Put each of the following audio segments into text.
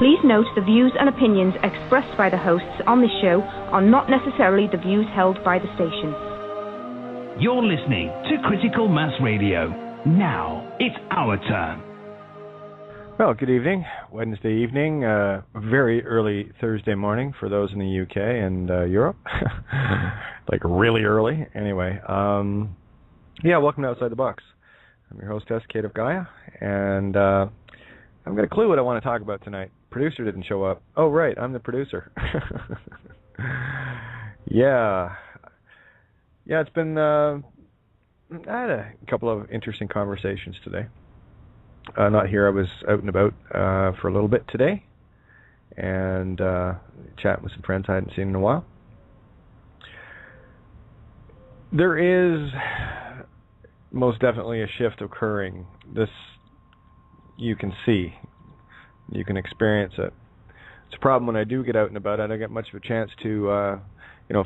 Please note the views and opinions expressed by the hosts on this show are not necessarily the views held by the station. You're listening to Critical Mass Radio. Now it's our turn. Well, good evening. Wednesday evening, very early Thursday morning for those in the UK and Europe. Like really early. Anyway, welcome to Outside the Box. I'm your hostess, Kate of Gaia, and I've got a clue what I want to talk about tonight. Producer didn't show up. Oh, right, I'm the producer. Yeah, it's been, I had a couple of interesting conversations today. Not here, I was out and about for a little bit today, and chatting with some friends I hadn't seen in a while. There is most definitely a shift occurring. This you can see. You can experience it. It's a problem when I do get out and about. I don't get much of a chance to,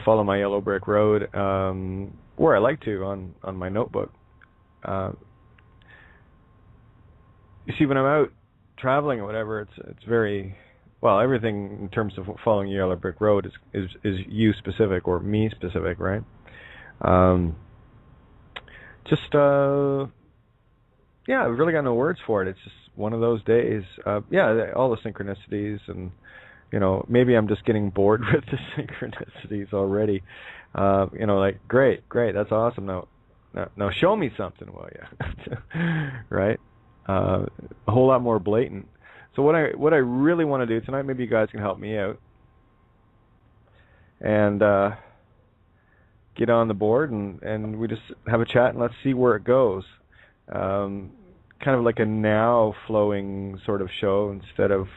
follow my yellow brick road where I like to on my notebook. You see, when I'm out traveling or whatever, it's very well. Everything in terms of following yellow brick road is you specific or me specific, right? I've really got no words for it. It's just one of those days. All the synchronicities, and maybe I'm just getting bored with the synchronicities already. Great, that's awesome. Now show me something, will you? Right? A whole lot more blatant. So what I really want to do tonight, maybe you guys can help me out, and get on the board and we just have a chat and let's see where it goes. Kind of like a now flowing sort of show instead of,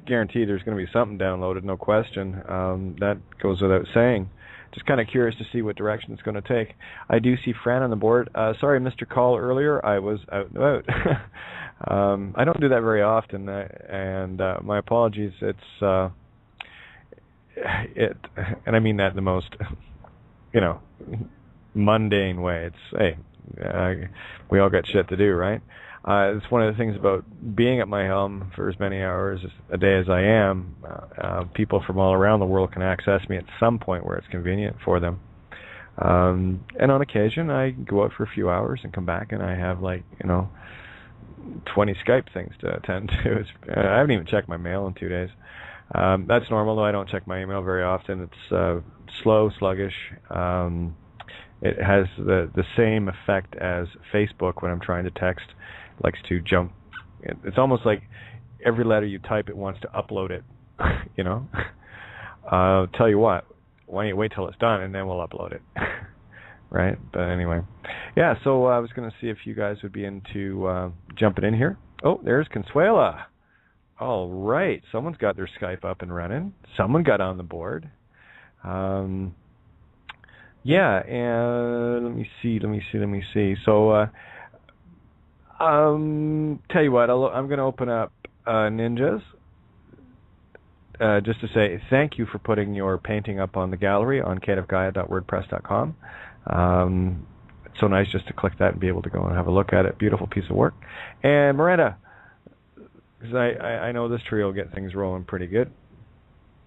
guaranteed there's going to be something downloaded, no question. That goes without saying. Just kind of curious to see what direction it's going to take. I do see Fran on the board. Sorry I missed your call earlier. I was out and about. I don't do that very often, and my apologies. And I mean that in the most, mundane way. It's, hey, we all got shit to do, right? It's one of the things about being at my helm for as many hours a day as I am. People from all around the world can access me at some point where it's convenient for them. And on occasion, I go out for a few hours and come back, and I have 20 Skype things to attend to. I haven't even checked my mail in 2 days. That's normal, though I don't check my email very often. It's slow, sluggish. It has the same effect as Facebook when I'm trying to text. It likes to jump. It's almost like every letter you type, it wants to upload it. Tell you what, why don't you wait till it's done and then we'll upload it. Right? But anyway. Yeah, so I was going to see if you guys would be into jumping in here. Oh, there's Consuela. All right. Someone's got their Skype up and running. Someone got on the board. And let me see. So, tell you what, I'm going to open up Ninjas just to say thank you for putting your painting up on the gallery on kateofgaia.wordpress.com. It's so nice just to click that and be able to go and have a look at it. Beautiful piece of work. And Miranda, because I know this trio will get things rolling pretty good.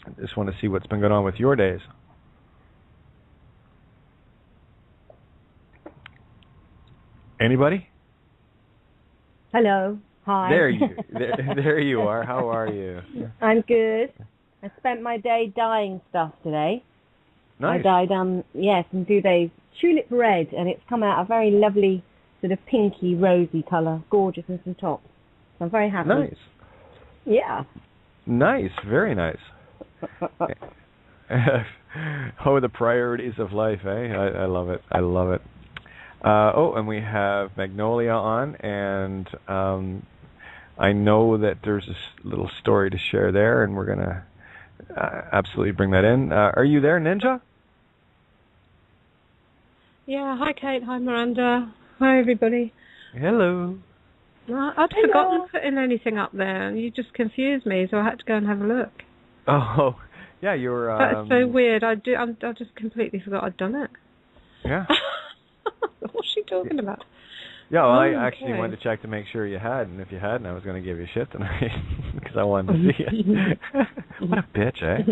I just want to see what's been going on with your days. Anybody? Hello. Hi. There you are. How are you? I'm good. I spent my day dyeing stuff today. Nice. I dyed, in Duvay's tulip red, and it's come out a very lovely sort of pinky, rosy colour. Gorgeous in some tops. So I'm very happy. Nice. Yeah. Nice. Very nice. Oh, the priorities of life, eh? I love it. And we have Magnolia on, and I know that there's this little story to share there, and we're going to absolutely bring that in. Are you there, Ninja? Yeah, hi Kate, hi Miranda, hi everybody. Hello. I'd forgotten putting anything up there, and you just confused me, so I had to go and have a look. Oh, yeah, you're... That's so weird. I just completely forgot I'd done it. Yeah. What's she talking about? Yeah, well, I actually wanted to check to make sure you had, and if you hadn't, I was going to give you shit tonight because I wanted to see it. What a bitch, eh?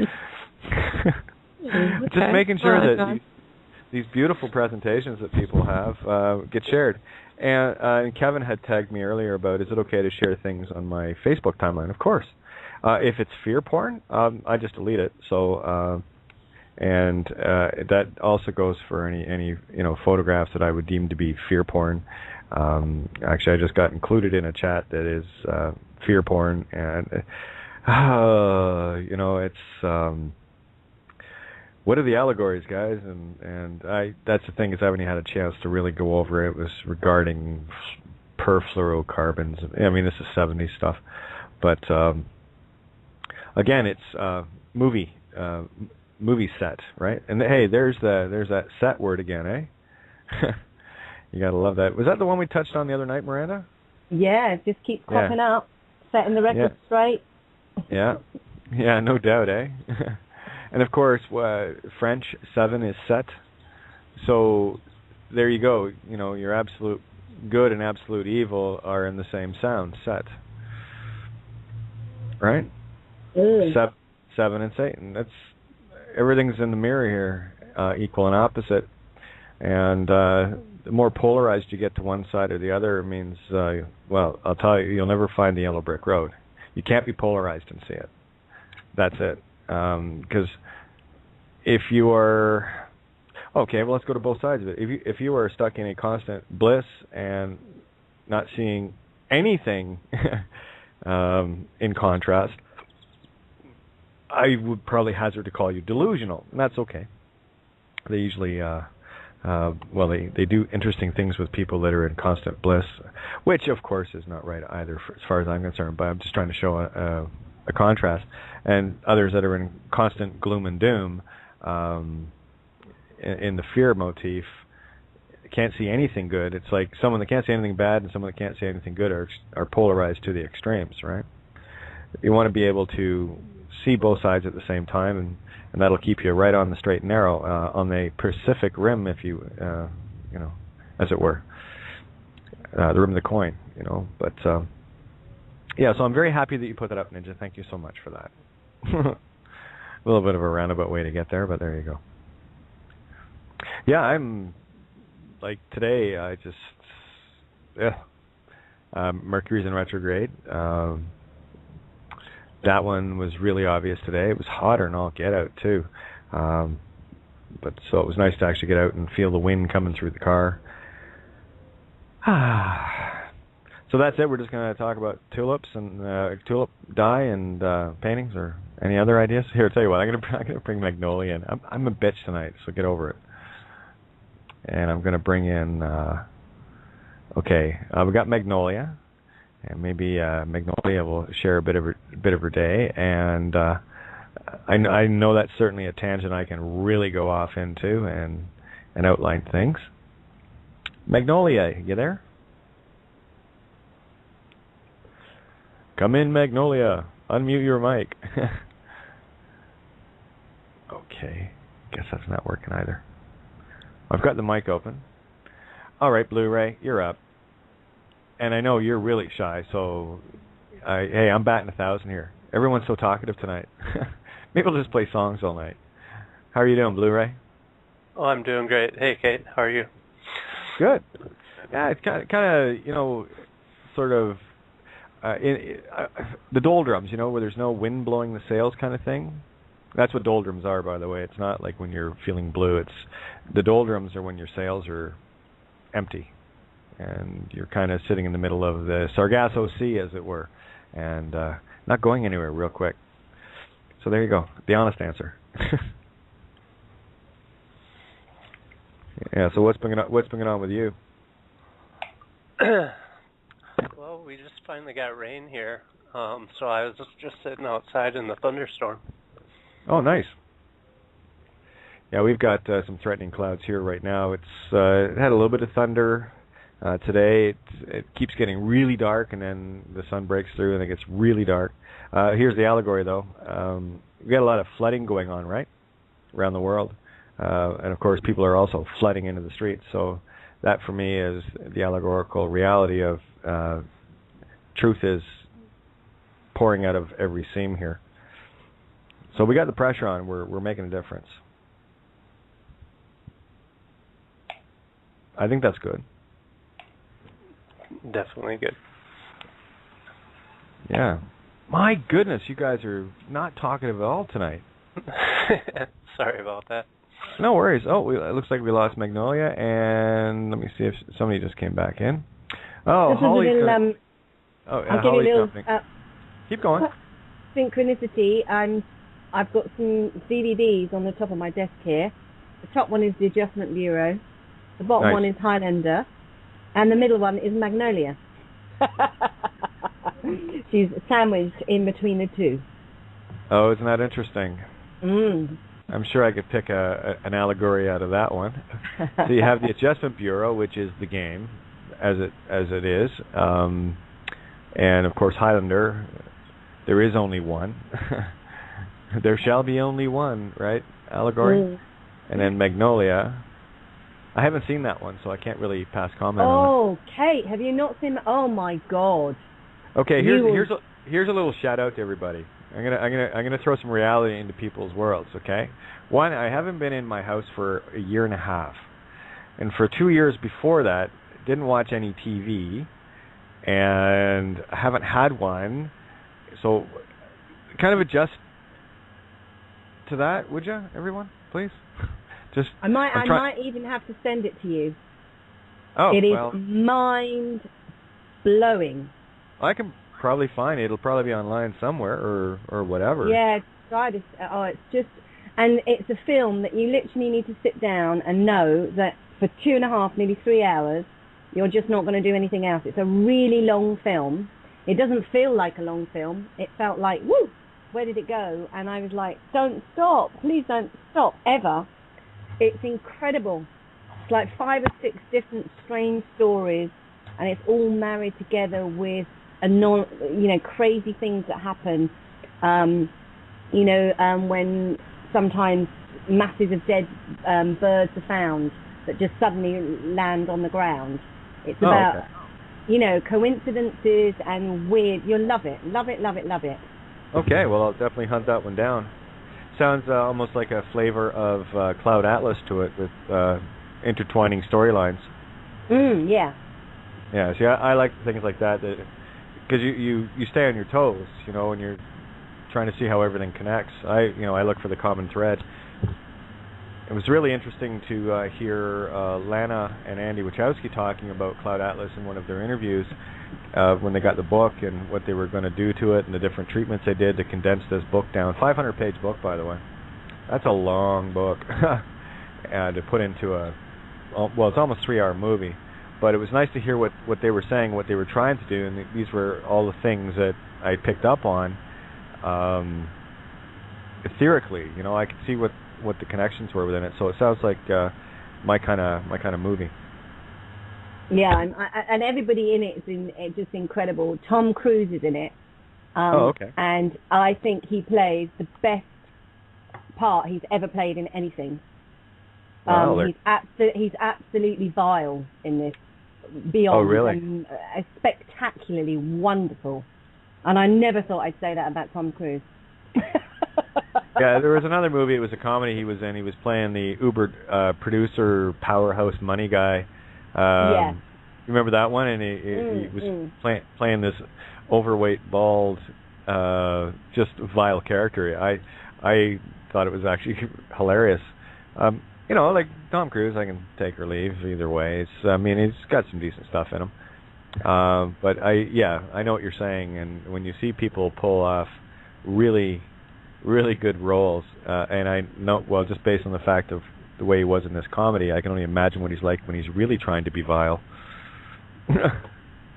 Just making sure that these beautiful presentations that people have get shared. And Kevin had tagged me earlier about, is it okay to share things on my Facebook timeline? Of course. If it's fear porn, I just delete it. So, and that also goes for any photographs that I would deem to be fear porn. Actually, I just got included in a chat that is fear porn, and it's what are the allegories, guys? And that's the thing, is I haven't had a chance to really go over it. It was regarding perfluorocarbons. I mean, this is 70s stuff, but again, it's movie set, right? And hey, there's that set word again, eh? You gotta love that. Was that the one we touched on the other night, Miranda? Yeah, it just keeps cropping up, setting the record straight. Yeah, no doubt, eh? And of course, French 7 is set. So there you go. You know, your absolute good and absolute evil are in the same sound, set. Right? 7 and Satan. That's everything's in the mirror here, equal and opposite. And the more polarized you get to one side or the other means, well, I'll tell you, you'll never find the yellow brick road. You can't be polarized and see it. That's it. Because if you are, okay, well, let's go to both sides of it. If you are stuck in a constant bliss and not seeing anything in contrast, I would probably hazard to call you delusional, and that's okay. They usually, they do interesting things with people that are in constant bliss, which, of course, is not right either, as far as I'm concerned, but I'm just trying to show a contrast. And others that are in constant gloom and doom, in the fear motif, can't see anything good. It's like someone that can't see anything bad and someone that can't see anything good are polarized to the extremes, right? You want to be able to see both sides at the same time, and that'll keep you right on the straight and narrow, on the Pacific Rim, if you, as it were, the rim of the coin, But yeah, so I'm very happy that you put that up, Ninja. Thank you so much for that. A little bit of a roundabout way to get there, but there you go. Yeah, I'm like today. I just, Mercury's in retrograde. That one was really obvious today. It was hotter than all get out too, but so it was nice to actually get out and feel the wind coming through the car. So that's it. We're just going to talk about tulips and tulip dye and paintings, or any other ideas. Here, I'll tell you what. I'm going to bring Magnolia in. I'm a bitch tonight, so get over it. And I'm going to bring in. We got Magnolia. And maybe Magnolia will share a bit of her day, and I know that's certainly a tangent I can really go off into and outline things. Magnolia, you there? Come in, Magnolia. Unmute your mic. Okay, guess that's not working either. I've got the mic open. All right, Blu-ray, you're up. And I know you're really shy, so I'm batting 1,000 here. Everyone's so talkative tonight. Maybe I'll just play songs all night. How are you doing, Blu-ray? Oh, I'm doing great. Hey, Kate, how are you? Good. Yeah, it's kind of sort of the doldrums, where there's no wind blowing the sails kind of thing. That's what doldrums are, by the way. It's not like when you're feeling blue. It's the doldrums are when your sails are empty. And you're kind of sitting in the middle of the Sargasso Sea, as it were, and not going anywhere real quick. So there you go, the honest answer. Yeah. So what's been on with you? Well, we just finally got rain here, so I was just sitting outside in the thunderstorm. Oh, nice. Yeah, we've got some threatening clouds here right now. It had a little bit of thunder. Today it keeps getting really dark, and then the sun breaks through and it gets really dark. Here's the allegory, though. We got a lot of flooding going on, right, around the world, and of course people are also flooding into the streets. So that for me is the allegorical reality of truth is pouring out of every seam here. So we got the pressure on. We're making a difference. I think that's good. Definitely good. Yeah. My goodness, you guys are not talkative at all tonight. Sorry about that. No worries. Oh, it looks like we lost Magnolia, and let me see if somebody just came back in. Oh, this Holly's is a little, I'll give you a little keep going. Synchronicity. I've got some DVDs on the top of my desk here. The top one is The Adjustment Bureau. The bottom one is Highlander. And the middle one is Magnolia. She's sandwiched in between the two. Oh, isn't that interesting? I'm sure I could pick an allegory out of that one. So you have the Adjustment Bureau, which is the game, as it is, and of course Highlander. There is only one. There shall be only one, right? Allegory. And then Magnolia. I haven't seen that one, so I can't really pass comment on it. Oh, Kate, have you not seen? Oh my God. Okay, here's a little shout out to everybody. I'm gonna throw some reality into people's worlds. Okay, one, I haven't been in my house for a year and a half, and for 2 years before that, didn't watch any TV, and haven't had one. So, kind of adjust to that, would you, everyone, please? Just I might even have to send it to you. Oh, it is mind blowing. I can probably find it. It'll probably be online somewhere or whatever. Yeah, try to. Oh, it's just, and it's a film that you literally need to sit down and know that for 2.5, nearly 3 hours, you're just not going to do anything else. It's a really long film. It doesn't feel like a long film. It felt like, woo, where did it go? And I was like, don't stop. Please don't stop, ever. It's incredible. It's like 5 or 6 different strange stories, and it's all married together with crazy things that happen. When sometimes masses of dead birds are found that just suddenly land on the ground. It's about, coincidences and weird. You'll love it. Love it, love it, love it. Okay, well, I'll definitely hunt that one down. Sounds almost like a flavor of Cloud Atlas to it, with intertwining storylines. Yeah. Yeah, see, I like things like that because you stay on your toes, when you're trying to see how everything connects. I look for the common thread. It was really interesting to hear Lana and Andy Wachowski talking about Cloud Atlas in one of their interviews when they got the book and what they were going to do to it and the different treatments they did to condense this book down. 500-page book, by the way. That's a long book to put into it's almost 3-hour movie. But it was nice to hear what they were saying, what they were trying to do, and these were all the things that I picked up on etherically. I could see what the connections were within it. So it sounds like my kind of movie. Yeah, and everybody in it is just incredible. Tom Cruise is in it. Okay. And I think he plays the best part he's ever played in anything. He's absolutely vile in this. Beyond. Oh, really? And spectacularly wonderful. And I never thought I'd say that about Tom Cruise. Yeah, there was another movie. It was a comedy he was in. He was playing the Uber producer, powerhouse money guy. Yeah. You remember that one? And he was playing this overweight, bald, just vile character. I thought it was actually hilarious. Like Tom Cruise, I can take or leave either way. He's got some decent stuff in him. But I know what you're saying. And when you see people pull off really, really good roles, and I know, well, just based on the fact of the way he was in this comedy, I can only imagine what he's like when he's really trying to be vile.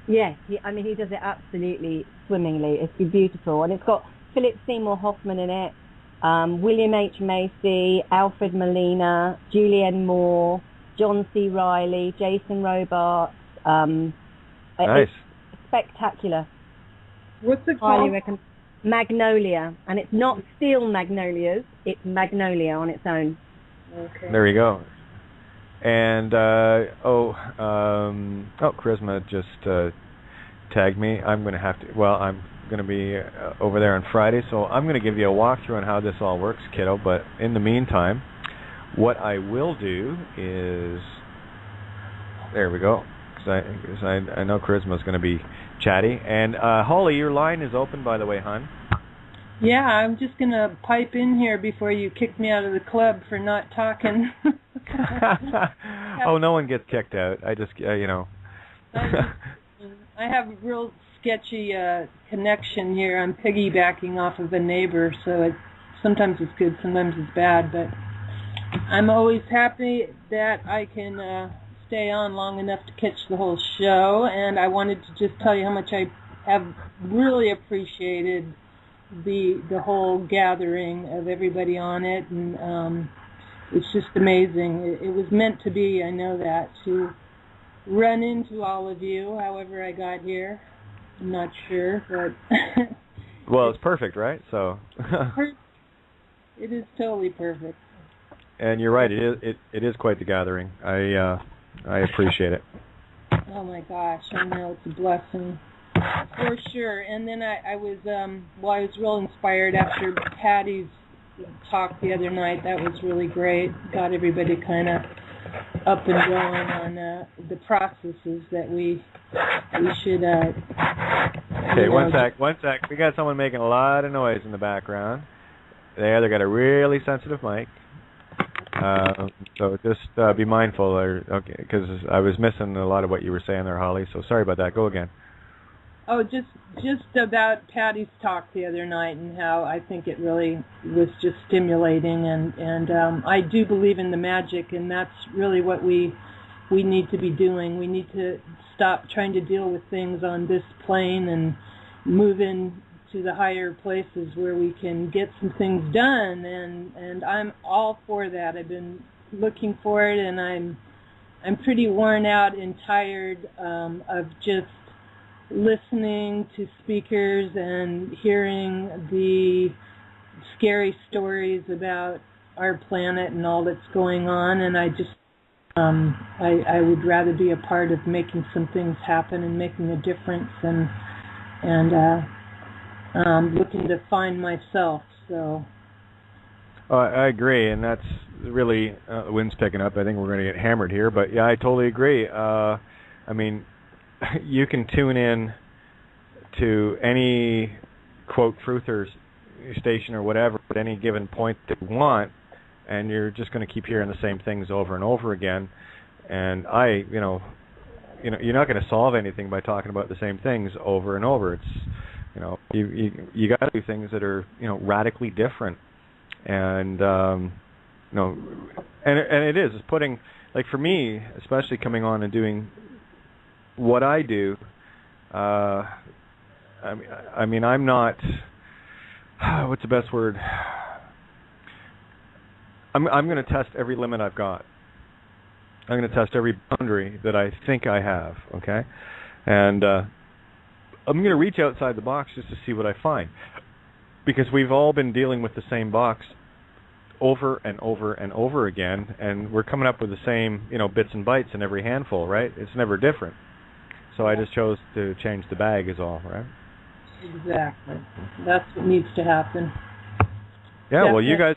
Yes, he does it absolutely swimmingly. It's beautiful, and it's got Philip Seymour Hoffman in it. William H. Macy, Alfred Molina, Julianne Moore, John C. Reilly, Jason Robards. Nice. It's spectacular. What's it Highly called? recommend. Magnolia, and it's not Steel Magnolias. It's Magnolia on its own. Okay. There you go. And Charisma just tagged me. I'm going to be over there on Friday, so I'm going to give you a walkthrough on how this all works, kiddo. But in the meantime, what I will do is, there we go, because I know Charisma's going to be chatty. And Holly, your line is open, by the way, hon. Yeah, I'm just going to pipe in here before you kick me out of the club for not talking. Oh, no one gets kicked out. I just, I have a real sketchy connection here. I'm piggybacking off of a neighbor, so sometimes it's good, sometimes it's bad, but I'm always happy that I can stay on long enough to catch the whole show, and I wanted to just tell you how much I have really appreciated the whole gathering of everybody on it, and it's just amazing. It was meant to be, I know that, to run into all of you, however I got here. I'm not sure, but... Well, it's perfect, right? So... It is totally perfect. And you're right, it is quite the gathering. I appreciate it. Oh my gosh, I know, it's a blessing. For sure. And then I was real inspired after Patty's talk the other night. That was really great. Got everybody kind of up and going on the processes that we should. Okay, one sec. We got someone making a lot of noise in the background. They either got a really sensitive mic, so just be mindful. Okay, because I was missing a lot of what you were saying there, Holly. So sorry about that. Go again. Oh, just about Patty's talk the other night and how I think it really was just stimulating, and I do believe in the magic, and that's really what we need to be doing. We need to stop trying to deal with things on this plane and move into the higher places where we can get some things done, and I'm all for that. I've been looking for it, and I'm pretty worn out and tired of just listening to speakers and hearing the scary stories about our planet and all that's going on, and I just I would rather be a part of making some things happen and making a difference, and looking to find myself. So I agree, and that's really the wind's picking up. I think we're going to get hammered here, but yeah, I totally agree. I mean, you can tune in to any quote truther station or whatever at any given point that you want, and you're just going to keep hearing the same things over and over again. And you're not going to solve anything by talking about the same things over and over. It's you got to do things that are radically different, and and it's putting, like, for me, especially coming on and doing what I do, I mean, I'm not, what's the best word? I'm going to test every limit I've got. I'm going to test every boundary that I think I have, okay? And I'm going to reach outside the box just to see what I find. Because we've all been dealing with the same box over and over and over again, and we're coming up with the same, bits and bytes in every handful, right? It's never different. So I just chose to change the bag is all, right? Exactly. That's what needs to happen. Yeah, definitely. Well,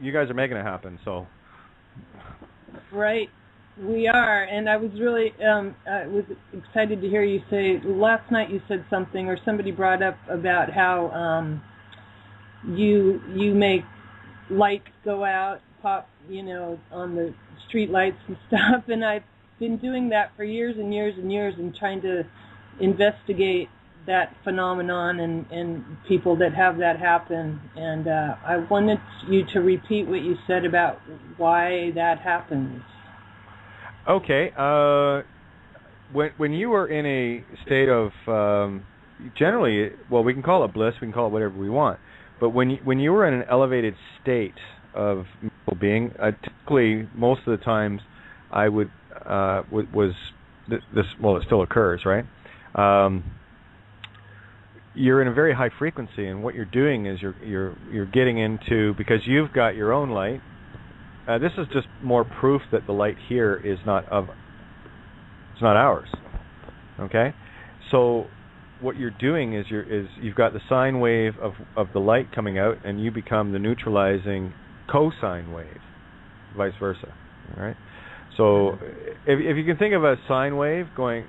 you guys are making it happen, so. Right. We are, and I was really was excited to hear you say, last night you said something, or somebody brought up about how you make light go out, pop, on the street lights and stuff, and I've been doing that for years and years and years, and trying to investigate that phenomenon and people that have that happen, and I wanted you to repeat what you said about why that happens. Okay. When you are in a state of generally, well, we can call it bliss, we can call it whatever we want, but when you were in an elevated state of mental being, typically most of the times I would it still occurs, right? You're in a very high frequency, and what you're doing is you're getting into, because you've got your own light, this is just more proof that the light here is not ours. Okay, so what you're doing is you've got the sine wave of the light coming out, and you become the neutralizing cosine wave, vice versa. All right. So if you can think of a sine wave going,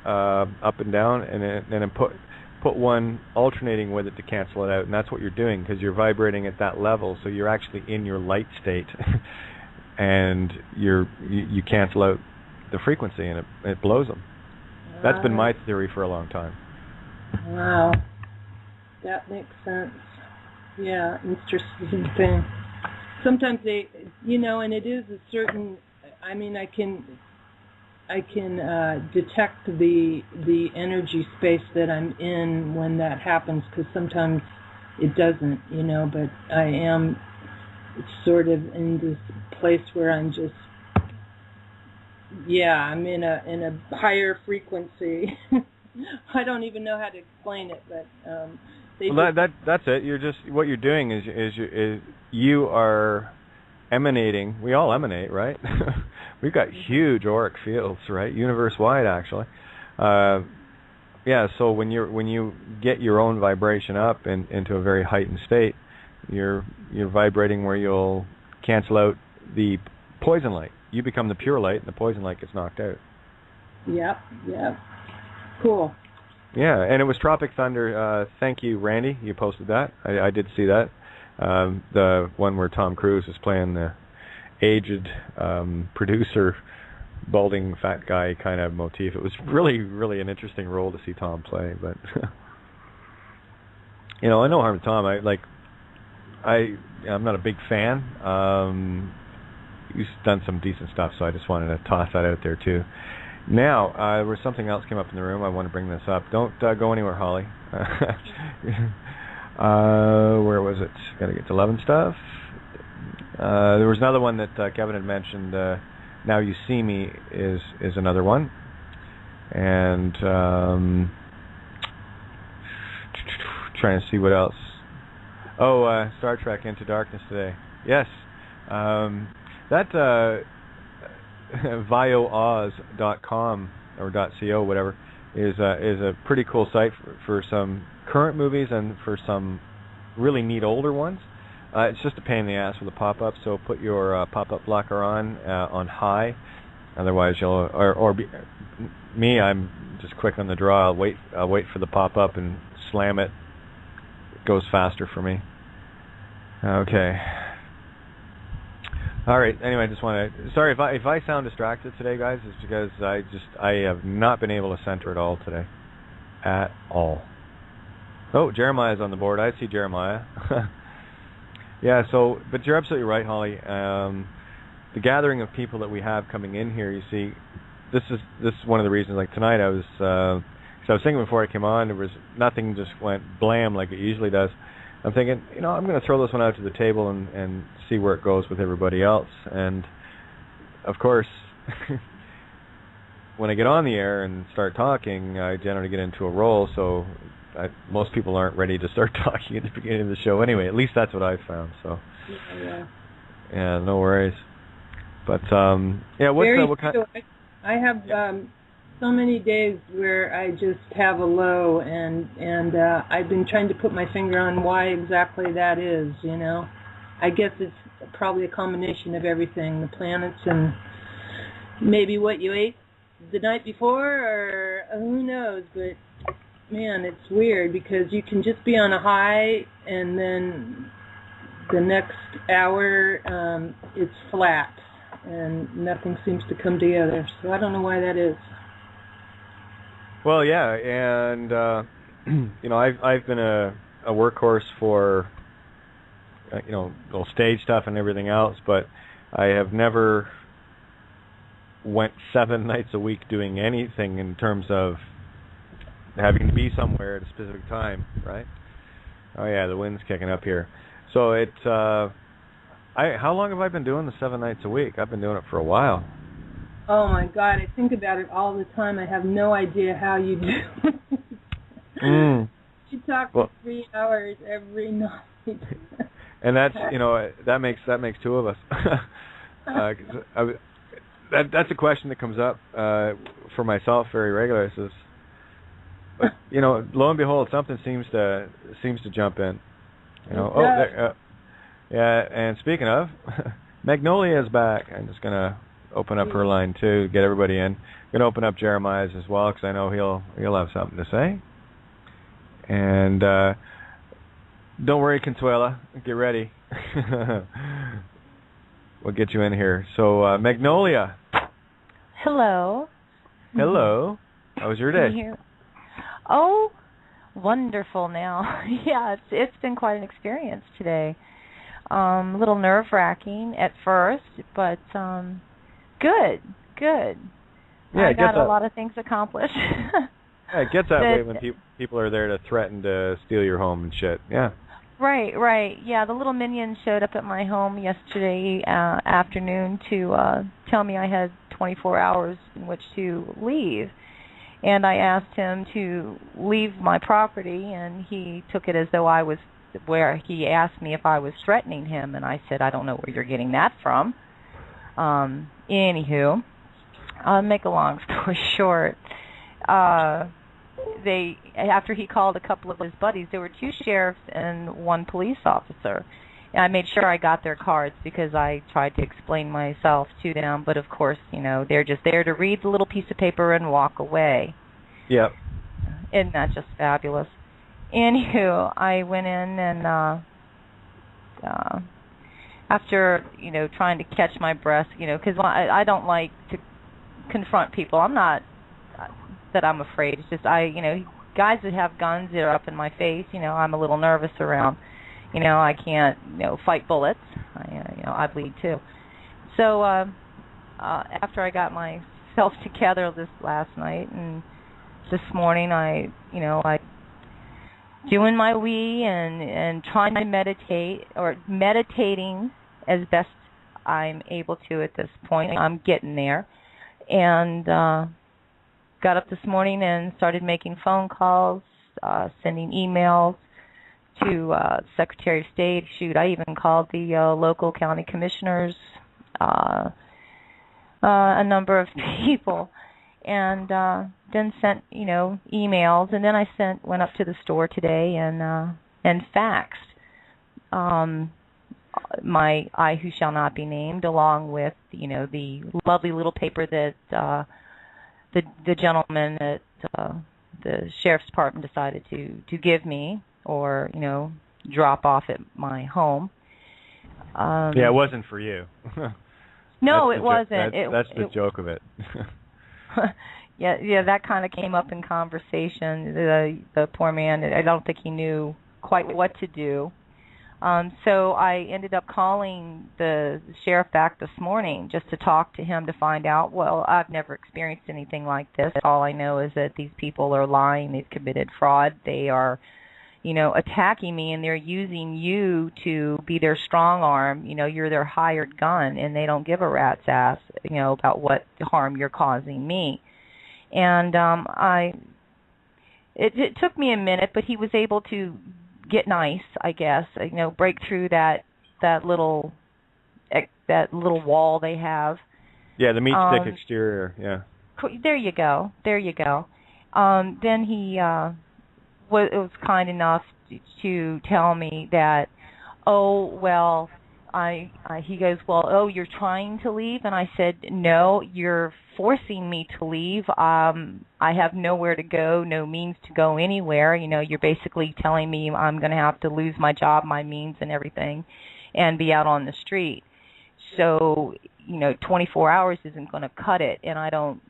up and down, and then put one alternating with it to cancel it out, and that's what you're doing, because you're vibrating at that level, so you're actually in your light state, and you cancel out the frequency, and it blows them. That's been my theory for a long time. Wow, that makes sense. Yeah, interesting thing. Sometimes they, and it is a certain. I mean, I can detect the energy space that I'm in when that happens, because sometimes it doesn't, but I am sort of in this place where I'm just, I'm in a higher frequency. I don't even know how to explain it, but that's it. You're just, what you're doing is you are emanating. We all emanate, right? We've got huge auric fields, right? Universe-wide, actually. So when you get your own vibration up into a very heightened state, you're vibrating where you'll cancel out the poison light. You become the pure light, and the poison light gets knocked out. Yep. Cool. Yeah, and it was Tropic Thunder. Thank you, Randy. You posted that. I did see that. The one where Tom Cruise is playing the aged producer, balding fat guy kind of motif. It was really, really an interesting role to see Tom play. But no harm to Tom. I'm not a big fan. He's done some decent stuff, so I just wanted to toss that out there too. Now, there was something else came up in the room. I want to bring this up. Don't go anywhere, Holly. Where was it? Got to get to 11 stuff. There was another one that Kevin had mentioned. Now You See Me is another one. And trying to see what else. Oh, Star Trek Into Darkness today. Yes. That vioaz.com or .co, whatever, is a pretty cool site for some current movies and for some really neat older ones. It's just a pain in the ass with a pop-up, so put your pop-up blocker on high. Otherwise, I'm just quick on the draw. I'll wait for the pop-up and slam it. It goes faster for me. Okay. All right. Anyway, I just want to. Sorry if I sound distracted today, guys. It's because I have not been able to center it all today, at all. Oh, Jeremiah's on the board. I see Jeremiah. Yeah. So, but you're absolutely right, Holly. The gathering of people that we have coming in here. You see, this is one of the reasons. Like tonight, I was thinking before I came on, there was nothing just went blam like it usually does. I'm thinking, I'm going to throw this one out to the table and see where it goes with everybody else. And, of course, when I get on the air and start talking, I generally get into a role, so most people aren't ready to start talking at the beginning of the show anyway. At least that's what I've found. So, yeah, no worries. But, what kind... I have... so many days where I just have a low, and I've been trying to put my finger on why exactly that is, I guess it's probably a combination of everything, the planets and maybe what you ate the night before, or who knows, but man, it's weird because you can just be on a high and then the next hour it's flat and nothing seems to come together, so I don't know why that is. Well, yeah, and I've been a workhorse for little stage stuff and everything else, but I have never went 7 nights a week doing anything in terms of having to be somewhere at a specific time, right? Oh yeah, the wind's kicking up here. So how long have I been doing the 7 nights a week? I've been doing it for a while. Oh my God, I think about it all the time. I have no idea how you do it. You talk for 3 hours every night. And that's that makes two of us. That's a question that comes up for myself very regularly. But lo and behold, something seems to jump in. Yeah. And speaking of, Magnolia is back. I'm just gonna open up her line too, get everybody in. Gonna open up Jeremiah's as well because I know he'll have something to say. And don't worry, Consuela, get ready. We'll get you in here. So Magnolia. Hello. Hello. How was your day? Oh, wonderful now. Yeah, it's been quite an experience today. A little nerve-wracking at first, but good. Yeah, I got a lot of things accomplished. Yeah, it gets that way when people are there to threaten to steal your home and shit. Yeah. Right. Yeah, the little minion showed up at my home yesterday afternoon to tell me I had 24 hours in which to leave. And I asked him to leave my property, and he took it as though I was where he asked me if I was threatening him, and I said, I don't know where you're getting that from. Anywho, I'll make a long story short. After he called a couple of his buddies, there were 2 sheriffs and 1 police officer. And I made sure I got their cards because I tried to explain myself to them. But, of course, they're just there to read the little piece of paper and walk away. Yep. Isn't that just fabulous? Anywho, I went in and after, trying to catch my breath, because I don't like to confront people. I'm not that I'm afraid. It's just guys that have guns that are up in my face, I'm a little nervous around. I can't, fight bullets. I bleed too. So after I got myself together this last night and this morning, I doing my wee and trying to meditating as best I'm able to at this point. I'm getting there. And got up this morning and started making phone calls, sending emails to Secretary of State. Shoot, I even called the local county commissioners, a number of people, and then sent emails. And then I went up to the store today and faxed my I Who Shall Not Be Named, along with the lovely little paper that the gentleman at the sheriff's department decided to give me, or drop off at my home. Yeah, it wasn't for you. No, it wasn't. That's the joke of it. Yeah, that kind of came up in conversation. The poor man, I don't think he knew quite what to do. So I ended up calling the sheriff back this morning just to talk to him to find out, well, I've never experienced anything like this. All I know is that these people are lying. They've committed fraud. They are, attacking me, and they're using you to be their strong arm. You're their hired gun, and they don't give a rat's ass, about what harm you're causing me. And it took me a minute, but he was able to get nice, I guess, break through that little wall they have. Yeah, the meat stick exterior. Yeah. There you go. Then he was kind enough to tell me that, he goes, you're trying to leave? And I said, no, you're forcing me to leave. I have nowhere to go, no means to go anywhere. You're basically telling me I'm going to have to lose my job, my means, and everything, and be out on the street. So, 24 hours isn't going to cut it, and I don't.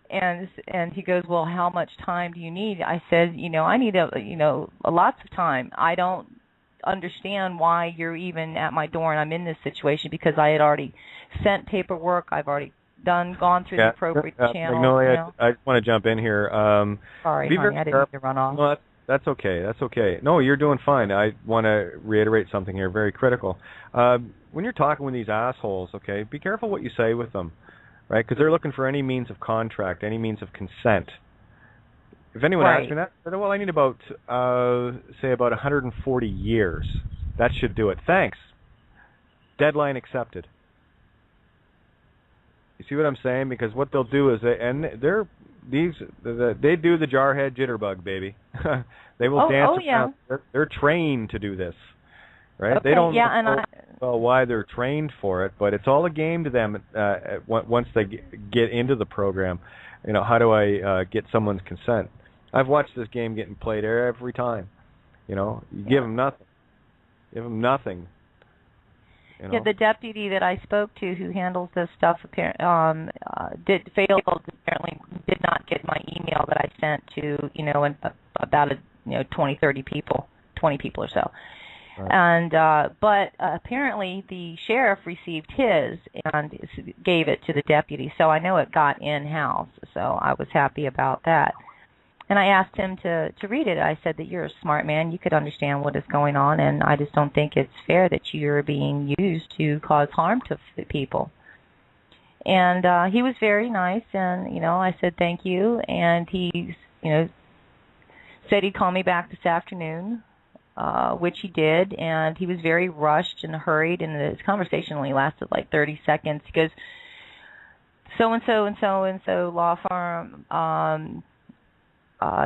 And he goes, well, how much time do you need? I said, I need lots of time. I don't understand why you're even at my door and I'm in this situation, because I had already sent paperwork. I've already gone through the appropriate channels. Magnolia, I want to jump in here. Sorry, honey, I didn't mean to run off. No, that's okay. That's okay. No, you're doing fine. I want to reiterate something here, very critical. When you're talking with these assholes, okay, be careful what you say with them, right? Because they're looking for any means of contract, any means of consent. If anyone asks me that, well, I need about, say, about 140 years. That should do it. Thanks. Deadline accepted. You see what I'm saying? Because what they'll do is they do the jarhead jitterbug, baby. They will dance around. Yeah. They're trained to do this, right? Okay, they don't know why they're trained for it, but it's all a game to them once they get into the program. You know, how do I get someone's consent? I've watched this game getting played every time. You know, you give them nothing. Give them nothing. You know? Yeah, the deputy that I spoke to who handles this stuff apparently did not get my email that I sent to, about 20, 30 people, 20 people or so. Right. And but apparently the sheriff received his and gave it to the deputy, so I know it got in-house, so I was happy about that. And I asked him to read it. I said that you're a smart man. You could understand what is going on, and I just don't think it's fair that you're being used to cause harm to people. And he was very nice, and, I said thank you. And he, said he'd call me back this afternoon, which he did. And he was very rushed and hurried, and his conversation only lasted like 30 seconds. He goes, so-and-so and so-and-so law firm,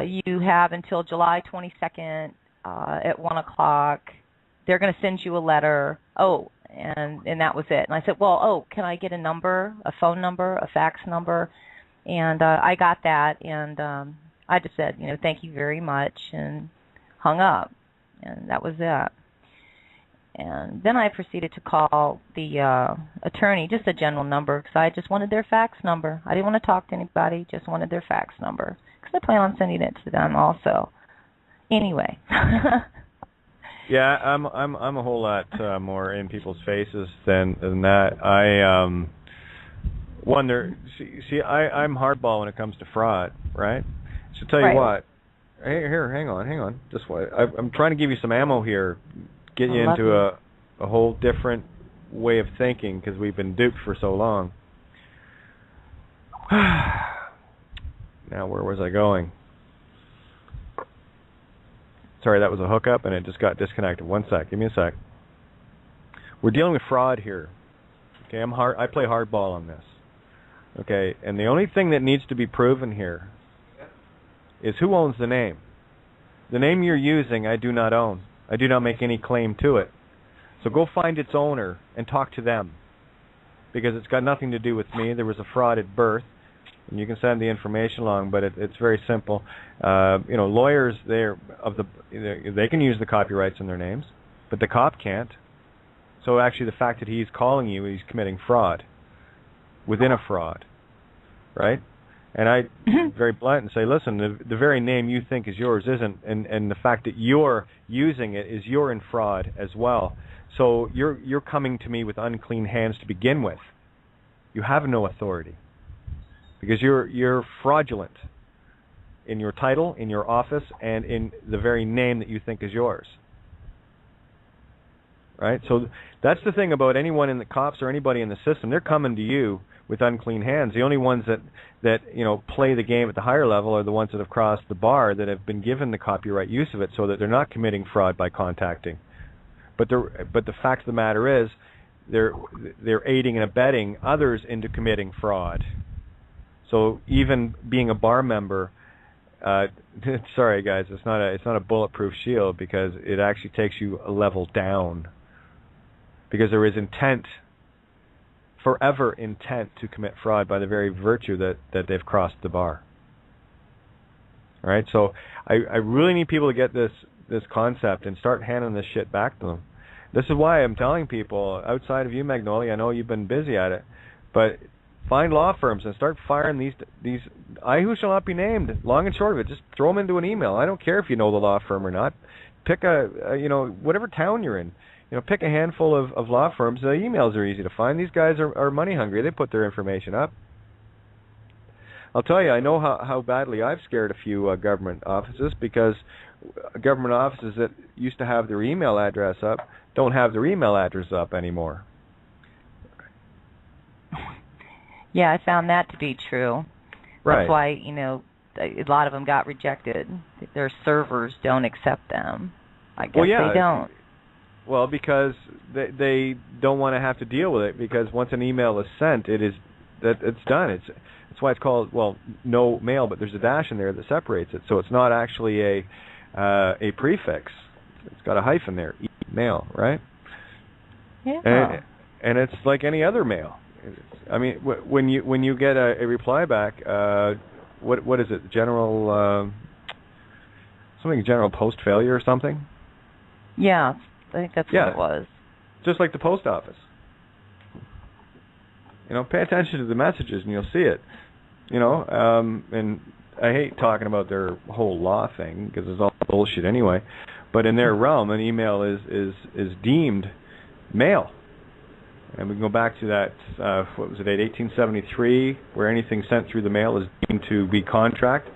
you have until July 22nd at 1 o'clock. They're going to send you a letter. Oh, and that was it. And I said, well, can I get a number, a phone number, a fax number? And I got that, and I just said, thank you very much, and hung up. And that was it. And then I proceeded to call the attorney, just a general number, because I just wanted their fax number. I didn't want to talk to anybody, just wanted their fax number. I plan on sending it to them also. Anyway. Yeah, I'm a whole lot more in people's faces than that. I wonder. See, I'm hardball when it comes to fraud, right? So tell you what. Here, hang on. Just wait. I'm trying to give you some ammo here, get you into a whole different way of thinking because we've been duped for so long. Now, where was I going? Sorry, that was a hookup, and it just got disconnected. One sec. Give me a sec. We're dealing with fraud here. Okay, I play hardball on this. Okay, and the only thing that needs to be proven here is who owns the name. The name you're using, I do not own. I do not make any claim to it. So go find its owner and talk to them, because it's got nothing to do with me. There was a fraud at birth. And you can send the information along, but it's very simple. Lawyers, they can use the copyrights in their names, but the cop can't. So actually, the fact that he's calling you, he's committing fraud within a fraud, right? And I very blunt and say, listen, the very name you think is yours isn't, and the fact that you're using it is you're in fraud as well. So you're coming to me with unclean hands to begin with. You have no authority. Because you're fraudulent in your title, in your office, and in the very name that you think is yours. Right? So that's the thing about anyone in the cops or anybody in the system. They're coming to you with unclean hands. The only ones that play the game at the higher level are the ones that have crossed the bar, that have been given the copyright use of it, so that they're not committing fraud by contacting. But the fact of the matter is, they're aiding and abetting others into committing fraud. So even being a bar member, sorry guys, it's not a bulletproof shield, because it actually takes you a level down. Because there is intent, forever intent to commit fraud by the very virtue that they've crossed the bar. All right, so I really need people to get this concept and start handing this shit back to them. This is why I'm telling people, outside of you, Magnolia, I know you've been busy at it, but find law firms and start firing these I who shall not be named. Long and short of it, just throw them into an email. I don't care if you know the law firm or not. Pick whatever town you're in. Pick a handful of law firms. The emails are easy to find. These guys are money hungry. They put their information up. I'll tell you, I know how badly I've scared a few government offices, because government offices that used to have their email address up don't have their email address up anymore. Yeah, I found that to be true. Right. That's why, a lot of them got rejected. Their servers don't accept them. I guess they don't. Well, because they don't want to have to deal with it, because once an email is sent, it's done. That's why it's called, no mail, but there's a dash in there that separates it. So it's not actually a prefix. It's got a hyphen there, email, right? Yeah. And it's like any other mail. I mean, when you get a reply back, what is it? General post failure or something? Yeah, I think that's what it was. Just like the post office. Pay attention to the messages and you'll see it. And I hate talking about their whole law thing because it's all bullshit anyway. But in their realm, an email is deemed mail. And we can go back to that, 1873, where anything sent through the mail is deemed to be contract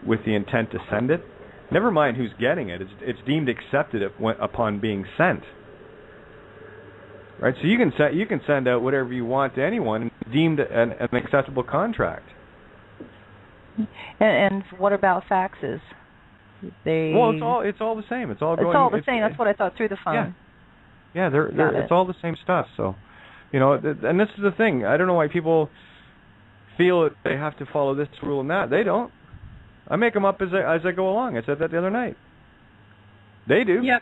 with the intent to send it. Never mind who's getting it. It's deemed accepted upon being sent. Right? So you can send out whatever you want to anyone, and it's deemed an acceptable contract. And what about faxes? It's all the same. It's all the same. That's what I thought through the phone. Yeah, it's all the same stuff. So, and this is the thing. I don't know why people feel that they have to follow this rule and that. They don't. I make them up as I go along. I said that the other night. They do. Yeah,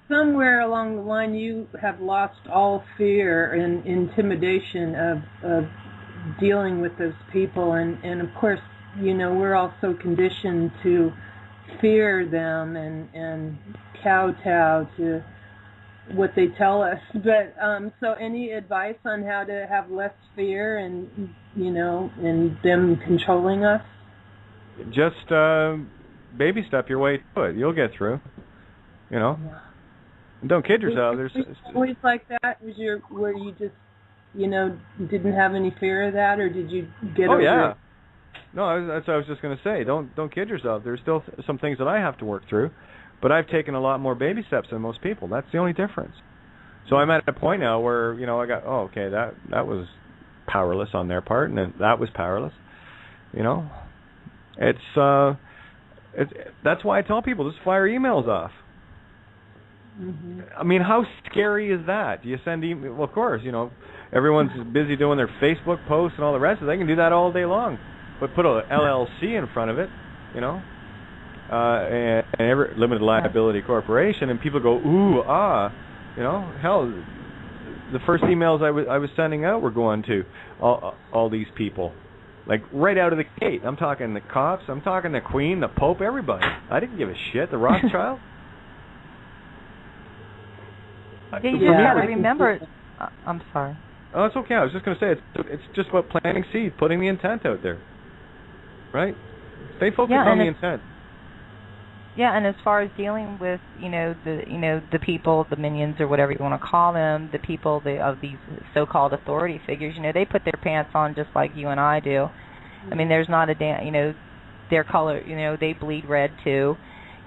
somewhere along the line you have lost all fear and intimidation of dealing with those people, and of course, we're all so conditioned to fear them and kowtow to what they tell us. But so any advice on how to have less fear and and them controlling us? Just baby step your way to it. You'll get through. And don't kid yourself. There's always like that. Where you just didn't have any fear of that, or did you get over it? No, that's what I was just going to say. Don't kid yourself. There's still some things that I have to work through, but I've taken a lot more baby steps than most people. That's the only difference. So I'm at a point now where I got that was powerless on their part, and that was powerless. That's why I tell people just fire emails off. Mm-hmm. I mean, how scary is that? Do you send email? Well, of course, everyone's busy doing their Facebook posts and all the rest of it. They can do that all day long, but put a LLC in front of it, and every limited liability corporation, and people go ooh hell. The first emails I was sending out were going to all these people. Like, right out of the gate. I'm talking the cops. I'm talking the Queen, the Pope, everybody. I didn't give a shit. The Rothschild. You just got to remember... I'm sorry. Oh, it's okay. I was just going to say, it's just about planting seeds, putting the intent out there. Right? Stay focused on the intent. Yeah, and as far as dealing with, the people, the minions, or whatever you want to call them, the people of these so-called authority figures, they put their pants on just like you and I do. I mean, there's not a their color, they bleed red too.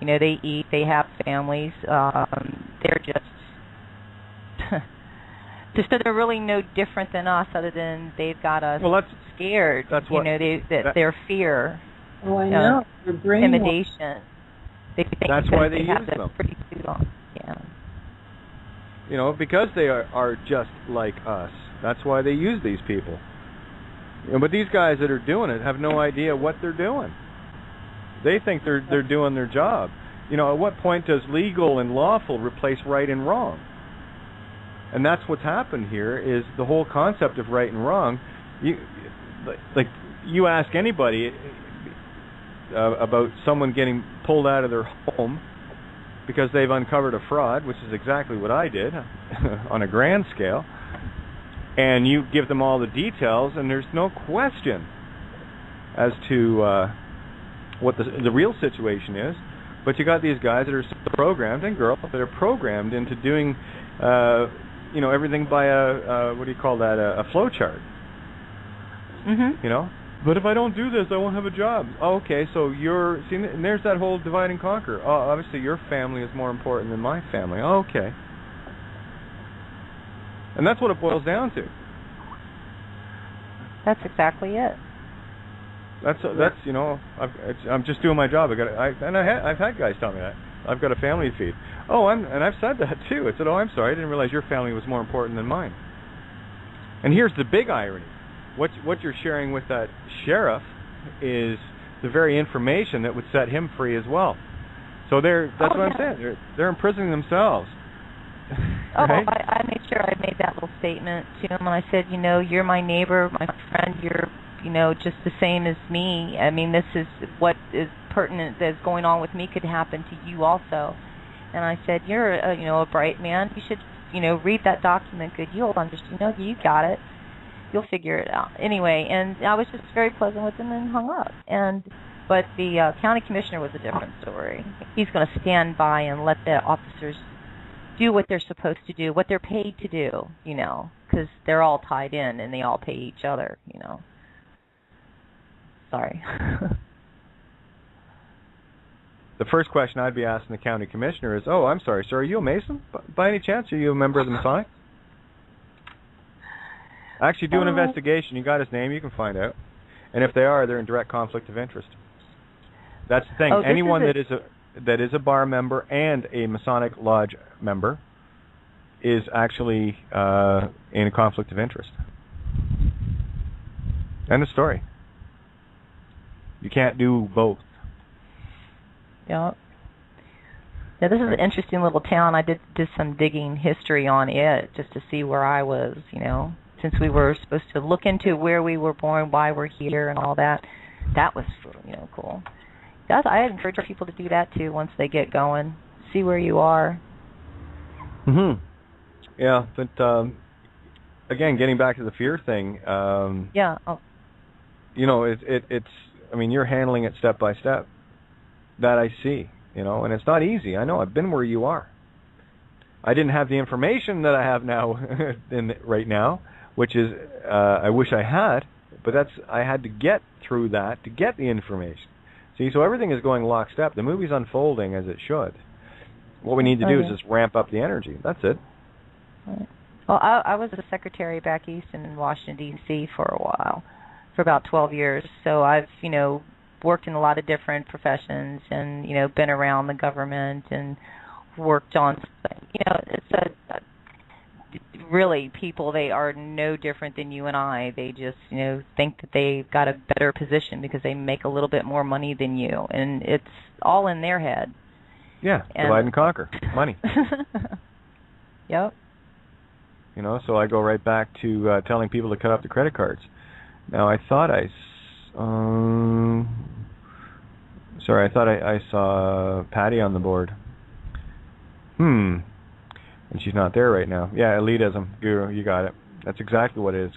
They eat, they have families. They're just, so they're really no different than us, other than they've got us scared. That's what their fear. Oh, I know. Intimidation. That's why they use them. Pretty long. Yeah. Because they are just like us. That's why they use these people. But these guys that are doing it have no idea what they're doing. They think they're doing their job. At what point does legal and lawful replace right and wrong? And that's what's happened here, is the whole concept of right and wrong. You ask anybody about someone getting pulled out of their home because they've uncovered a fraud, which is exactly what I did on a grand scale, and you give them all the details, and there's no question as to what the real situation is. But you got these guys that are programmed, and girls that are programmed into doing everything by a what do you call that, a flow chart. Mm-hmm. But if I don't do this, I won't have a job. Oh, okay, so and there's that whole divide and conquer. Oh, obviously your family is more important than my family. Oh, okay. And that's what it boils down to. That's exactly it. That's you know, I'm just doing my job. I've had guys tell me that. I've got a family to feed. And I've said that too. I said, I'm sorry, I didn't realize your family was more important than mine. And here's the big irony: what you're sharing with that sheriff is the very information that would set him free as well. So that's what I'm saying. They're imprisoning themselves. Right? I made sure I made that little statement to him, and I said, you know, you're my neighbor, my friend. You're, you know, just the same as me. I mean, this is what is pertinent that's going on with me could happen to you also. And I said, you're a bright man. You should, read that document good. You'll understand. You got it. You'll figure it out. Anyway, and I was just very pleasant with him and hung up. But the county commissioner was a different story. He's going to stand by and let the officers do what they're supposed to do, what they're paid to do, because they're all tied in and they all pay each other, Sorry. The first question I'd be asking the county commissioner is, I'm sorry, sir, are you a Mason? By any chance, are you a member of the Masonic? Actually, do an investigation. You got his name, you can find out. And if they are, they're in direct conflict of interest. That's the thing. Anyone that is a bar member and a Masonic Lodge member is actually in a conflict of interest. End of story. You can't do both. Yeah. Yeah, this is an interesting little town. I did some digging history on it just to see where I was, since we were supposed to look into where we were born, why we're here, and all that. That was, cool. I encourage people to do that too once they get going. See where you are. Yeah, but again, getting back to the fear thing. Yeah. It's. I mean, you're handling it step by step. That I see. And it's not easy. I know. I've been where you are. I didn't have the information that I have now, right now, which is I wish I had, but I had to get through that to get the information. See, so everything is going lockstep. The movie's unfolding as it should. What we need to do is just ramp up the energy. That's it. Right. Well, I was a secretary back east in Washington, D.C. for a while, for about 12 years. So I've, worked in a lot of different professions and, been around the government and worked on, really people, they are no different than you and I. They just, think that they've got a better position because they make a little bit more money than you. And it's all in their head. Yeah, divide and conquer. Money. Yep. So I go right back to telling people to cut up the credit cards. Now, I thought I saw Patty on the board. And she's not there right now. Yeah, elitism, guru, you got it. That's exactly what it is.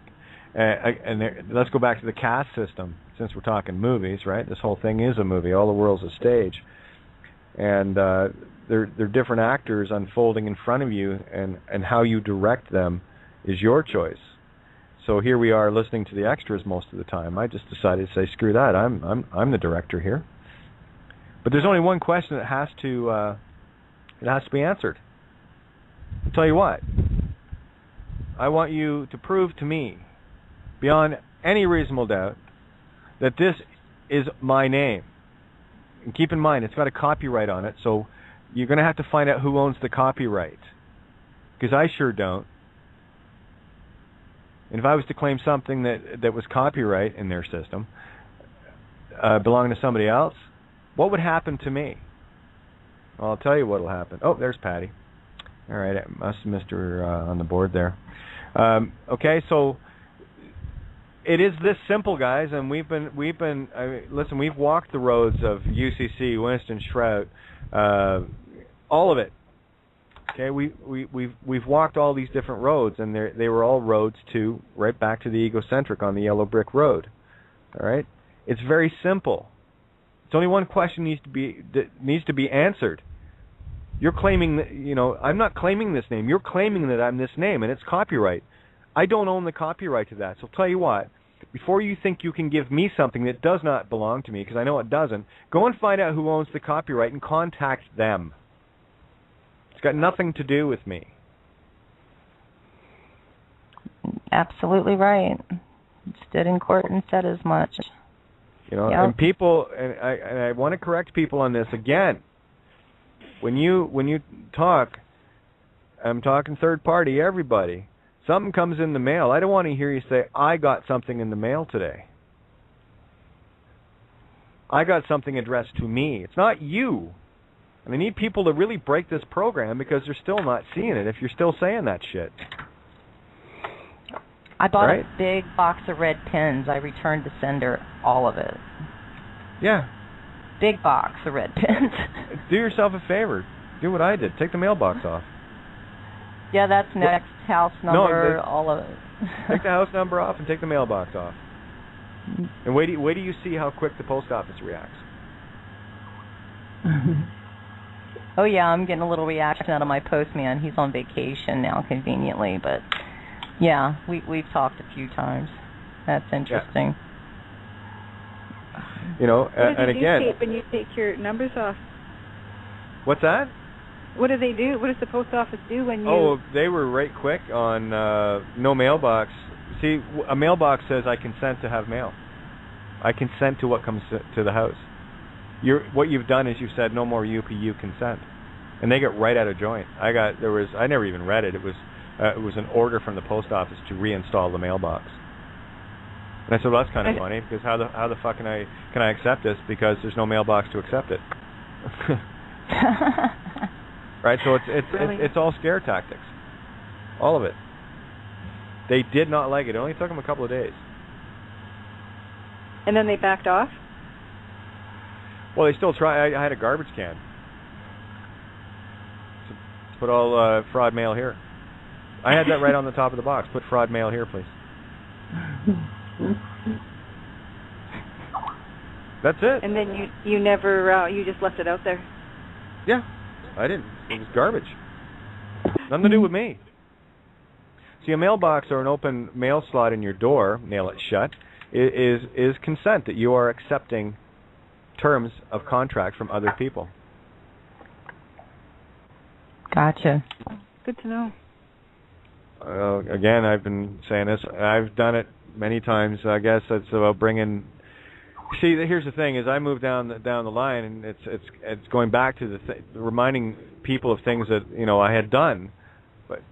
Let's go back to the caste system, since we're talking movies, right? This whole thing is a movie. All the world's a stage. And they're different actors unfolding in front of you, and how you direct them is your choice. So here we are listening to the extras most of the time. I just decided to say, screw that. I'm the director here. But there's only one question that has to be answered. I'll tell you what. I want you to prove to me, beyond any reasonable doubt, that this is my name. And keep in mind, it's got a copyright on it, so you're going to have to find out who owns the copyright. Because I sure don't. And if I was to claim something that was copyright in their system, belonging to somebody else, what would happen to me? Well, I'll tell you what will happen. Oh, there's Patty. All right, I must have missed her on the board there. Okay, so it is this simple, guys, and we've walked the roads of UCC, Winston Shrout, all of it. Okay, we've walked all these different roads, and they were all roads to right back to the egocentric on the yellow brick road. All right, it's very simple. It's only one question that needs to be answered. You're claiming that, I'm not claiming this name. You're claiming that I'm this name, and it's copyright. I don't own the copyright to that. So I'll tell you what. Before you think you can give me something that does not belong to me, because I know it doesn't, go and find out who owns the copyright and contact them. It's got nothing to do with me. Absolutely right. Stood in court and said as much. You know, Yep. and people, and I want to correct people on this again. When you talk, I'm talking third party, everybody. Something comes in the mail. I don't want to hear you say, I got something in the mail today. I got something addressed to me. It's not you. And I need people to really break this program because they're still not seeing it if you're still saying that shit. I bought Right. a big box of red pens. I returned the sender all of it. Yeah. Big box of red pens. Do yourself a favor. Do what I did. Take the mailbox off. Yeah, that's next. House number, No, all of it. Take the house number off and take the mailbox off. And wait do you see how quick the post office reacts. Oh, yeah, I'm getting a little reaction out of my postman. He's on vacation now, conveniently, but, yeah, we've talked a few times. That's interesting. Yeah. You know, and again... What do you do, Kate, when you take your numbers off? What's that? What do they do? What does the post office do when you... Oh, they were right quick on no mailbox. See, a mailbox says I consent to have mail. I consent to what comes to the house. What you've done is you've said no more UPU consent, and they get right out of joint. I never even read it. It was an order from the post office to reinstall the mailbox. And I said, well, that's kind of funny because how the fuck can I accept this because there's no mailbox to accept it. Right, so it's all scare tactics, all of it. They did not like it. It only took them a couple of days. And then they backed off? Well, they still try. I had a garbage can. So put all fraud mail here. I had that right on the top of the box. Put fraud mail here, please. That's it. And then you never you just left it out there? Yeah, I didn't. It was garbage. Nothing to do with me. See, a mailbox or an open mail slot in your door, nail it shut, is consent that you are accepting terms of contract from other people. Gotcha. Good to know. Again, I've been saying this. I've done it many times. I guess it's about bringing. See, here's the thing: is I move down the line, and it's going back to reminding people of things that I had done. But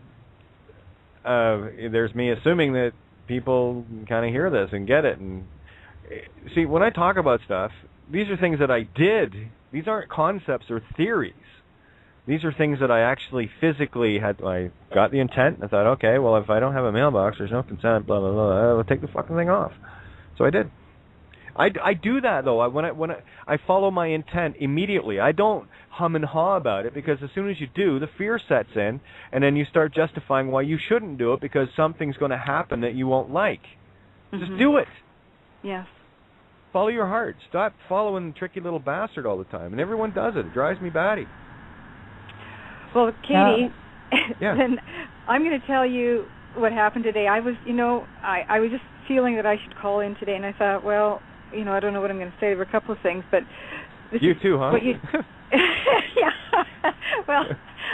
there's me assuming that people kind of hear this and get it. And see, when I talk about stuff, these are things that I did. These aren't concepts or theories. These are things that I actually physically had. I got the intent, and I thought, okay, well, if I don't have a mailbox, there's no consent, blah, blah, blah, I'll take the fucking thing off. So I did. I do that, though. When I follow my intent immediately. I don't hum and haw about it, because as soon as you do, the fear sets in, and then you start justifying why you shouldn't do it because something's going to happen that you won't like. Mm-hmm. Just do it. Yes. Follow your heart. Stop following the tricky little bastard all the time. And everyone does it. It drives me batty. Well, Katie, yeah. Then I'm going to tell you what happened today. I was, I was just feeling that I should call in today, and I thought, well, I don't know what I'm going to say. There were a couple of things, but you too, huh? Yeah. Well,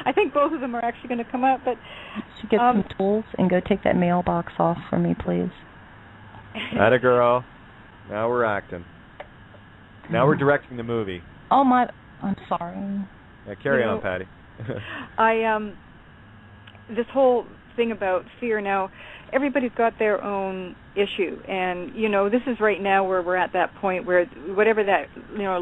I think both of them are actually going to come up. But you should get some tools and go take that mailbox off for me, please. Atta girl. Now we're acting. Now we're directing the movie. Oh my! I'm sorry. Yeah, carry on, Patty. This whole thing about fear now, everybody's got their own issue, and this is right now where we're at that point where whatever that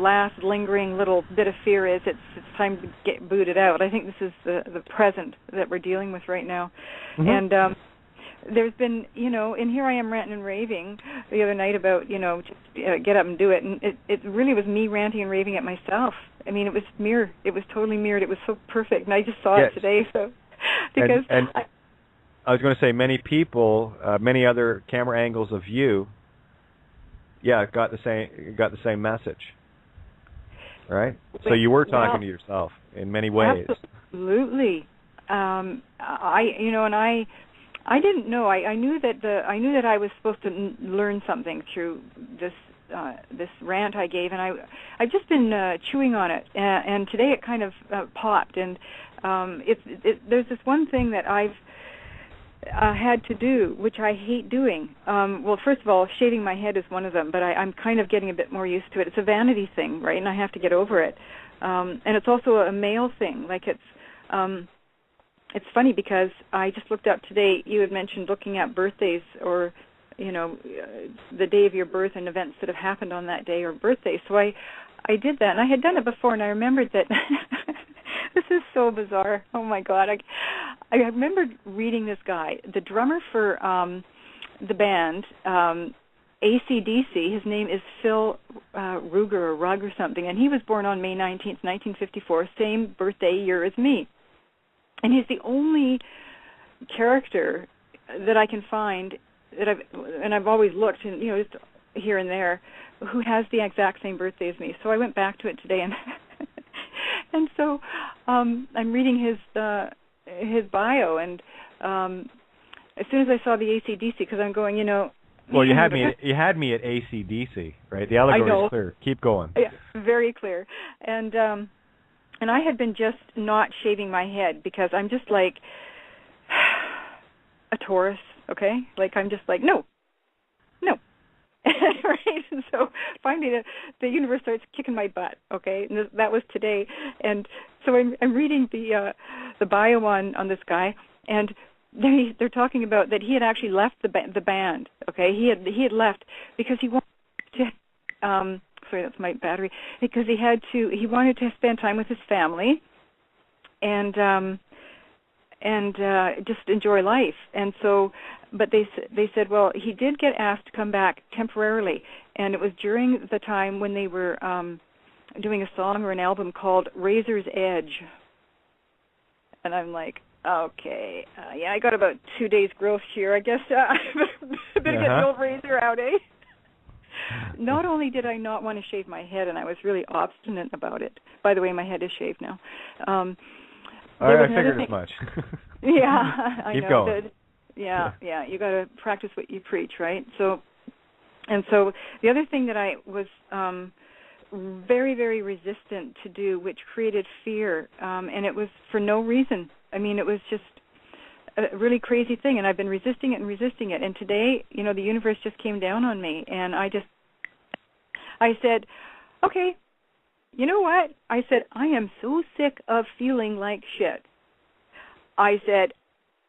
last lingering little bit of fear is, it's time to get booted out. I think this is the present that we're dealing with right now. Mm-hmm. And there's been, and here I am ranting and raving the other night about, just get up and do it. And it really was me ranting and raving at myself. I mean, it was mirrored. It was totally mirrored. It was so perfect. And I just saw it today. So, because and I was going to say many people, many other camera angles of you, got the same message. Right? So you were talking to yourself in many ways. Absolutely. I didn't know. I knew that I was supposed to learn something through this rant I gave, and I've just been chewing on it. And today it kind of popped. And there's this one thing that had to do, which I hate doing. Well, first of all, shaving my head is one of them, but I'm kind of getting a bit more used to it. It's a vanity thing, right? And I have to get over it. And it's also a male thing. Like it's funny because I just looked up today. You had mentioned looking at birthdays or, the day of your birth and events that have happened on that day or birthday. So I did that, and I had done it before, and I remembered that this is so bizarre. Oh, my God. I remembered reading this guy, the drummer for the band, AC/DC. His name is Phil Ruger or Rugg or something, and he was born on May 19th, 1954, same birthday year as me. And he's the only character that I can find that I've always looked, and just here and there, who has the exact same birthday as me. So I went back to it today, and and so I'm reading his bio, and as soon as I saw the AC/DC, because I'm going, Well, you had me at AC/DC, right? The allegory is clear. Keep going. Yeah, very clear. And I had been just not shaving my head because I'm just like a Taurus, okay? Like I'm just like, no. Right? And so finally the universe starts kicking my butt, okay? And that was today. And so I'm reading the bio on this guy, and they're talking about that he had actually left the band, okay? He had left because he wanted to sorry, that's my battery. Because he wanted to spend time with his family, and just enjoy life. And so, but they said, well, he did get asked to come back temporarily, and it was during the time when they were doing a song or an album called Razor's Edge. And I'm like, okay, yeah, I got about 2 days growth here, I guess. I better get the old razor out, eh? Not only did I not want to shave my head, and I was really obstinate about it. By the way, my head is shaved now. I figured as much. Yeah, I Keep know. going. Yeah, you got to practice what you preach, right? So the other thing that I was very, very resistant to do, which created fear, and it was for no reason. I mean, it was just a really crazy thing, and I've been resisting it. And today, the universe just came down on me, and I said, okay, you know what? I said, I am so sick of feeling like shit. I said,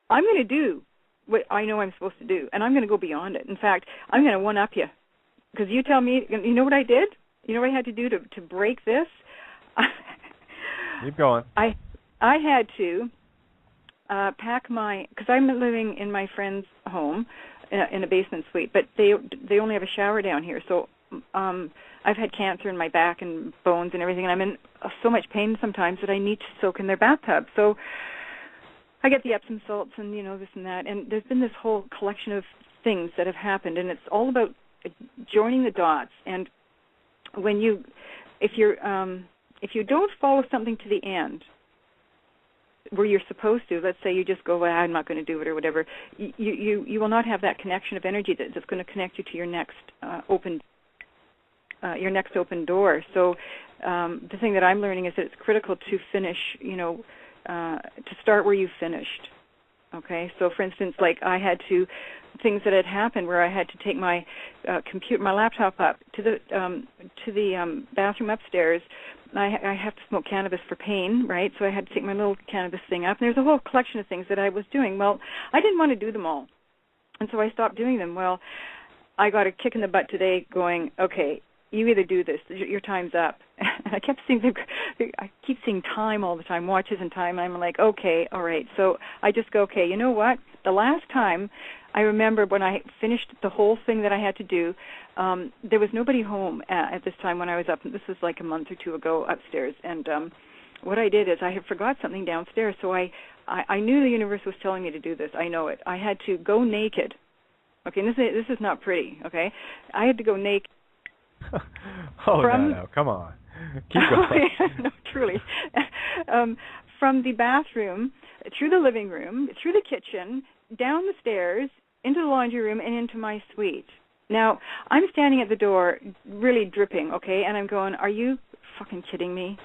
I'm going to do what I know I'm supposed to do, and I'm going to go beyond it. In fact, I'm going to one-up you, because you tell me, you know what I did? You know what I had to do to break this? Keep going. I had to pack because I'm living in my friend's home in a basement suite, but they only have a shower down here, so I've had cancer in my back and bones and everything, and I'm in so much pain sometimes that I need to soak in their bathtub. So I get the Epsom salts and this and that, and there's been this whole collection of things that have happened, and it's all about joining the dots. And if you don't follow something to the end where you're supposed to, let's say you just go, well, I'm not going to do it or whatever, you will not have that connection of energy that's going to connect you to your next open door. So the thing that I'm learning is that it's critical to finish, to start where you finished. Okay, so for instance, like I had things that had happened where I had to take my my laptop up to the bathroom upstairs. I have to smoke cannabis for pain, right? So I had to take my little cannabis thing up. And there's a whole collection of things that I was doing. Well, I didn't want to do them all, and so I stopped doing them. Well, I got a kick in the butt today going, okay, you either do this, your time's up. And I keep seeing time all the time, watches and time, and I'm like, okay, all right. So I just go, okay, you know what? The last time I remember when I finished the whole thing that I had to do, there was nobody home at this time when I was up. This was like a month or two ago upstairs. And what I did is I had forgot something downstairs, so I knew the universe was telling me to do this. I know it. I had to go naked. Okay, and this is not pretty, okay? I had to go naked. No, come on. Keep going. No, truly. From the bathroom, through the living room, through the kitchen, down the stairs, into the laundry room, and into my suite. Now, I'm standing at the door, really dripping, okay, and I'm going, are you fucking kidding me?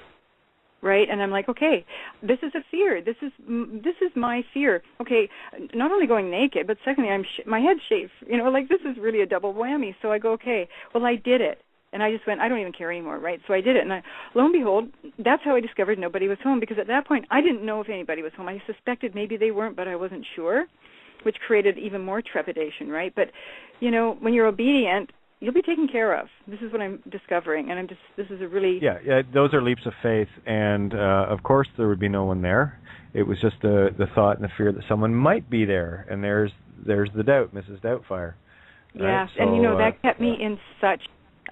right? And I'm like, okay, this is a fear. This is my fear. Okay, not only going naked, but secondly, my head's shaved. Like this is really a double whammy. So I go, okay, well, I did it. And I just went, I don't even care anymore, right? So I did it. And lo and behold, that's how I discovered nobody was home, because at that point, I didn't know if anybody was home. I suspected maybe they weren't, but I wasn't sure, which created even more trepidation, right? But, when you're obedient, you'll be taken care of. This is what I'm discovering. And this is a really... Yeah, those are leaps of faith. And, of course, there would be no one there. It was just the thought and the fear that someone might be there. And there's the doubt, Mrs. Doubtfire. Yeah, right? So, and, that kept me in such...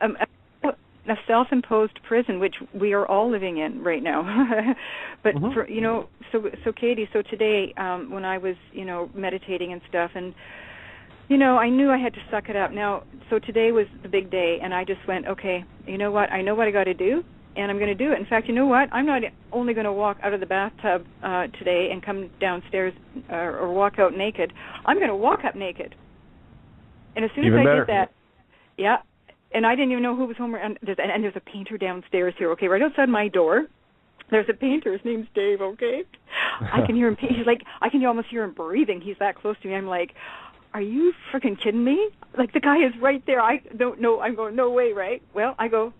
a self-imposed prison, which we are all living in right now. But so Katie, so today when I was meditating and stuff, and I knew I had to suck it up. Now, so today was the big day, and I just went, okay, you know what? I know what I got to do, and I'm going to do it. In fact, you know what? I'm not only going to walk out of the bathtub today and come downstairs or walk out naked. I'm going to walk up naked. And as soon as I did that, yeah. And I didn't even know who was home. And there's a painter downstairs here, okay, right outside my door. There's a painter. His name's Dave, okay? I can hear him. He's like, I can almost hear him breathing. He's that close to me. I'm like, are you freaking kidding me? Like, the guy is right there. I don't know. I'm going, no way, right? Well, I go,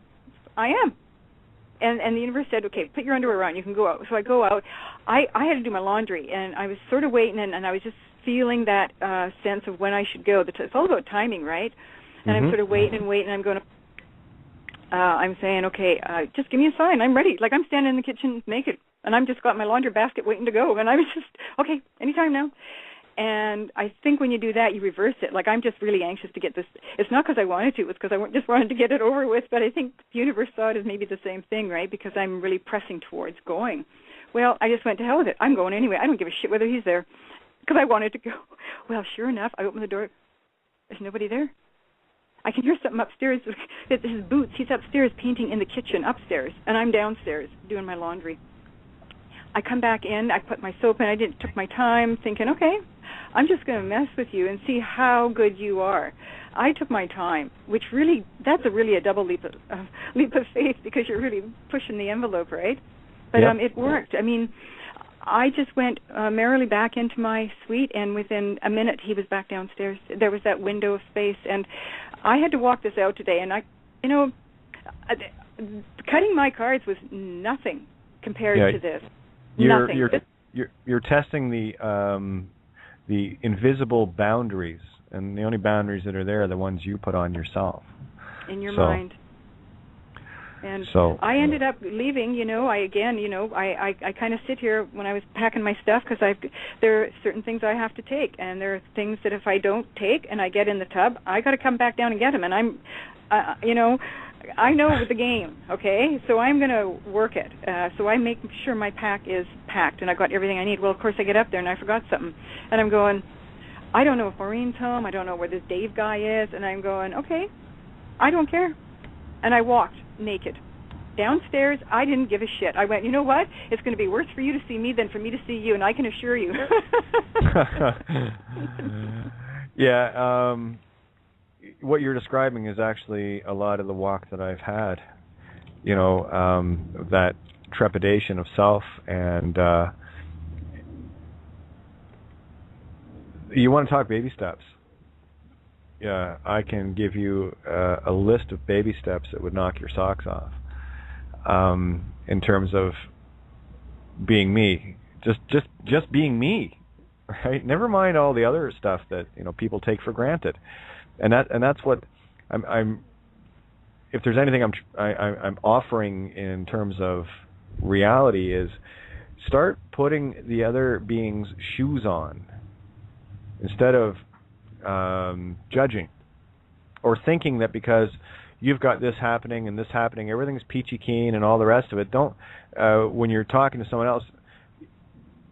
I am. And the universe said, okay, put your underwear on. You can go out. So I go out. I had to do my laundry, and I was sort of waiting, and I was just feeling that sense of when I should go. It's all about timing, right? And I'm sort of waiting, and I'm going to, I'm saying, okay, just give me a sign. I'm ready. Like, I'm standing in the kitchen naked, and I'm just got my laundry basket waiting to go. And I was just, okay, anytime now. And I think when you do that, you reverse it. Like, I'm just really anxious to get this. It's not because I wanted to. It's because I just wanted to get it over with. But I think the universe saw it as maybe the same thing, right, because I'm really pressing towards going. Well, I just went to hell with it. I'm going anyway. I don't give a shit whether he's there, because I wanted to go. Well, sure enough, I opened the door. There's nobody there. I can hear something upstairs. It's his boots. He's upstairs painting in the kitchen upstairs, and I'm downstairs doing my laundry. I come back in. I put my soap in. Took my time thinking, okay, I'm just going to mess with you and see how good you are. I took my time, which really, that's really a double leap of faith, because you're really pushing the envelope, right? But it worked. I mean, I just went merrily back into my suite, and within a minute he was back downstairs. There was that window of space, and I had to walk this out today, and cutting my cards was nothing compared to this. Nothing. You're testing the invisible boundaries, and the only boundaries that are there are the ones you put on yourself. In your mind. And so, I ended up leaving, I kind of sit here when I was packing my stuff, because there are certain things I have to take, and there are things that if I don't take and I get in the tub, I got to come back down and get them, and I'm, I know the game, okay, so I'm going to work it. So I make sure my pack is packed, and I got everything I need. Well, of course, I get up there, and I forgot something, and I'm going, I don't know if Maureen's home, I don't know where this Dave guy is, and I'm going, okay, I don't care. And I walked naked downstairs. I didn't give a shit. I went, you know what? It's going to be worse for you to see me than for me to see you, and I can assure you. Yeah, what you're describing is actually a lot of the walk that I've had. That trepidation of self, and you want to talk baby steps. Yeah, I can give you a list of baby steps that would knock your socks off. In terms of being me, just being me, right? Never mind all the other stuff that people take for granted, and that's what I'm. If there's anything I'm offering in terms of reality, is start putting the other being's shoes on instead of judging or thinking that because you've got this happening and this happening, everything's peachy keen and all the rest of it. Don't, when you're talking to someone else,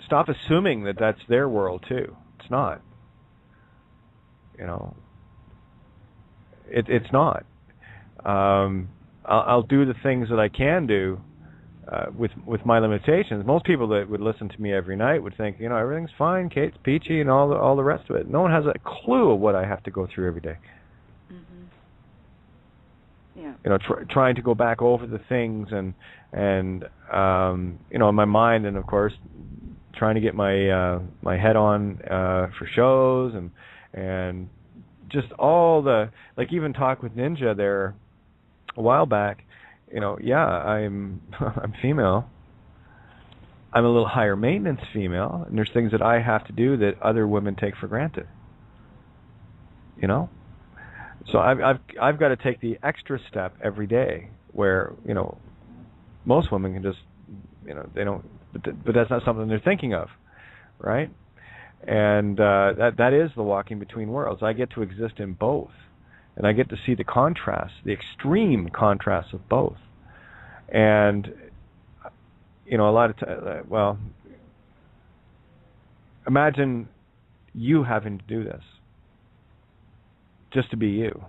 stop assuming that that's their world too. It's not. It's not. I'll do the things that I can do with my limitations. Most people that would listen to me every night would think, everything's fine, Kate's peachy, and all the rest of it. No one has a clue of what I have to go through every day. You know, trying to go back over the things and you know, in my mind, and of course trying to get my my head on for shows and just all the, like, even Talk with Ninja there a while back. You know, yeah, I'm female. I'm a little higher maintenance female, and there's things that I have to do that other women take for granted. You know, so I've got to take the extra step every day, where, you know, most women can just, you know, they don't, but that's not something they're thinking of, right? And that is the walking between worlds. I get to exist in both, and I get to see the contrast, the extreme contrast of both. And you know, a lot of well, imagine you having to do this just to be you.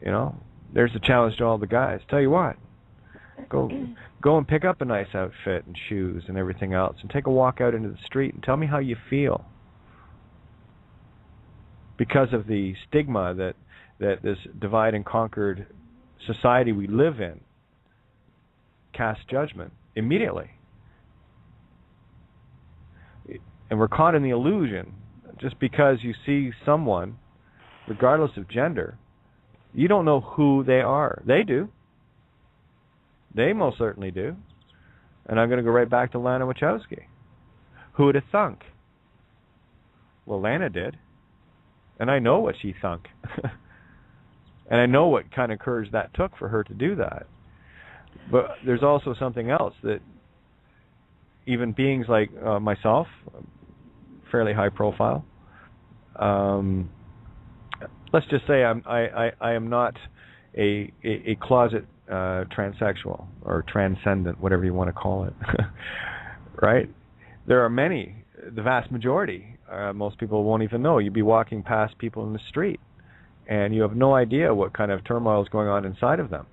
You know, there's a challenge to all the guys. Tell you what, go and pick up a nice outfit and shoes and everything else, and take a walk out into the street and tell me how you feel. Because of the stigma that this divide and conquered society we live in casts judgment immediately. And we're caught in the illusion, just because you see someone, regardless of gender, you don't know who they are. They do. They most certainly do. And I'm going to go right back to Lana Wachowski. Who would have thunk? Well, Lana did. And I know what she thunk. And I know what kind of courage that took for her to do that. But there's also something else, that even beings like myself, fairly high profile, let's just say I am not a closet transsexual or transcendent, whatever you want to call it, right? There are many, the vast majority, most people won't even know. You'd be walking past people in the street, and you have no idea what kind of turmoil is going on inside of them.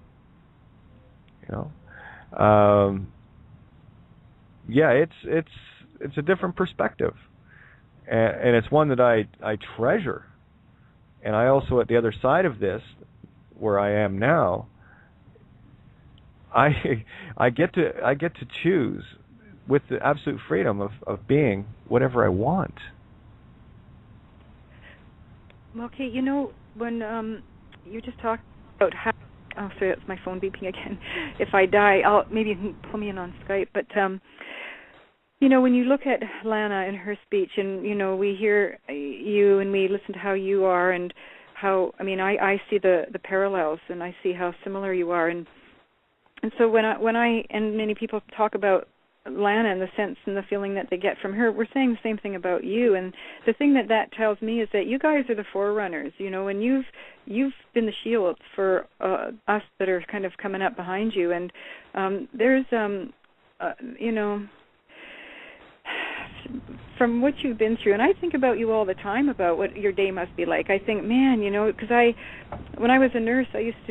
You know, yeah, it's a different perspective, and it's one that I treasure. And I also, at the other side of this, where I am now, I get to choose with the absolute freedom of being whatever I want. Okay, you know, when you just talked about how, oh, sorry, that's my phone beeping again. If I die, maybe you can pull me in on Skype. But you know, when you look at Lana and her speech, and you know, we hear you and we listen to how you are, and how, I mean, I see the parallels, and I see how similar you are, and so when I and many people talk about Lana and the sense and the feeling that they get from her, we're saying the same thing about you. And the thing that tells me is that you guys are the forerunners, you know, and you've been the shield for us that are kind of coming up behind you. And there's you know, from what you've been through, and I think about you all the time, about what your day must be like. I think, man, you know, because when I was a nurse, I used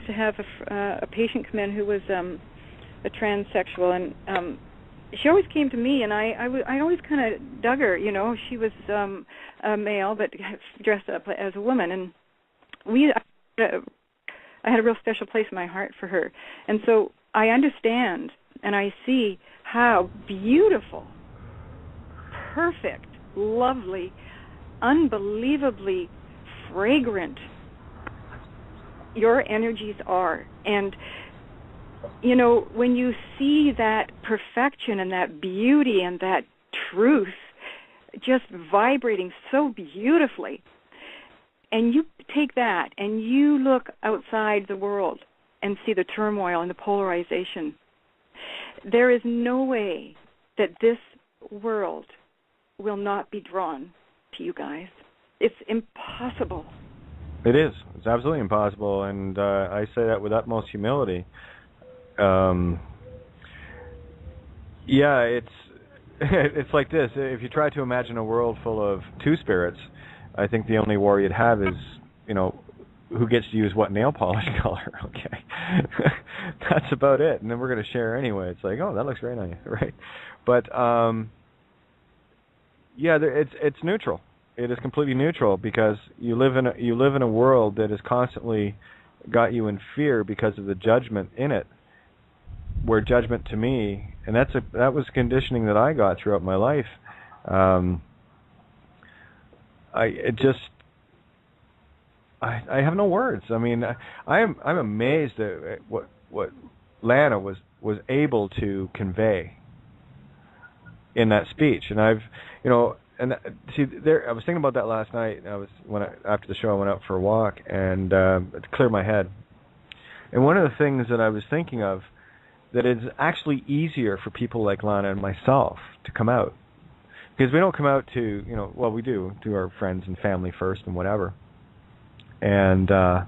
to have a patient come in who was a transsexual, and she always came to me, and I always kind of dug her. You know, she was a male but dressed up as a woman, and I had a real special place in my heart for her. And so I understand, and I see how beautiful, perfect, lovely, unbelievably fragrant your energies are. And you know, when you see that perfection and that beauty and that truth just vibrating so beautifully, and you take that and you look outside the world and see the turmoil and the polarization, there is no way that this world will not be drawn to you guys. It's impossible. It is. It's absolutely impossible, and I say that with utmost humility. Yeah, it's like this. If you try to imagine a world full of two spirits, I think the only war you'd have is, you know, who gets to use what nail polish color. Okay, that's about it. And then we're going to share anyway. It's like, oh, that looks very nice, right? But yeah, it's neutral. It is completely neutral because you live in a world that has constantly got you in fear because of the judgment in it. Where judgment to me, and that was conditioning that I got throughout my life. I have no words. I mean, I'm amazed at what Lana was able to convey in that speech, and I was thinking about that last night. After the show, I went out for a walk and to clear my head. And one of the things that I was thinking of, that it's actually easier for people like Lana and myself to come out, because we don't come out to, we do to our friends and family first and whatever. And I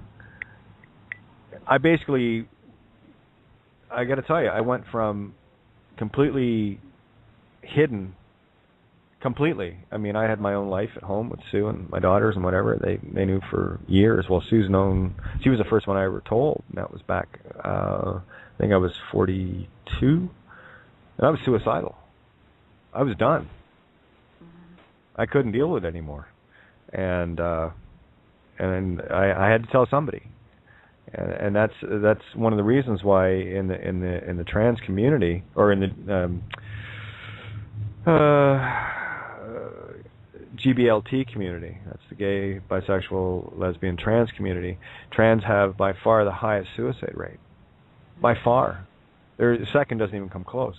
got to tell you, I went from completely hidden, completely. I mean, I had my own life at home with Sue and my daughters and whatever. They knew for years. Well, Sue's known. She was the first one I ever told, and that was back, I think I was 42, and I was suicidal. I was done. I couldn't deal with it anymore, and I had to tell somebody, and that's one of the reasons why in the trans community, or in the GBLT community, that's the gay, bisexual, lesbian, trans community, trans have by far the highest suicide rate. By far. The second doesn't even come close.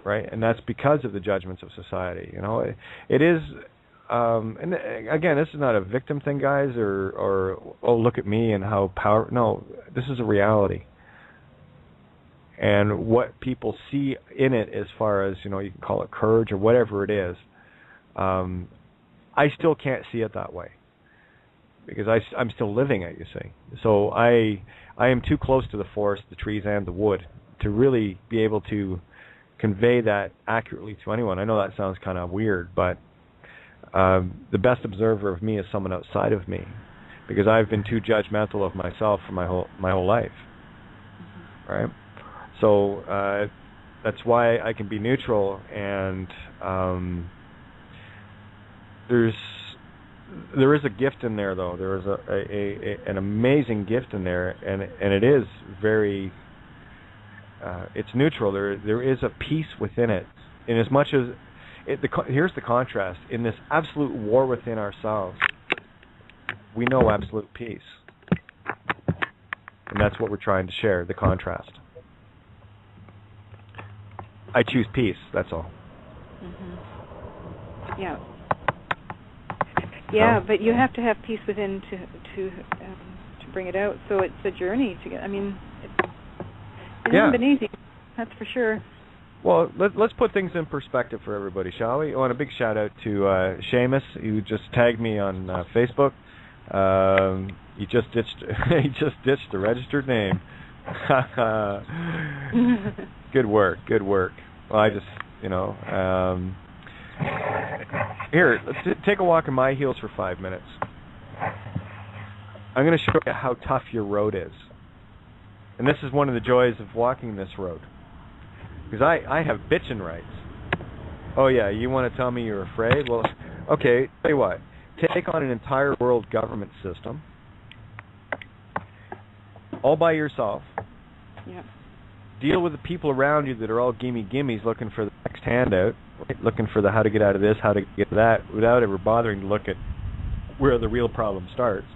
Right? And that's because of the judgments of society. It is, and again, this is not a victim thing, guys, or look at me and how powerful. No, this is a reality. And what people see in it, as far as, you can call it courage or whatever it is, I still can't see it that way, because I'm still living it, you see. So I am too close to the forest, the trees, and the wood to really be able to convey that accurately to anyone. I know that sounds kind of weird, but the best observer of me is someone outside of me, because I've been too judgmental of myself for my whole life. Right? So that's why I can be neutral, and there is a gift in there, though. There is an amazing gift in there, and it is very. It's neutral. There is a peace within it, in as much as here's the contrast. In this absolute war within ourselves, we know absolute peace, and that's what we're trying to share. The contrast. I choose peace. That's all. Mm-hmm. Yeah. Yeah, but you have to have peace within to bring it out. So it's a journey to get. I mean, it hasn't been easy. That's for sure. Well, let's put things in perspective for everybody, shall we? I want a big shout out to Seamus, who just tagged me on Facebook. He just ditched the registered name. Good work. Well, I just, here, let's take a walk in my heels for 5 minutes. I'm going to show you how tough your road is. And this is one of the joys of walking this road. Because I have bitchin' rights. Oh, yeah, you want to tell me you're afraid? Well, okay, tell you what. Take on an entire world government system, all by yourself. Yeah. Deal with the people around you that are all gimmies looking for the next handout, right? Looking for the how to get out of this, how to get to that, without ever bothering to look at where the real problem starts.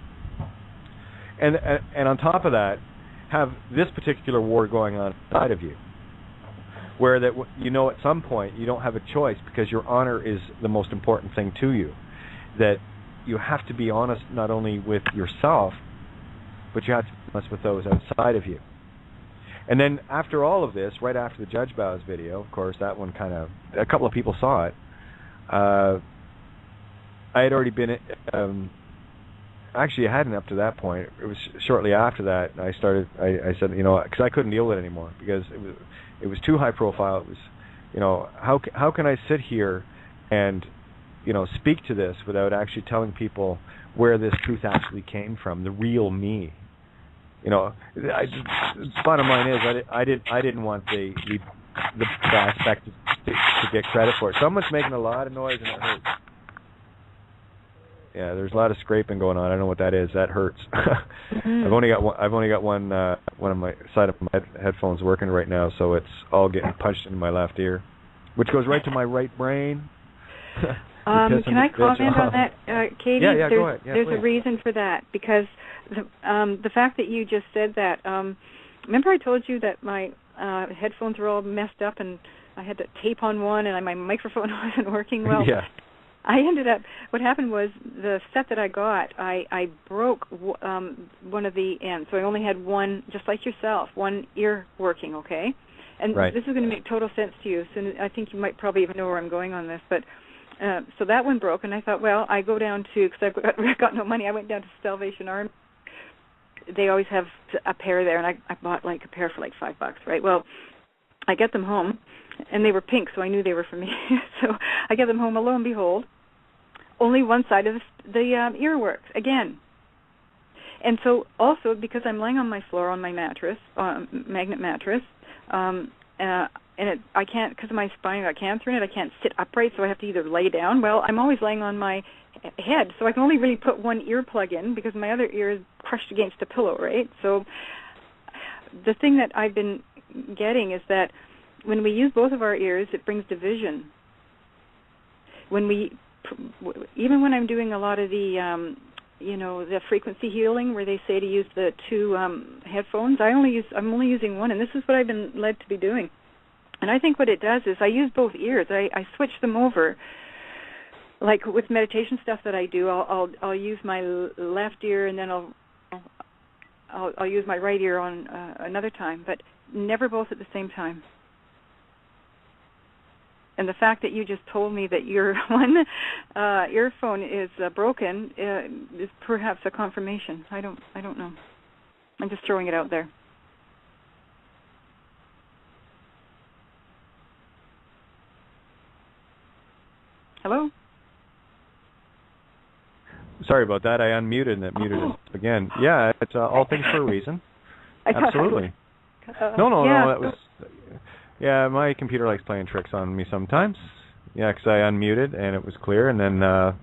And on top of that, have this particular war going on inside of you, where that at some point you don't have a choice, because your honor is the most important thing to you. That you have to be honest not only with yourself, but you have to be honest with those outside of you. And then after all of this, right after the Judge Bows video, of course, that one a couple of people saw it. I had already been, actually I hadn't up to that point. It was shortly after that I said, because I couldn't deal with it anymore, because it was too high profile. It was, how can I sit here and, speak to this without actually telling people where this truth actually came from, the real me. Bottom line is, I didn't want the aspect to get credit for it. Someone's making a lot of noise and it hurts. Yeah, there's a lot of scraping going on. I don't know what that is. That hurts. Mm-hmm. I've only got one of my side of my headphones working right now, so it's all getting punched into my left ear, which goes right to my right brain. Can I comment on that, Katie? Yeah, go ahead. Yeah, there's please. a reason for that, because the fact that you just said that. Remember, I told you that my headphones were all messed up, and I had to tape on one, and my microphone wasn't working well. Yeah. I ended up. What happened was the set that I got. I broke one of the ends, so I only had one, just like yourself, one ear working. Okay, and right. This is going to make total sense to you. So I think you might probably even know where I'm going on this, but. So that one broke, and I thought, well, I go down to, because I've got no money, I went down to Salvation Army. They always have a pair there, and I bought like a pair for like $5, right? Well, I get them home, and they were pink, so I knew they were for me. So I get them home, and lo and behold, only one side of the ear works, again. And so also, because I'm laying on my floor on my mattress, magnet mattress, and I can't, because of my spine, I got cancer in it, I can't sit upright, so I have to either lay down. Well, I'm always laying on my head, so I can only really put one earplug in because my other ear is crushed against the pillow, right? So the thing that I've been getting is that when we use both of our ears, it brings division. Even when I'm doing a lot of the, the frequency healing, where they say to use the two headphones, I'm only using one, and this is what I've been led to be doing. And I think what it does is I use both ears. I switch them over. Like with meditation stuff that I do, I'll use my left ear, and then I'll use my right ear on another time, but never both at the same time. And the fact that you just told me that your one earphone is broken is perhaps a confirmation. I don't know. I'm just throwing it out there. Hello? Sorry about that. I unmuted and it muted it again. Yeah, it's all things for a reason. Absolutely. No. That was. Yeah, my computer likes playing tricks on me sometimes. Yeah, because I unmuted and it was clear, and then I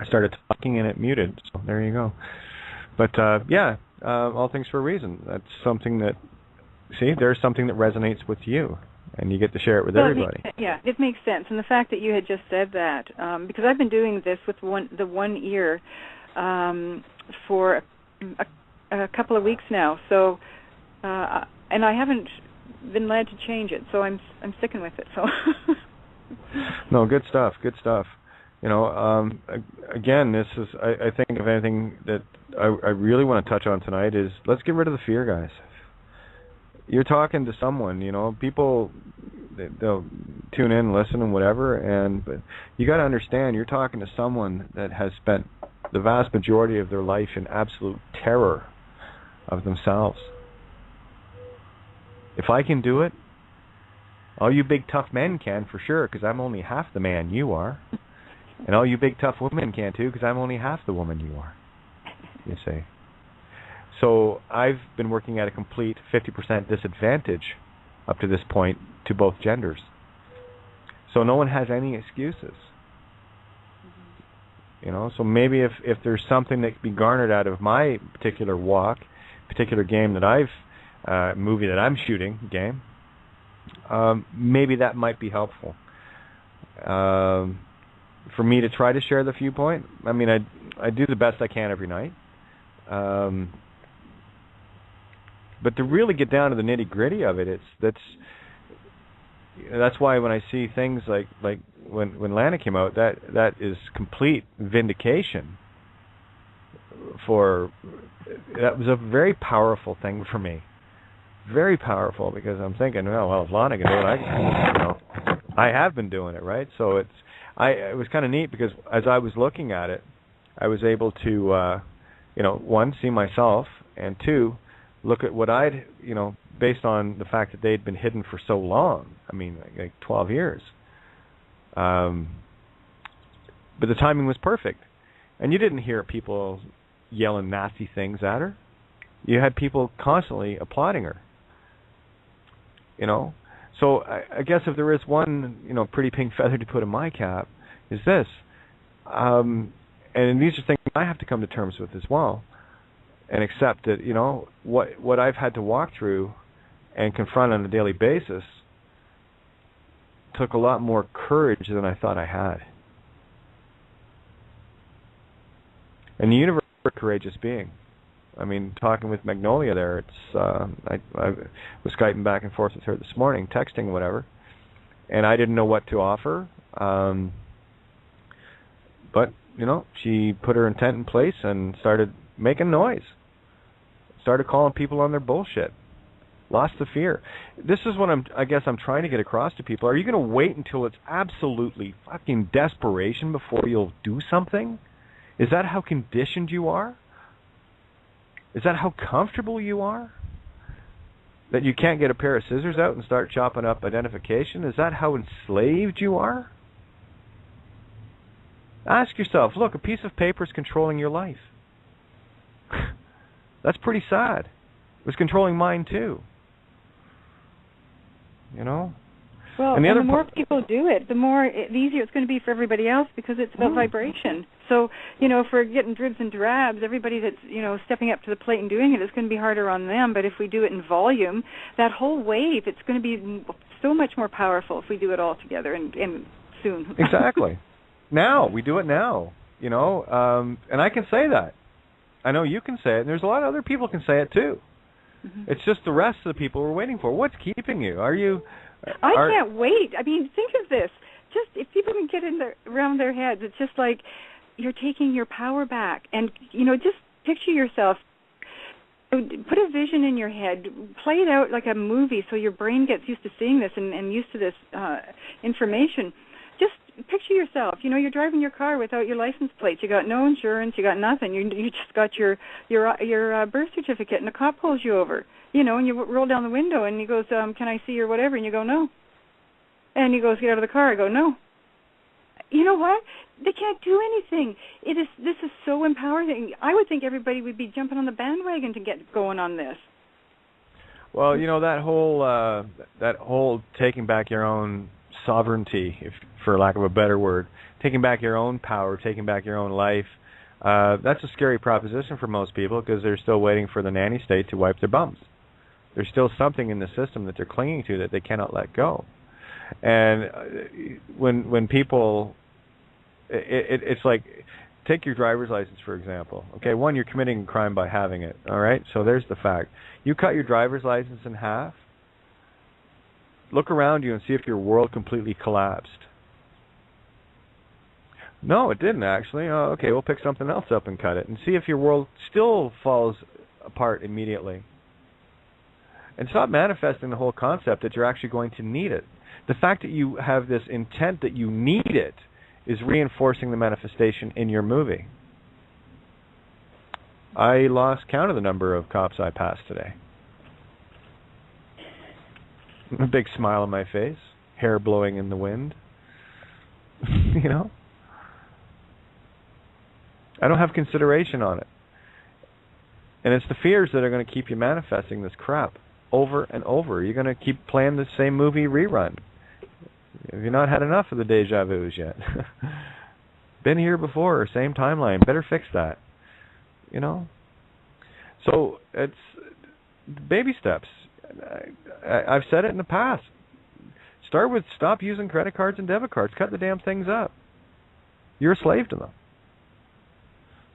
started talking and it muted. So there you go. But all things for a reason. That's something that. See, there's something that resonates with you. And you get to share it with everybody. It makes sense. And the fact that you had just said that, because I've been doing this with the one ear for a couple of weeks now. So, and I haven't been led to change it. So I'm sticking with it. So. No, good stuff. Good stuff. Again, this is. I think if anything that I really want to touch on tonight is let's get rid of the fear, guys. You're talking to someone, people, they'll tune in, listen, and whatever, but you got to understand, you're talking to someone that has spent the vast majority of their life in absolute terror of themselves. If I can do it, all you big tough men can for sure, because I'm only half the man you are, and all you big tough women can too, because I'm only half the woman you are, you see. So I've been working at a complete 50% disadvantage up to this point to both genders. So no one has any excuses. So maybe if there's something that can be garnered out of my particular walk, particular game that movie that I'm shooting, maybe that might be helpful. For me to try to share the viewpoint, I mean, I do the best I can every night. But to really get down to the nitty-gritty of it, that's why when I see things like when Lana came out, that is complete vindication. That was a very powerful thing for me, very powerful, because I'm thinking, well, if Lana can do it, I have been doing it, right? So it was kind of neat because as I was looking at it, I was able to, one, see myself, and two, look at what I'd, based on the fact that they'd been hidden for so long. I mean, like 12 years. But the timing was perfect. And you didn't hear people yelling nasty things at her. You had people constantly applauding her. So I guess if there is one, pretty pink feather to put in my cap, is this. And these are things I have to come to terms with as well, and accept that, you know, what I've had to walk through and confront on a daily basis took a lot more courage than I thought I had. And the universe is a courageous being. I mean, talking with Magnolia there, it's I was Skyping back and forth with her this morning, texting, whatever, and I didn't know what to offer. But, you know, she put her intent in place and started making noise. Started calling people on their bullshit. Lost the fear. This is what I guess I'm trying to get across to people. Are you going to wait until it's absolutely fucking desperation before you'll do something? Is that how conditioned you are? Is that how comfortable you are? That you can't get a pair of scissors out and start chopping up identification? Is that how enslaved you are? Ask yourself, look, a piece of paper is controlling your life. That's pretty sad. It was controlling mine too. You know? Well, and the more people do it, the easier it's going to be for everybody else, because it's about vibration. So, you know, if we're getting dribs and drabs, everybody that's, you know, stepping up to the plate and doing it, it's going to be harder on them. But if we do it in volume, that whole wave, it's going to be so much more powerful if we do it all together and soon. Exactly. Now, we do it now, you know, and I can say that. I know you can say it, and there's a lot of other people can say it too. Mm-hmm. It's just the rest of the people we're waiting for. What's keeping you? I can't wait. I mean, think of this. Just if people can get around their heads, it's just like you're taking your power back. And, you know, just picture yourself. Put a vision in your head. Play it out like a movie so your brain gets used to seeing this and used to this information. Just picture yourself. You know, you're driving your car without your license plates. You got no insurance. You got nothing. You just got your birth certificate, and a cop pulls you over. You know, and you roll down the window, and he goes, "Can I see your whatever?" And you go, "No." And he goes, "Get out of the car." I go, "No." You know what? They can't do anything. This is so empowering. I would think everybody would be jumping on the bandwagon to get going on this. Well, you know, that whole taking back your own sovereignty, if for lack of a better word, taking back your own power, taking back your own life, that's a scary proposition for most people, because they're still waiting for the nanny state to wipe their bums. There's still something in the system that they're clinging to that they cannot let go. And when people, it's like, take your driver's license, for example. Okay, one, you're committing a crime by having it, all right? So there's the fact. You cut your driver's license in half, look around you and see if your world completely collapsed. No, it didn't, actually. Oh, okay, we'll pick something else up and cut it and see if your world still falls apart immediately. And stop manifesting the whole concept that you're actually going to need it. The fact that you have this intent that you need it is reinforcing the manifestation in your movie. I lost count of the number of cops I passed today. A big smile on my face, hair blowing in the wind. You know? I don't have consideration on it. And it's the fears that are going to keep you manifesting this crap over and over. You're going to keep playing the same movie rerun. Have you not had enough of the deja vus yet? Been here before, same timeline. Better fix that. You know? So it's baby steps. I've said it in the past. Start with stop using credit cards and debit cards. Cut the damn things up. You're a slave to them.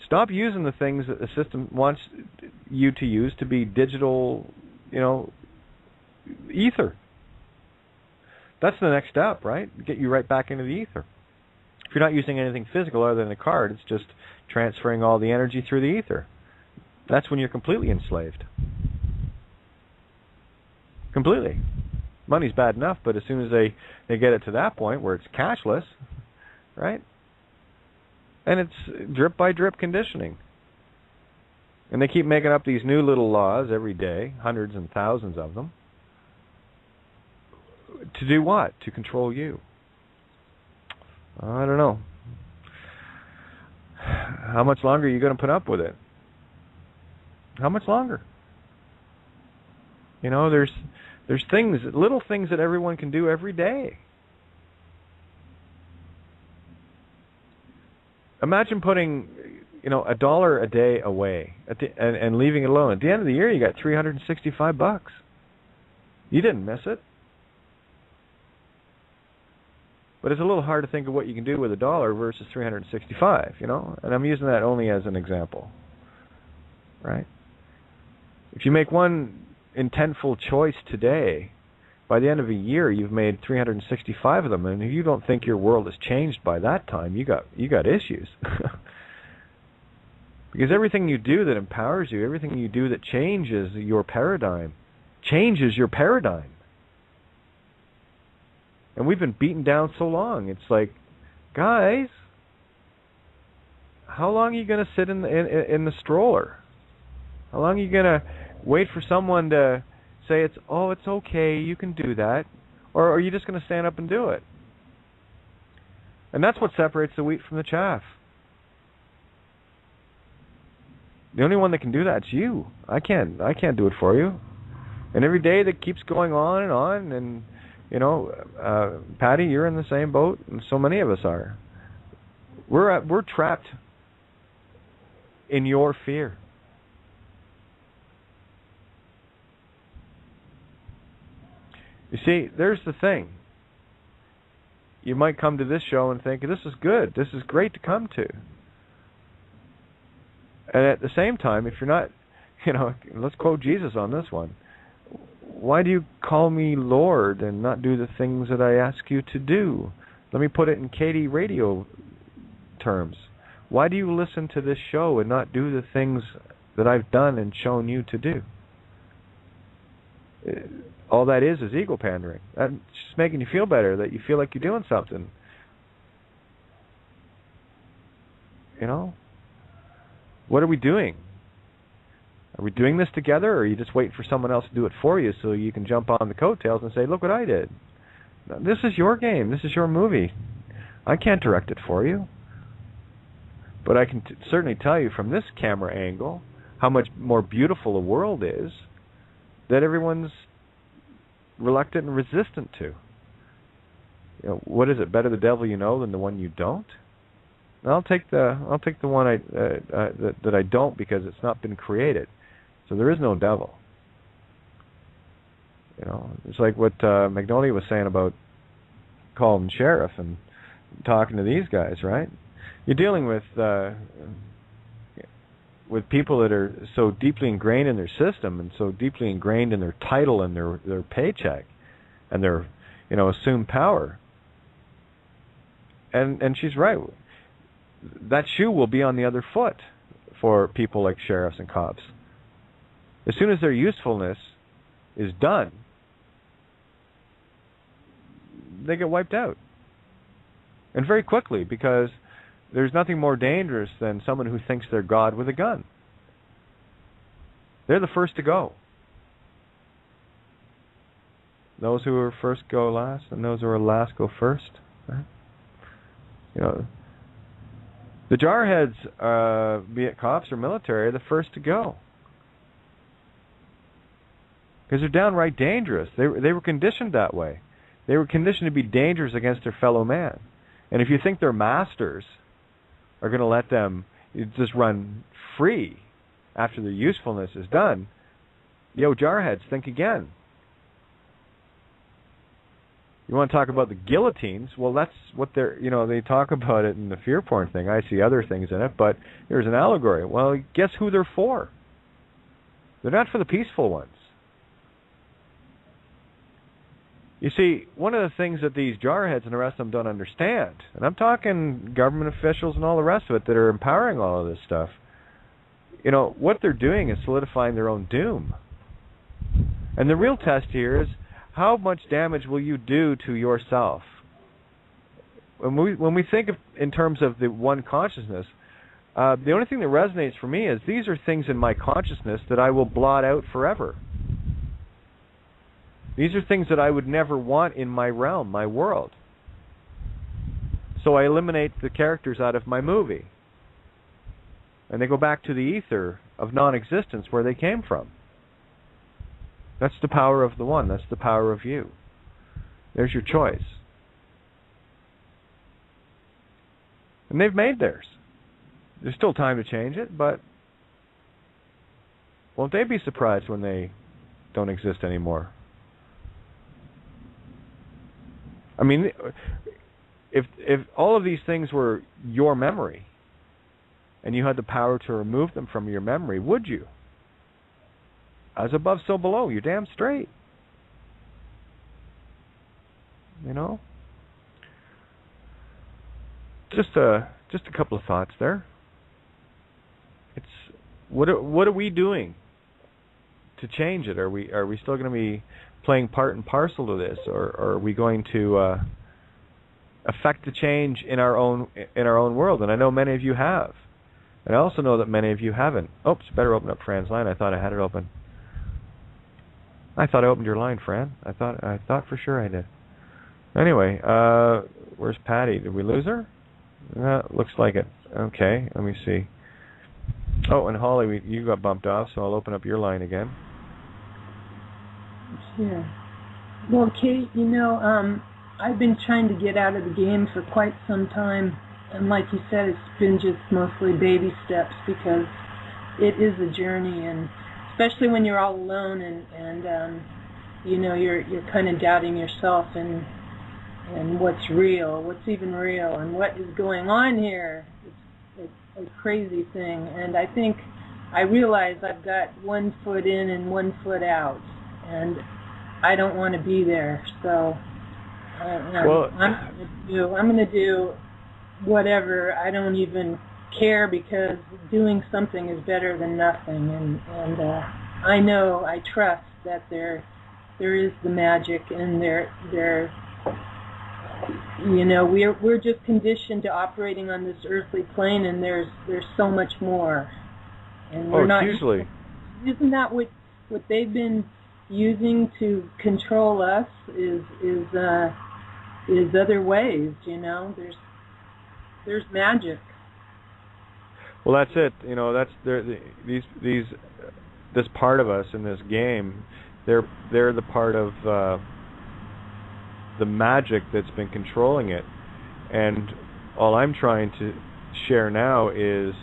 Stop using the things that the system wants you to use to be digital, you know, ether. That's the next step, right? Get you right back into the ether. If you're not using anything physical other than a card, it's just transferring all the energy through the ether. That's when you're completely enslaved. Completely. Money's bad enough, but as soon as they get it to that point where it's cashless, right? And it's drip by drip conditioning. And they keep making up these new little laws every day, hundreds and thousands of them. To do what? To control you. I don't know. How much longer are you going to put up with it? How much longer? You know, there's things, little things that everyone can do every day. Imagine putting, $1 a day away and leaving it alone. At the end of the year, you got $365. You didn't miss it. But it's a little hard to think of what you can do with $1 versus 365, And I'm using that only as an example, right? If you make one intentful choice today, by the end of a year, you've made 365 of them, and if you don't think your world has changed by that time, you got issues. Because everything you do that empowers you, everything you do that changes your paradigm. And we've been beaten down so long. It's like, guys, how long are you going to sit in the stroller? How long are you going to wait for someone to say it's okay, you can do that? Or are you just going to stand up and do it? And that's what separates the wheat from the chaff. The only one that can do that's you. I can't do it for you. And every day that keeps going on, and Patty, you're in the same boat, and so many of us are. We're trapped in your fear. You see, there's the thing. You might come to this show and think, this is good, this is great to come to. And at the same time, if you're not, let's quote Jesus on this one. Why do you call me Lord and not do the things that I ask you to do? Let me put it in Katie radio terms. Why do you listen to this show and not do the things that I've done and shown you to do? All that is ego pandering. That's just making you feel better, that you feel like you're doing something. What are we doing? Are we doing this together, or are you just waiting for someone else to do it for you so you can jump on the coattails and say, look what I did? This is your game. This is your movie. I can't direct it for you. But I can certainly tell you from this camera angle how much more beautiful a world is that everyone's reluctant and resistant to. What is it? Better the devil you know than the one you don't? I'll take the one that I don't, because it's not been created. So there is no devil. It's like what Magnolia was saying about Calden Sheriff and talking to these guys, right? You're dealing with people that are so deeply ingrained in their system and so deeply ingrained in their title and their paycheck and their assumed power. And she's right. That shoe will be on the other foot for people like sheriffs and cops. As soon as their usefulness is done, they get wiped out. And very quickly, because there's nothing more dangerous than someone who thinks they're God with a gun. They're the first to go. Those who are first go last, and those who are last go first. Right? The jarheads, be it cops or military, are the first to go. Because they're downright dangerous. They were conditioned that way. They were conditioned to be dangerous against their fellow man. And if you think their masters are going to let them just run free after their usefulness is done, jarheads, think again. You want to talk about the guillotines? Well, that's what they talk about it in the fear porn thing. I see other things in it, but there's an allegory. Well, guess who they're for? They're not for the peaceful ones. You see, one of the things that these jarheads and the rest of them don't understand, and I'm talking government officials and all the rest of it that are empowering all of this stuff, what they're doing is solidifying their own doom. And the real test here is, how much damage will you do to yourself? When we think of in terms of the one consciousness, the only thing that resonates for me is these are things in my consciousness that I will blot out forever. These are things that I would never want in my realm, my world. So I eliminate the characters out of my movie. And they go back to the ether of non-existence where they came from. That's the power of the one. That's the power of you. There's your choice. And they've made theirs. there's still time to change it, but won't they be surprised when they don't exist anymore? I mean, if all of these things were your memory and you had the power to remove them from your memory, would you? As above, so below. You're damn straight. You know? Just a couple of thoughts there. It's what are we doing to change it? Are we still going to be playing part and parcel to this, or are we going to affect the change in our own world? And I know many of you have, and I also know that many of you haven't. Oops, better open up Fran's line. I thought I had it open. I thought I opened your line, Fran. I thought for sure I did. Anyway, where's Patty? Did we lose her? Looks like it. Okay, let me see. Oh, and Holly, you got bumped off, so I'll open up your line again. Sure. Well, Kate, I've been trying to get out of the game for quite some time, and like you said, it's been just mostly baby steps because it is a journey, and especially when you're all alone and you're kind of doubting yourself and what's real, what's even real, and what is going on here. It's a crazy thing, and I think I realize I've got 1 foot in and 1 foot out, and I don't want to be there. So I'm going to do whatever. I don't even care because doing something is better than nothing, and I trust that there is the magic, and we're just conditioned to operating on this earthly plane, and there's so much more, and we're not usually. Isn't that what they've been using to control us? Is other ways? There's magic. Well, that's it. This part of us in this game, they're the part of the magic that's been controlling it, and all I'm trying to share now is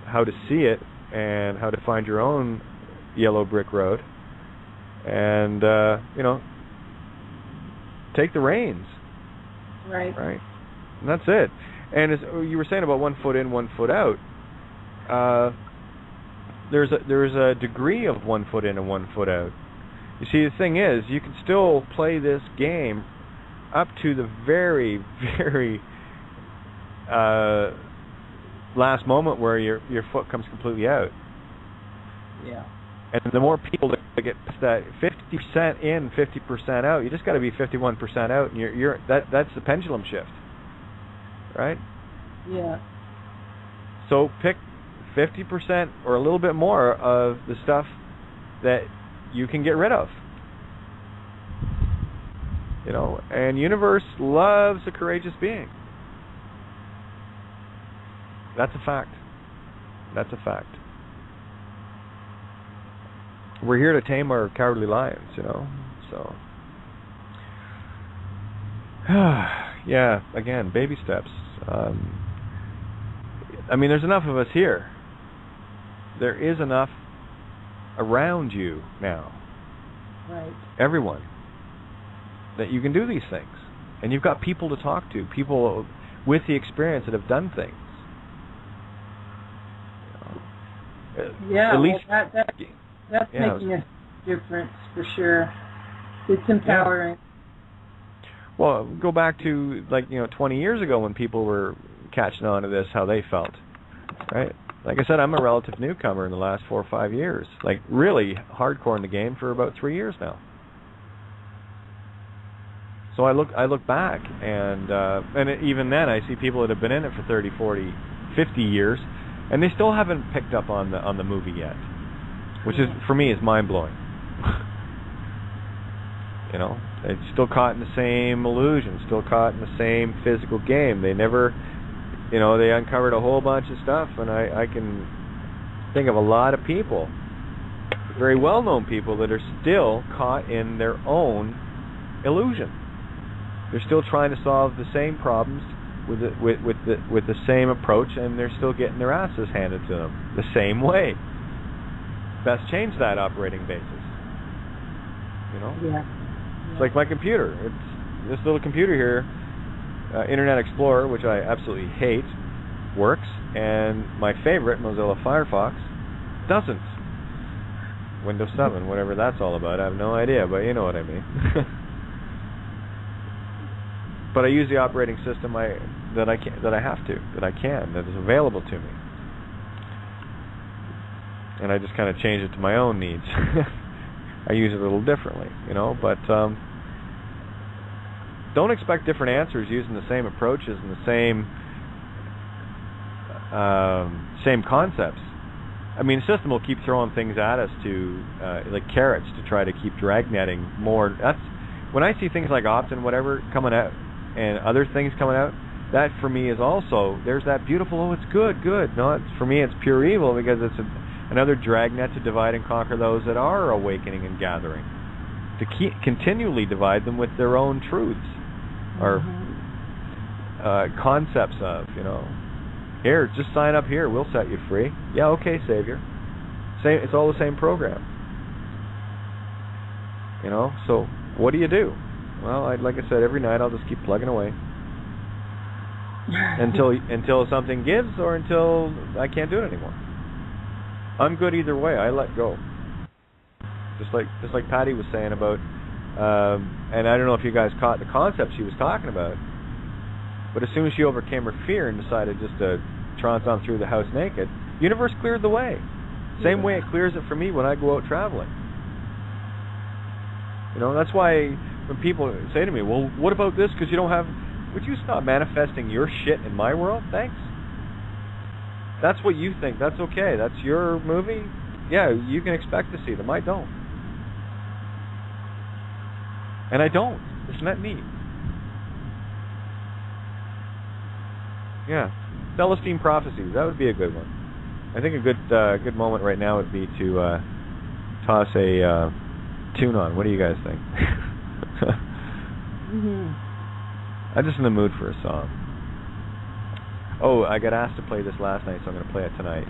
how to see it and how to find your own yellow brick road, and take the reins. Right. And that's it. And as you were saying about 1 foot in, 1 foot out, there's a degree of 1 foot in and 1 foot out. You see, the thing is, you can still play this game up to the very, very last moment where your foot comes completely out. Yeah. And the more people that get that 50% in, 50% out, you just got to be 51% out, and that's the pendulum shift, right? Yeah. So pick 50% or a little bit more of the stuff that you can get rid of. And universe loves a courageous being. That's a fact. We're here to tame our cowardly lions, so. Yeah, again, baby steps. There's enough of us here. There is enough around you now. Right. Everyone. That you can do these things. And you've got people to talk to, people with the experience that have done things. Yeah, at least, that's making a difference for sure. It's empowering. Yeah. Well, go back to 20 years ago when people were catching on to this, how they felt, right? Like I said, I'm a relative newcomer in the last 4 or 5 years. Really hardcore in the game for about 3 years now. So I look back, and even then I see people that have been in it for 30, 40, 50 years, and they still haven't picked up on the movie yet, which is for me is mind blowing. They're still caught in the same illusion, still caught in the same physical game. They never, they uncovered a whole bunch of stuff, and I can think of a lot of people, very well-known people, that are still caught in their own illusion. They're still trying to solve the same problems with the same approach, and they're still getting their asses handed to them the same way. Best change that operating basis. You know? Yeah. It's like my computer. It's this little computer here, Internet Explorer, which I absolutely hate, works, and my favorite, Mozilla Firefox, doesn't. Windows 7, whatever that's all about, I have no idea, but you know what I mean. But I use the operating system that I can, that is available to me, and I just kind of change it to my own needs. I use it a little differently, you know, but don't expect different answers using the same approaches and the same concepts. I mean, the system will keep throwing things at us like carrots to try to keep dragnetting more. That's when I see things like opt and whatever coming out and other things coming out. That for me is also, there's that beautiful, oh, it's good. No, for me it's pure evil, because it's another dragnet to divide and conquer those that are awakening and gathering, to continually divide them with their own truths or concepts of, you know. Here, just sign up here. We'll set you free. Yeah, okay, Savior. It's all the same program. You know, so what do you do? Well, like I said, every night I'll just keep plugging away until something gives, or until I can't do it anymore. I'm good either way. I let go. Just like Patty was saying about, and I don't know if you guys caught the concept she was talking about. But as soon as she overcame her fear and decided just to trance on through the house naked, the universe cleared the way. Same way it clears it for me when I go out traveling. You know, that's why when people say to me, well, what about this because you don't have... Would you stop manifesting your shit in my world? Thanks. That's what you think. That's okay. That's your movie. Yeah, you can expect to see them. I don't. And I don't. Isn't that neat? Yeah, Celestine Prophecies. That would be a good one. I think a good moment right now would be to toss a tune on. What do you guys think? I'm just in the mood for a song. Oh, I got asked to play this last night, so I'm going to play it tonight.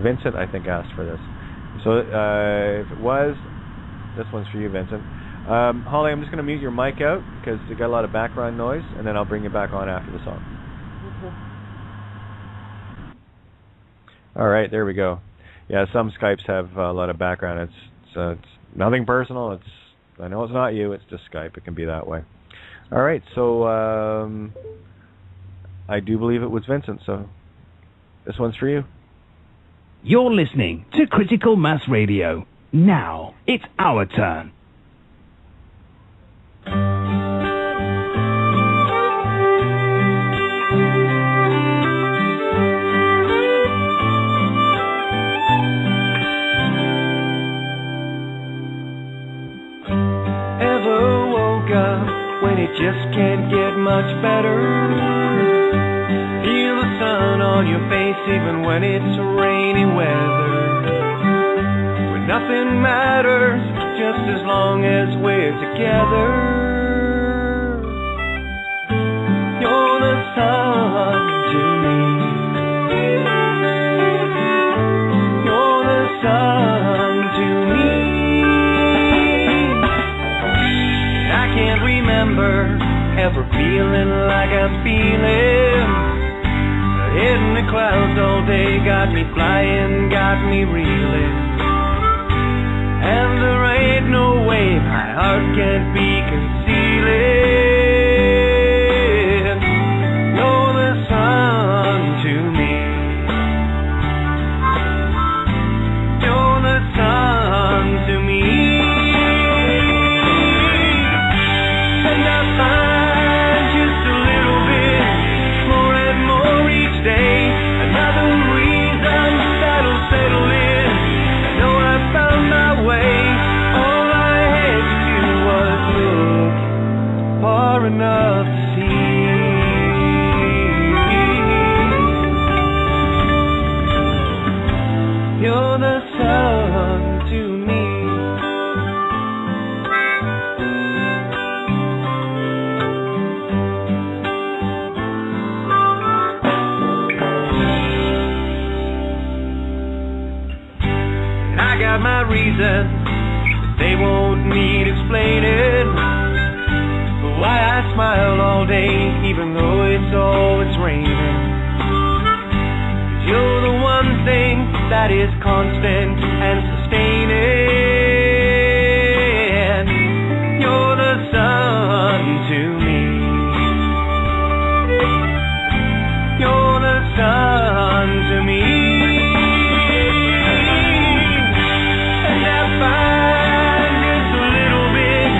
Vincent, I think, asked for this. So if it was, this one's for you, Vincent. Holly, I'm just going to mute your mic out because you got a lot of background noise, and then I'll bring you back on after the song. All right, there we go. Yeah, some Skypes have a lot of background. It's nothing personal. I know it's not you. It's just Skype. It can be that way. All right, so I do believe it was Vincent. So this one's for you. You're listening to Critical Mass Radio. Now it's our turn. Just can't get much better. Feel the sun on your face even when it's rainy weather. When nothing matters, just as long as we're together. You're the sun to me. You're the sun to me. I can't remember ever feeling like I'm feeling. Hitting the clouds all day got me flying, got me reeling. And there ain't no way my heart can't be concealing. You're the sun to me. You're the sun to me. And I find just a little bit more and more each day. Another reason that'll settle in. I know I found my way. All I had to do was look reasons they won't need explaining. Why I smile all day even though it's always raining. 'Cause you're the one thing that is constant and sustaining. You're the sun to me. You're the sun to me. And I find just a little bit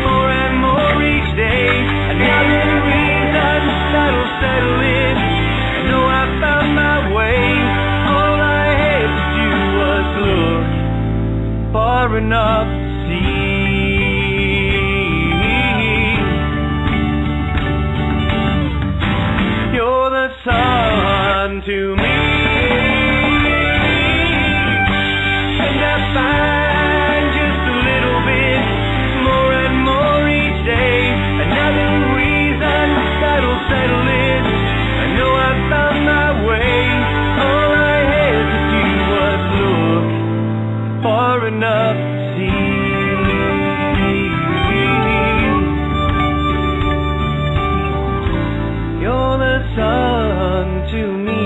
more and more each day. Another reason that'll settle in. I know I found my way. All I had to do was look far enough to see. You're the sun to me. And I find just a little bit more and more each day. Another reason that'll settle in. I know I found my way. All I had to do was look far enough to see. You're the sun to me.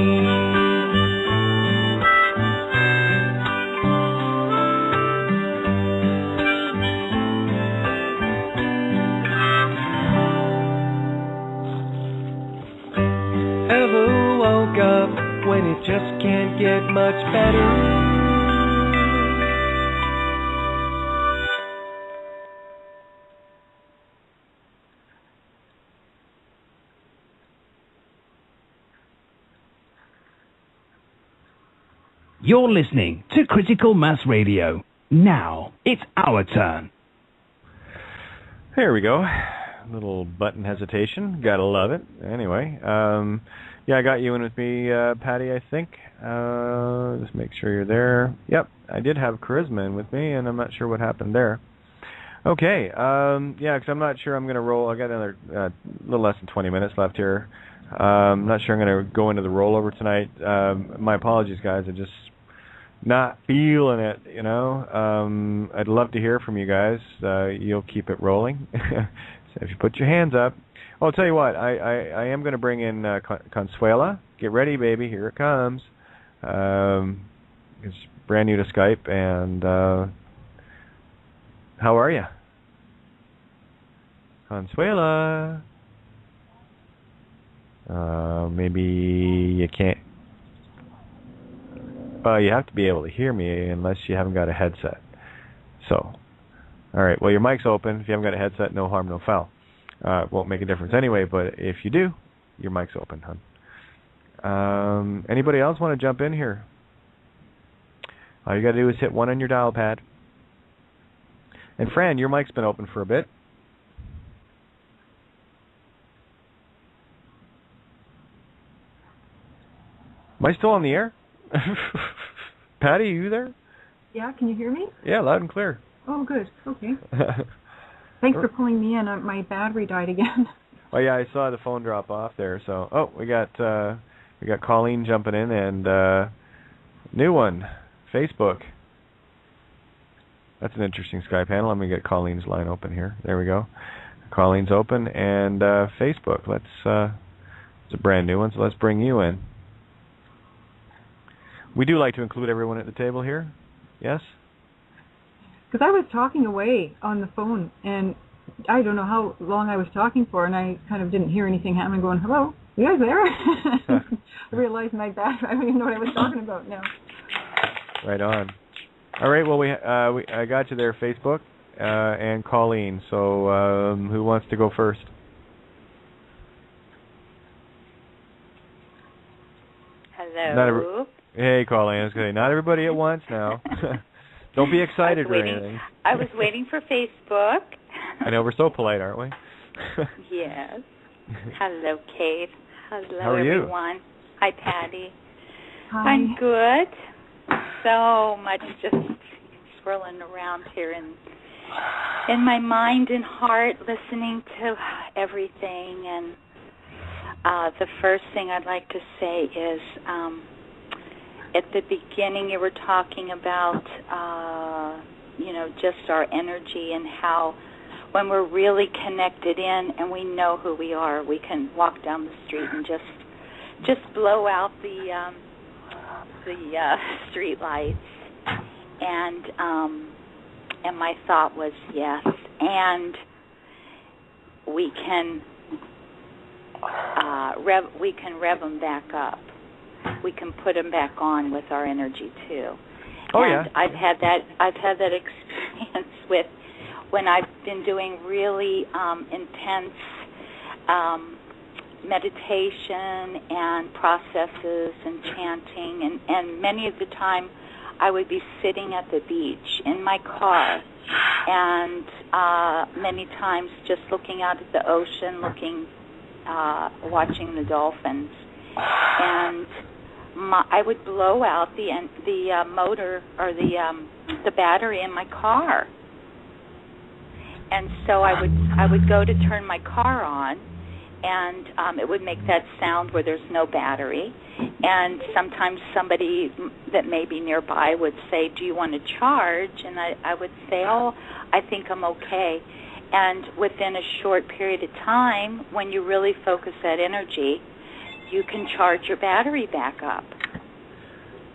Ever woke up when it just can't get much better? You're listening to Critical Mass Radio. Now it's our turn. There we go. Little button hesitation. Gotta love it. Anyway, yeah, I got you in with me, Patty, I think. Just make sure you're there. Yep, I did have Charisma in with me, and I'm not sure what happened there. Okay, yeah, because I'm not sure I'm going to roll. I got another little less than 20 minutes left here. I'm not sure I'm going to go into the rollover tonight. My apologies, guys. I just not feeling it, you know. I'd love to hear from you guys. You'll keep it rolling. So if you put your hands up. Oh, I'll tell you what. I am going to bring in Consuela. Get ready, baby. Here it comes. It's brand new to Skype. And how are you? Consuela. Maybe you can't. Well, you have to be able to hear me unless you haven't got a headset. So, all right. Well, your mic's open. If you haven't got a headset, no harm, no foul. It won't make a difference anyway, but if you do, your mic's open, hon. Anybody else want to jump in here? All you got to do is hit 1 on your dial pad. And Fran, your mic's been open for a bit. Am I still on the air? Patty, you there? Yeah, can you hear me? Yeah, loud and clear. Oh, good. Okay. Thanks for pulling me in. My battery died again. Oh yeah, I saw the phone drop off there. So, we got Colleen jumping in and new one, Facebook. That's an interesting Skype panel. Let me get Colleen's line open here. There we go. Colleen's open and Facebook. It's a brand new one, so let's bring you in. We do like to include everyone at the table here. Yes? Because I was talking away on the phone, and I don't know how long I was talking for, and I kind of didn't hear anything happen. Going, hello, you guys there? I realized my battery. I don't even know what I was talking about now. Right on. All right. Well, I got you there, Facebook and Colleen. So who wants to go first? Hello. Hey, Colleen. I was going to say, not everybody at once now. Don't be excited or anything. I was waiting for Facebook. I know, we're so polite, aren't we? Yes. Hello, Kate. Hello, How are everyone. You? Hi, Patty. Hi. I'm good. So much just swirling around here in my mind and heart, listening to everything. And the first thing I'd like to say is at the beginning you were talking about, just our energy and how when we're really connected in and we know who we are, we can walk down the street and just blow out the street lights. And my thought was yes, and we can rev them back up. We can put them back on with our energy too. Oh, and yeah. I've had that experience with when I've been doing really intense meditation and processes and chanting, and many of the time I would be sitting at the beach in my car, and many times just looking out at the ocean, watching the dolphins, and I would blow out the motor or the battery in my car, and so I would go to turn my car on, and it would make that sound where there's no battery, and sometimes somebody that may be nearby would say, "Do you want to charge?" And I would say, "Oh, I think I'm okay." And within a short period of time, when you really focus that energy, you can charge your battery back up.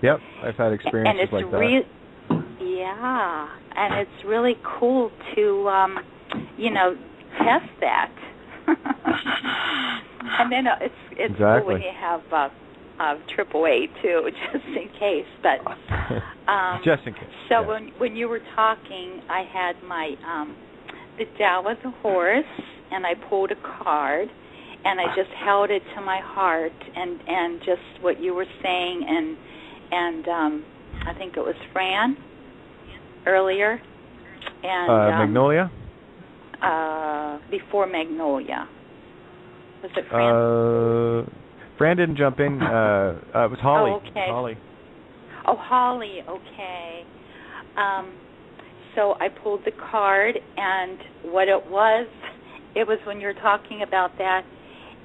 Yep, I've had experiences like that. Yeah, and it's really cool to, test that. And then it's exactly. Cool when you have AAA too, just in case. But just in case. So yeah. when you were talking, I had my the Tao of the horse, and I pulled a card, and I just held it to my heart, and just what you were saying, and I think it was Fran earlier, and Magnolia. Before Magnolia. Was it Fran? Fran didn't jump in. It was Holly. Oh, okay. Holly. Oh, Holly. Okay. So I pulled the card, and what it was when you were talking about that,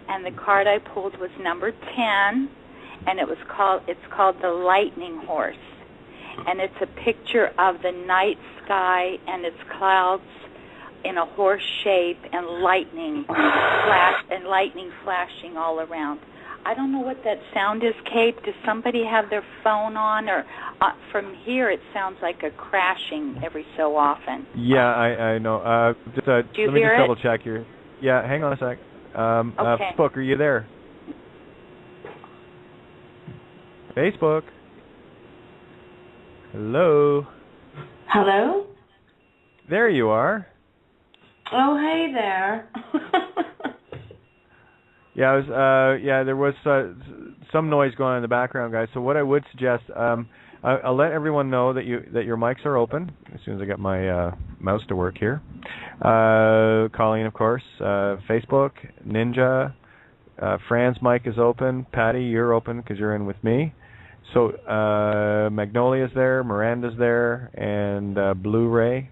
and the card I pulled was number 10, and it's called the Lightning Horse, and it's a picture of the night sky, and it's clouds in a horse shape, and lightning flashing all around. I don't know what that sound is, Kate. Does somebody have their phone on? Or from here, it sounds like a crashing every so often. Yeah, I know. Let me just double check here. Yeah, hang on a sec. Okay. Facebook, are you there? Facebook. Hello. Hello? There you are. Oh, hey there. Yeah, there was some noise going on in the background, guys. So what I would suggest, I'll let everyone know that your mics are open as soon as I get my mouse to work here. Colleen, of course, Facebook, Ninja, Fran's mic is open. Patty, you're open because you're in with me. So Magnolia's there, Miranda's there, and Blu-ray.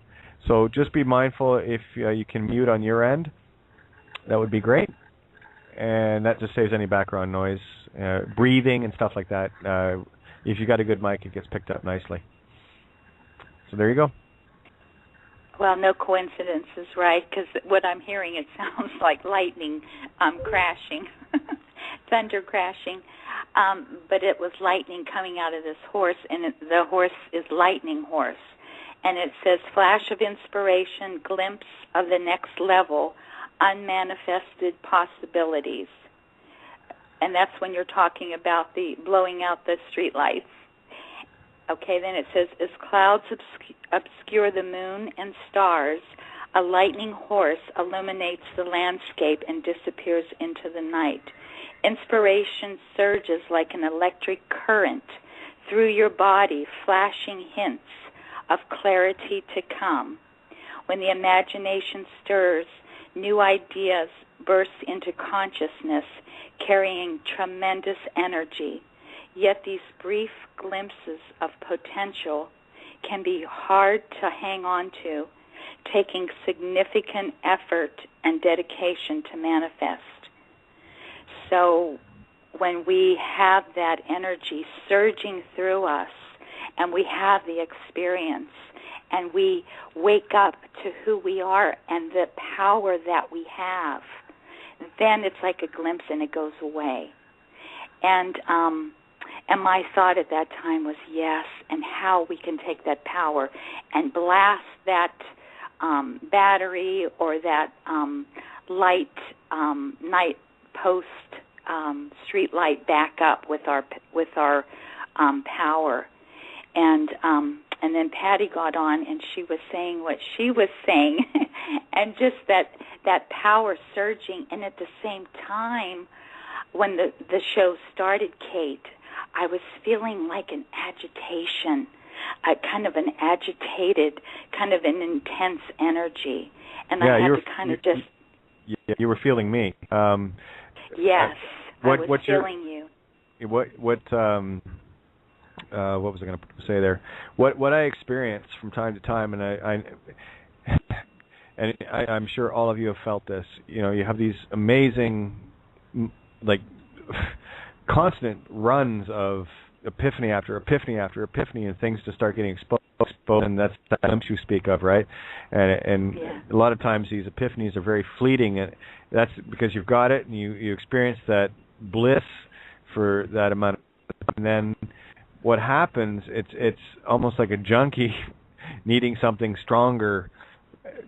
So just be mindful if you can mute on your end. That would be great. And that just saves any background noise, breathing and stuff like that. If you got a good mic, it gets picked up nicely. So there you go. Well, no coincidences, right? Because what I'm hearing, it sounds like lightning crashing, thunder crashing. But it was lightning coming out of this horse, and the horse is Lightning Horse. And it says, flash of inspiration, glimpse of the next level, unmanifested possibilities. And that's when you're talking about the blowing out the street lights. Okay, then it says, as clouds obscure the moon and stars, a lightning horse illuminates the landscape and disappears into the night. Inspiration surges like an electric current through your body, flashing hints of clarity to come. When the imagination stirs, new ideas burst into consciousness, carrying tremendous energy. Yet these brief glimpses of potential can be hard to hang on to, taking significant effort and dedication to manifest. So when we have that energy surging through us and we have the experience and we wake up to who we are and the power that we have, then it's like a glimpse and it goes away. And my thought at that time was yes, and how we can take that power and blast that battery or that light night post street light back up with our power. And then Patty got on and she was saying what she was saying and just that power surging. And at the same time, when the show started, Kate, I was feeling like an agitation, kind of an agitated, kind of an intense energy. And I had to kind of just... Yeah, you were feeling me. Yes, I was feeling you. What was I going to say there? What I experience from time to time, and I'm sure all of you have felt this. You know, you have these amazing, like, constant runs of epiphany after epiphany after epiphany, and things to start getting exposed, and that's that glimpse you speak of, right? And a lot of times these epiphanies are very fleeting, and that's because you've got it and you experience that bliss for that amount of time, and then what happens, it's almost like a junkie needing something stronger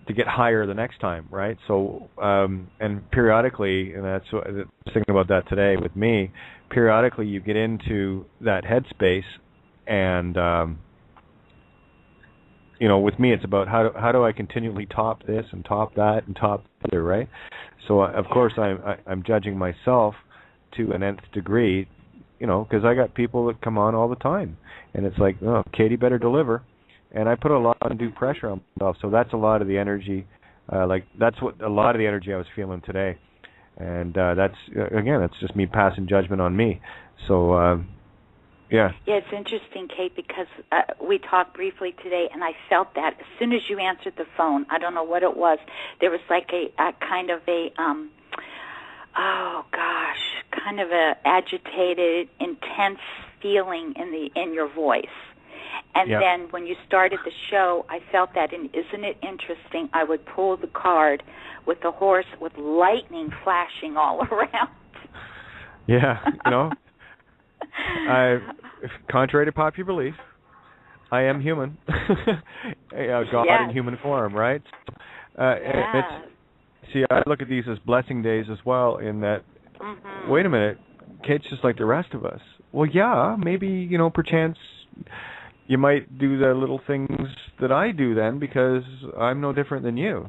to get higher the next time, right? So, and periodically, and that's what I was thinking about that today with me, periodically you get into that headspace, and, you know, with me it's about how do I continually top this and top that and top the other, right? So, of course, I'm judging myself to an nth degree, you know, because I got people that come on all the time, and it's like, oh, Katie better deliver, and I put a lot of undue pressure on myself. So that's a lot of the energy, that's what a lot of the energy I was feeling today, and that's just me passing judgment on me. So yeah. Yeah, it's interesting, Kate, because we talked briefly today, and I felt that as soon as you answered the phone. I don't know what it was. There was like a kind of a kind of a agitated, intense feeling in your voice. And then when you started the show, I felt that. And isn't it interesting? I would pull the card with the horse with lightning flashing all around. Yeah, you know, contrary to popular belief, I am human. God in human form, right? See, I look at these as blessing days as well, in that, wait a minute, Kate's just like the rest of us. Well, yeah, maybe, you know, perchance you might do the little things that I do then, because I'm no different than you,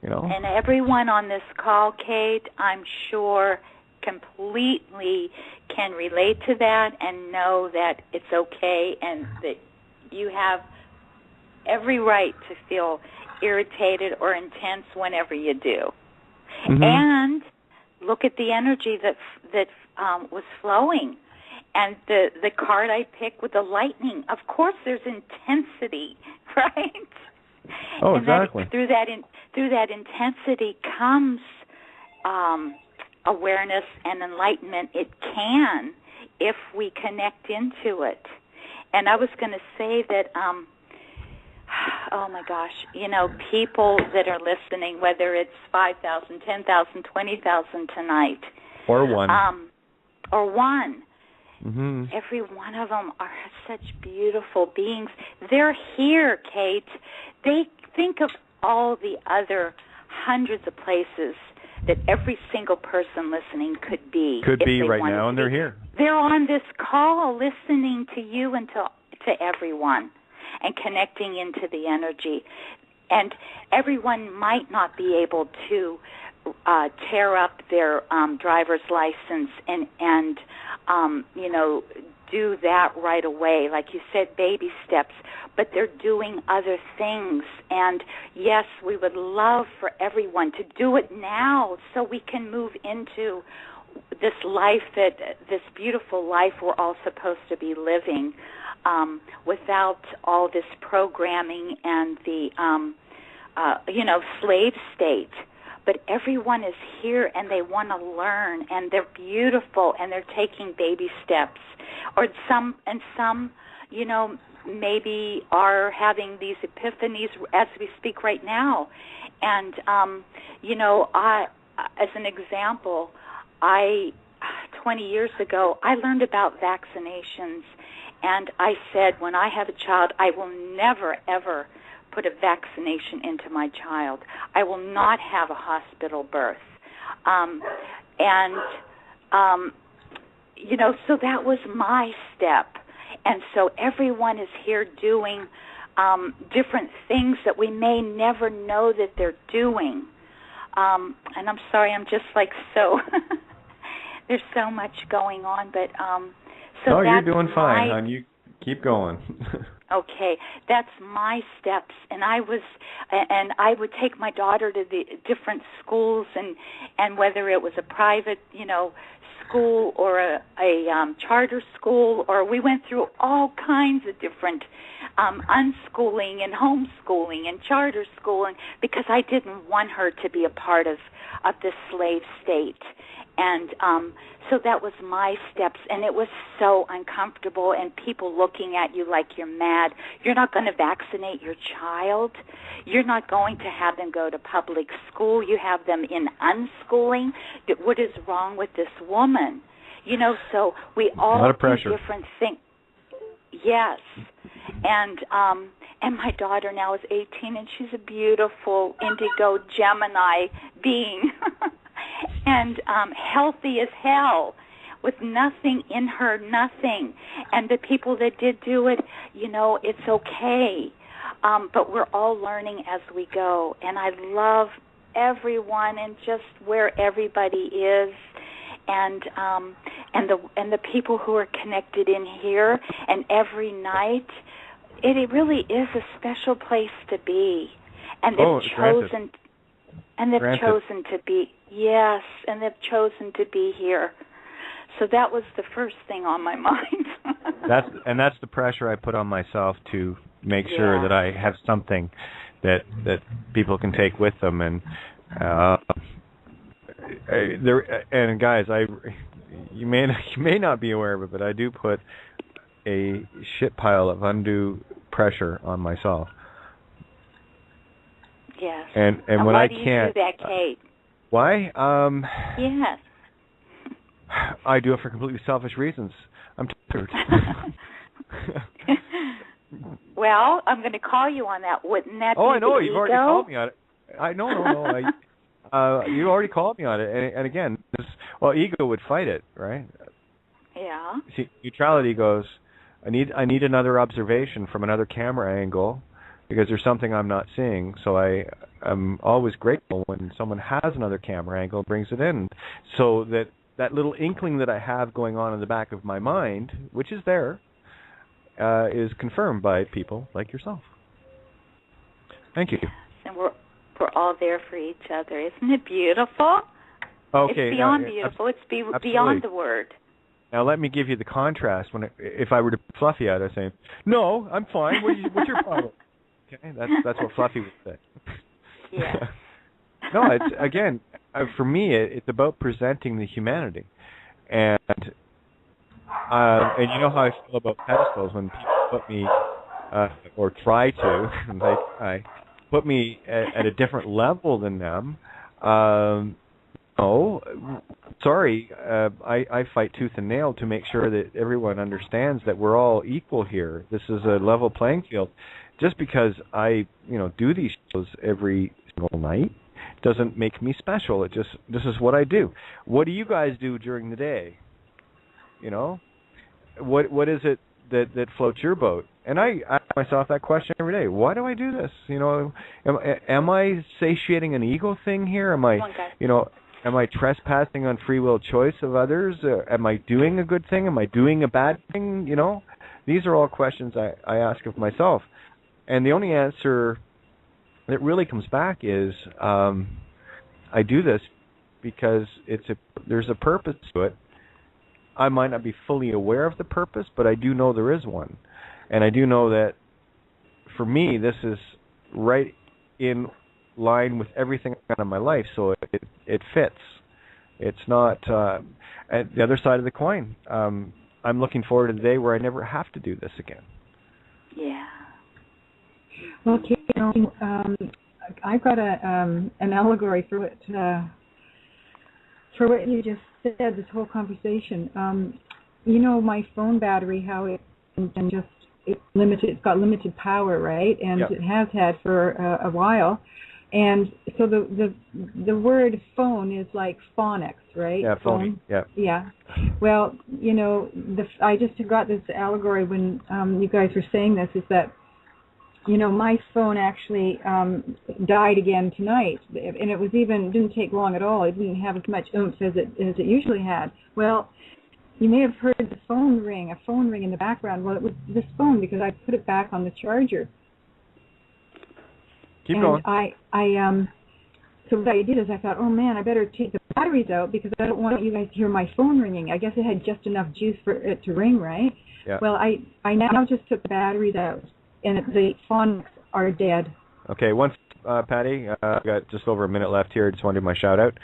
you know. And everyone on this call, Kate, I'm sure completely can relate to that and know that it's okay, and that you have every right to feel irritated or intense whenever you do. And look at the energy that was flowing, and the card I picked with the lightning. Of course, there's intensity, right? Oh, exactly. And through that intensity comes awareness and enlightenment. It can, if we connect into it. And I was going to say that. Oh, my gosh, you know, people that are listening, whether it's 5,000, 10,000, 20,000 tonight. Or one. Every one of them are such beautiful beings. They're here, Kate. They think of all the other hundreds of places that every single person listening could be. Could be right now, and they're here. They're on this call listening to you and to everyone, and connecting into the energy. And everyone might not be able to tear up their driver's license and you know, do that right away. Like you said, baby steps, but they're doing other things. And yes, we would love for everyone to do it now so we can move into this life, this beautiful life we're all supposed to be living, without all this programming and the, you know, slave state. but everyone is here and they want to learn, and they're beautiful, and they're taking baby steps. Or some, you know, maybe are having these epiphanies as we speak right now. And, you know, as an example, 20 years ago, I learned about vaccinations, and I said, when I have a child, I will never, ever put a vaccination into my child. I will not have a hospital birth. You know, so that was my step. And so everyone is here doing different things that we may never know that they're doing. And I'm sorry, I'm just like so, there's so much going on. But so no, you're that's doing fine, hon. You keep going. Okay, that's my steps, and I would take my daughter to the different schools, and whether it was a private, you know, school or a charter school, or we went through all kinds of different unschooling and homeschooling and charter schooling, because I didn't want her to be a part of the slave state. And so that was my steps, and it was so uncomfortable, and people looking at you like you're mad. You're not going to vaccinate your child. You're not going to have them go to public school. You have them in unschooling. What is wrong with this woman? You know, so we all do different things. Yes. And my daughter now is 18, and she's a beautiful indigo Gemini being. And healthy as hell, with nothing in her, nothing. And the people that did do it, you know, it's okay. But we're all learning as we go. And I love everyone and just where everybody is, and the people who are connected in here. And every night, it really is a special place to be. And they've chosen. And they've chosen to be, yes, and they've chosen to be here. So that was the first thing on my mind. that's the pressure I put on myself to make sure that I have something that people can take with them. And and guys, you may not be aware of it, but I do put a shit pile of undue pressure on myself. Yes. And when why I do you can't do that, Kate? Why? Yes. I do it for completely selfish reasons. I'm tired. Well, I'm going to call you on that. Wouldn't that be I know. the You've ego? already called me on it. No. You already called me on it. And again, ego would fight it, right? Yeah. See, neutrality goes, I need another observation from another camera angle, because there's something I'm not seeing. So I'm always grateful when someone has another camera angle and brings it in, so that little inkling that I have going on in the back of my mind, which is there, is confirmed by people like yourself. Thank you. And we're all there for each other. Isn't it beautiful? Okay. It's beyond beautiful. It's beyond the word. Now let me give you the contrast. If I were to fluffy out, I'd say, "No, I'm fine. What's your problem?" Okay, that's what Fluffy would say. Yeah. No, it's again, for me, it's about presenting the humanity, and you know how I feel about pedestals when people put me, or try to, they try, put me at a different level than them. No, sorry, I fight tooth and nail to make sure that everyone understands that we're all equal here. This is a level playing field. Just because I, do these shows every single night doesn't make me special. This is what I do. What do you guys do during the day? What is it that floats your boat? And I ask myself that question every day. Why do I do this? Am I satiating an ego thing here? Am I trespassing on free will choice of others? Am I doing a good thing? Am I doing a bad thing? These are all questions I ask of myself. And the only answer that really comes back is I do this because there's a purpose to it. I might not be fully aware of the purpose, but I do know there is one. And I do know that for me, this is right in line with everything I've done in my life, so it fits. It's not at the other side of the coin. I'm looking forward to the day where I never have to do this again. Yeah. Well, Kate, I've got an allegory for what you just said. This whole conversation. My phone battery, how it's limited. It's got limited power, right? And yep. It has had for a while. And so the word phone is like phonics, right? Yeah, phony. Yeah. Yeah. Well, I just got this allegory when you guys were saying this, is that, my phone actually died again tonight, and it didn't take long at all. It didn't have as much oomph as it usually had. Well, you may have heard a phone ring in the background. Well, it was this phone because I put it back on the charger. Keep going. So what I did is I thought, oh man, I better take the batteries out because I don't want you guys to hear my phone ringing. I guess it had just enough juice for it to ring, right? Yeah. Well, I now just took the batteries out, and the phonics are dead. Okay, once, Patty, I've got just over a minute left here. I just want to do my shout-out.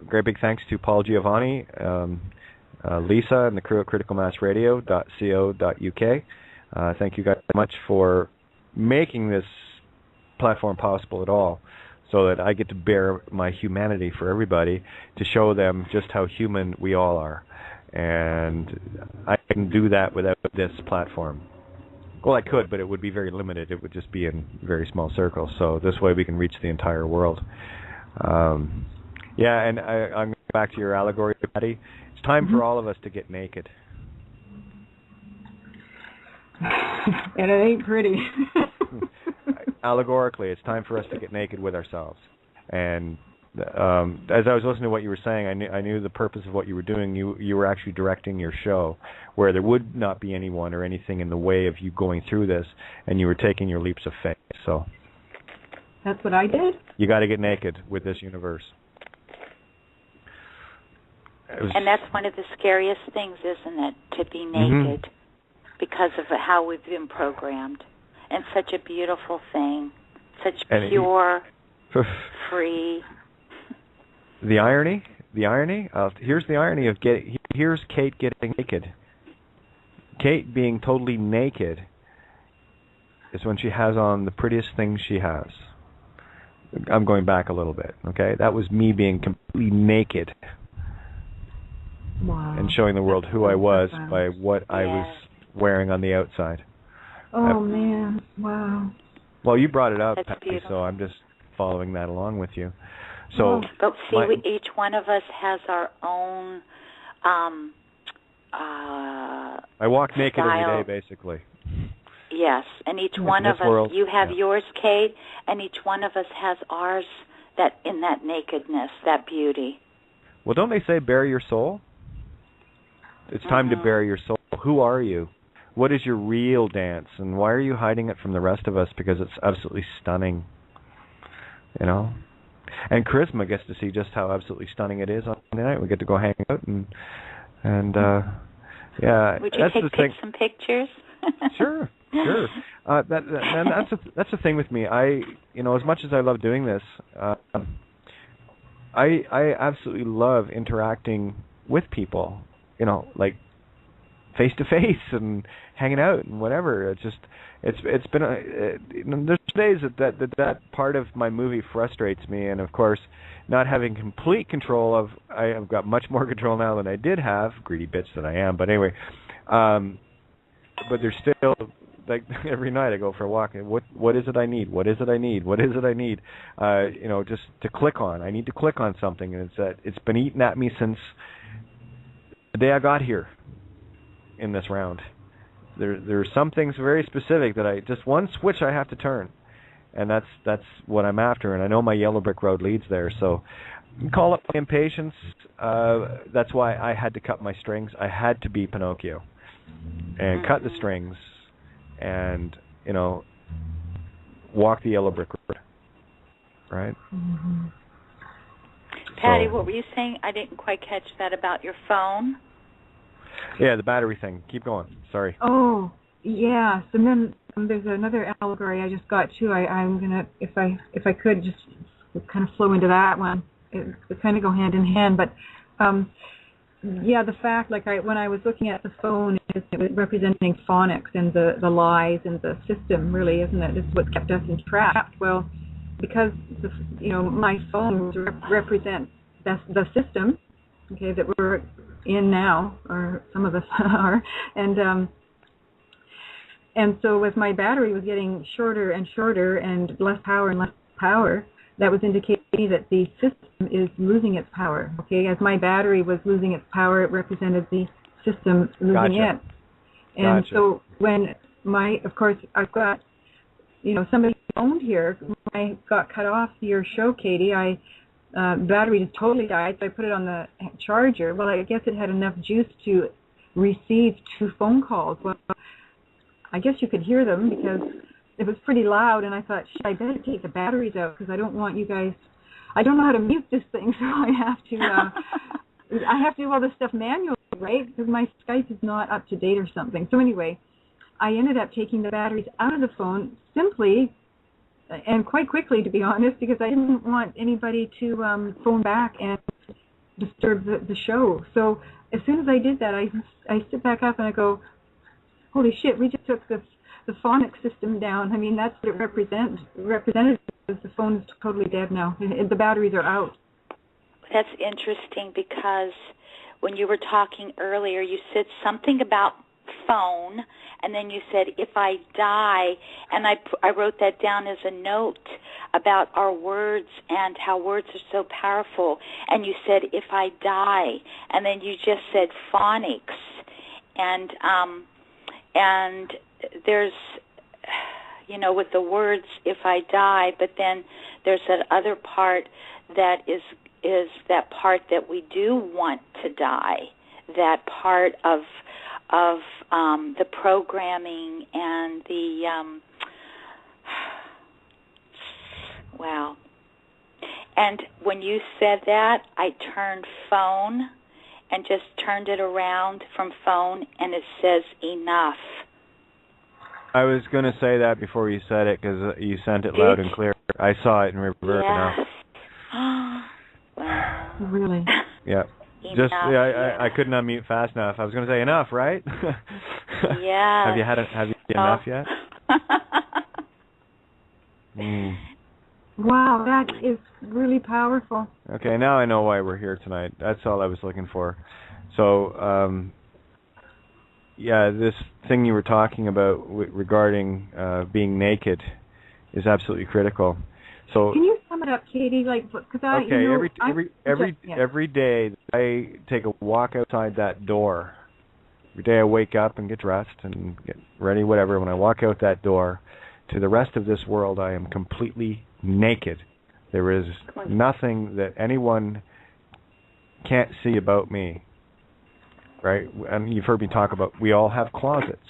Great big thanks to Paul Giovanni, Lisa, and the crew at criticalmassradio.co.uk. Thank you guys so much for making this platform possible at all, so that I get to bear my humanity for everybody, to show them just how human we all are. And I can do that without this platform. Well, I could, but it would be very limited. It would just be in very small circles. So this way we can reach the entire world. And I'm going back to your allegory, Patty. It's time for all of us to get naked. And it ain't pretty. Allegorically, it's time for us to get naked with ourselves. And as I was listening to what you were saying, I knew the purpose of what you were doing. You were actually directing your show where there would not be anyone or anything in the way of you going through this, and you were taking your leaps of faith. So that's what I did. You got to get naked with this universe. And that's one of the scariest things, isn't it, to be naked, because of how we've been programmed. And such a beautiful thing, such pure, free. The irony. Here's the irony of here's Kate getting naked. Kate being totally naked is when she has on the prettiest thing she has. I'm going back a little bit, okay? That was me being completely naked. Wow. And showing the world who I was by what I was wearing on the outside. Oh, man. Wow. Well, you brought it up, That's Patty, beautiful. so I'm just following that along with you. So, but see, each one of us has our own I walk naked style. every day, basically. Yes, and each one of us, you have yours, Kate, and each one of us has ours, that in that nakedness, that beauty. Well, don't they say bury your soul? It's time to bury your soul. Who are you? What is your real dance, and why are you hiding it from the rest of us? Because it's absolutely stunning, And Charisma gets to see just how absolutely stunning it is on Monday night. We get to go hang out and yeah. Would you take some pictures? Sure. That's the thing with me. As much as I love doing this, I absolutely love interacting with people. Like face to face and hanging out and whatever. It's been there's days that part of my movie frustrates me, and of course not having complete control of, I've got much more control now than I did have, greedy bitch that I am, but anyway, but there's still, like, every night I go for a walk and what is it I need, just to click on. I need to click on something, and it's been eating at me since the day I got here in this round. There's some things very specific that just one switch I have to turn, and that's what I'm after. And I know my yellow brick road leads there. So call up my impatience. That's why I had to cut my strings. I had to be Pinocchio and cut the strings, and walk the yellow brick road. Right. Mm-hmm. Patty, what were you saying? I didn't quite catch that about your phone. Yeah, the battery thing. Keep going. Sorry. Oh, Yes, and then there's another allegory I just got too. I'm gonna, if I could, just kind of flow into that one. It kind of go hand in hand, but yeah, the fact, like when I was looking at the phone, it was representing phonics and the lies and the system, really, isn't it? It's what kept us entrapped. Well, because my phone represents the system, okay, that we're in now, or some of us are, and so as my battery was getting shorter and shorter and less power, that was indicating that the system is losing its power. Okay, as my battery was losing its power, it represented the system losing it. And so when of course, I've got, somebody phoned here. When I got cut off your show, Katie, battery just totally died, so I put it on the charger. Well, I guess it had enough juice to receive 2 phone calls. Well, I guess you could hear them because it was pretty loud, and I thought, I better take the batteries out because I don't want you guys. I don't know how to mute this thing, so I have to do all this stuff manually, right? Because my Skype is not up to date or something. So anyway, I ended up taking the batteries out of the phone simply and quite quickly, to be honest, because I didn't want anybody to phone back and disturb the show. So as soon as I did that, I sit back up and I go, holy shit, we just took the phonic system down. I mean, that's what it represented, because the phone is totally dead now. The batteries are out. That's interesting, because when you were talking earlier, you said something about phone, and then you said, if I die, and I wrote that down as a note about our words and how words are so powerful, and you said, if I die, and then you just said phonics, and there's, with the words, if I die, but then there's that other part that is that part that we do want to die, that part of the programming and the, wow. And when you said that, I turned phone and just turned it around from phone, and it says enough. I was going to say that before you said it, because you sent it loud and clear. I saw it in reverse now. Wow. Really? Yeah. Just I couldn't unmute fast enough. I was going to say enough, right? Yeah. Have you had enough yet? Wow, that is really powerful. Okay, now I know why we're here tonight. That's all I was looking for. So, this thing you were talking about regarding being naked is absolutely critical. So can you sum it up, Katie? Every day I take a walk outside that door. Every day I wake up and get dressed and get ready, whatever. When I walk out that door to the rest of this world, I am completely naked. There is nothing that anyone can't see about me. Right? And you've heard me talk about, we all have closets.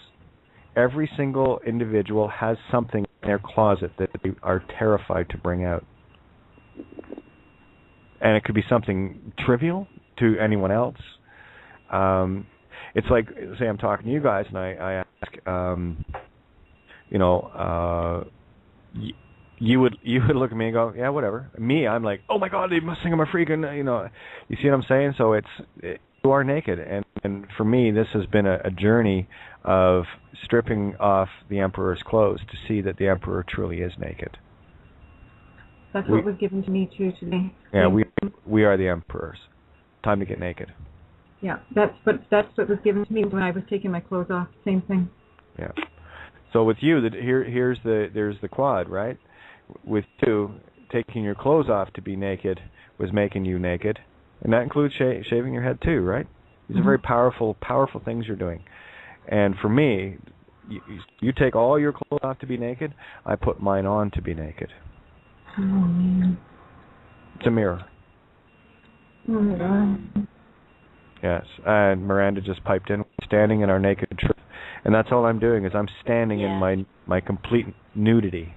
Every single individual has something in their closet that they are terrified to bring out. And it could be something trivial to anyone else. It's like, say I'm talking to you guys and I ask, you would look at me and go, yeah, whatever. Me, I'm like, oh my God, they must think I'm a freak. And, you see what I'm saying? So you are naked. And for me, this has been a journey of stripping off the Emperor's clothes to see that the Emperor truly is naked. That's what was given to me too today. Yeah, we are the Emperors. Time to get naked. Yeah, that's what was given to me when I was taking my clothes off. Same thing. Yeah. So with you, there's the quad, right? With you, taking your clothes off to be naked was making you naked, and that includes shaving your head too, right? These are very powerful things you're doing. And for me, you take all your clothes off to be naked. I put mine on to be naked. Oh, man. It's a mirror. Oh, my God. Yes, and Miranda just piped in, standing in our naked truth. And that's all I'm doing, is I'm standing in my complete nudity.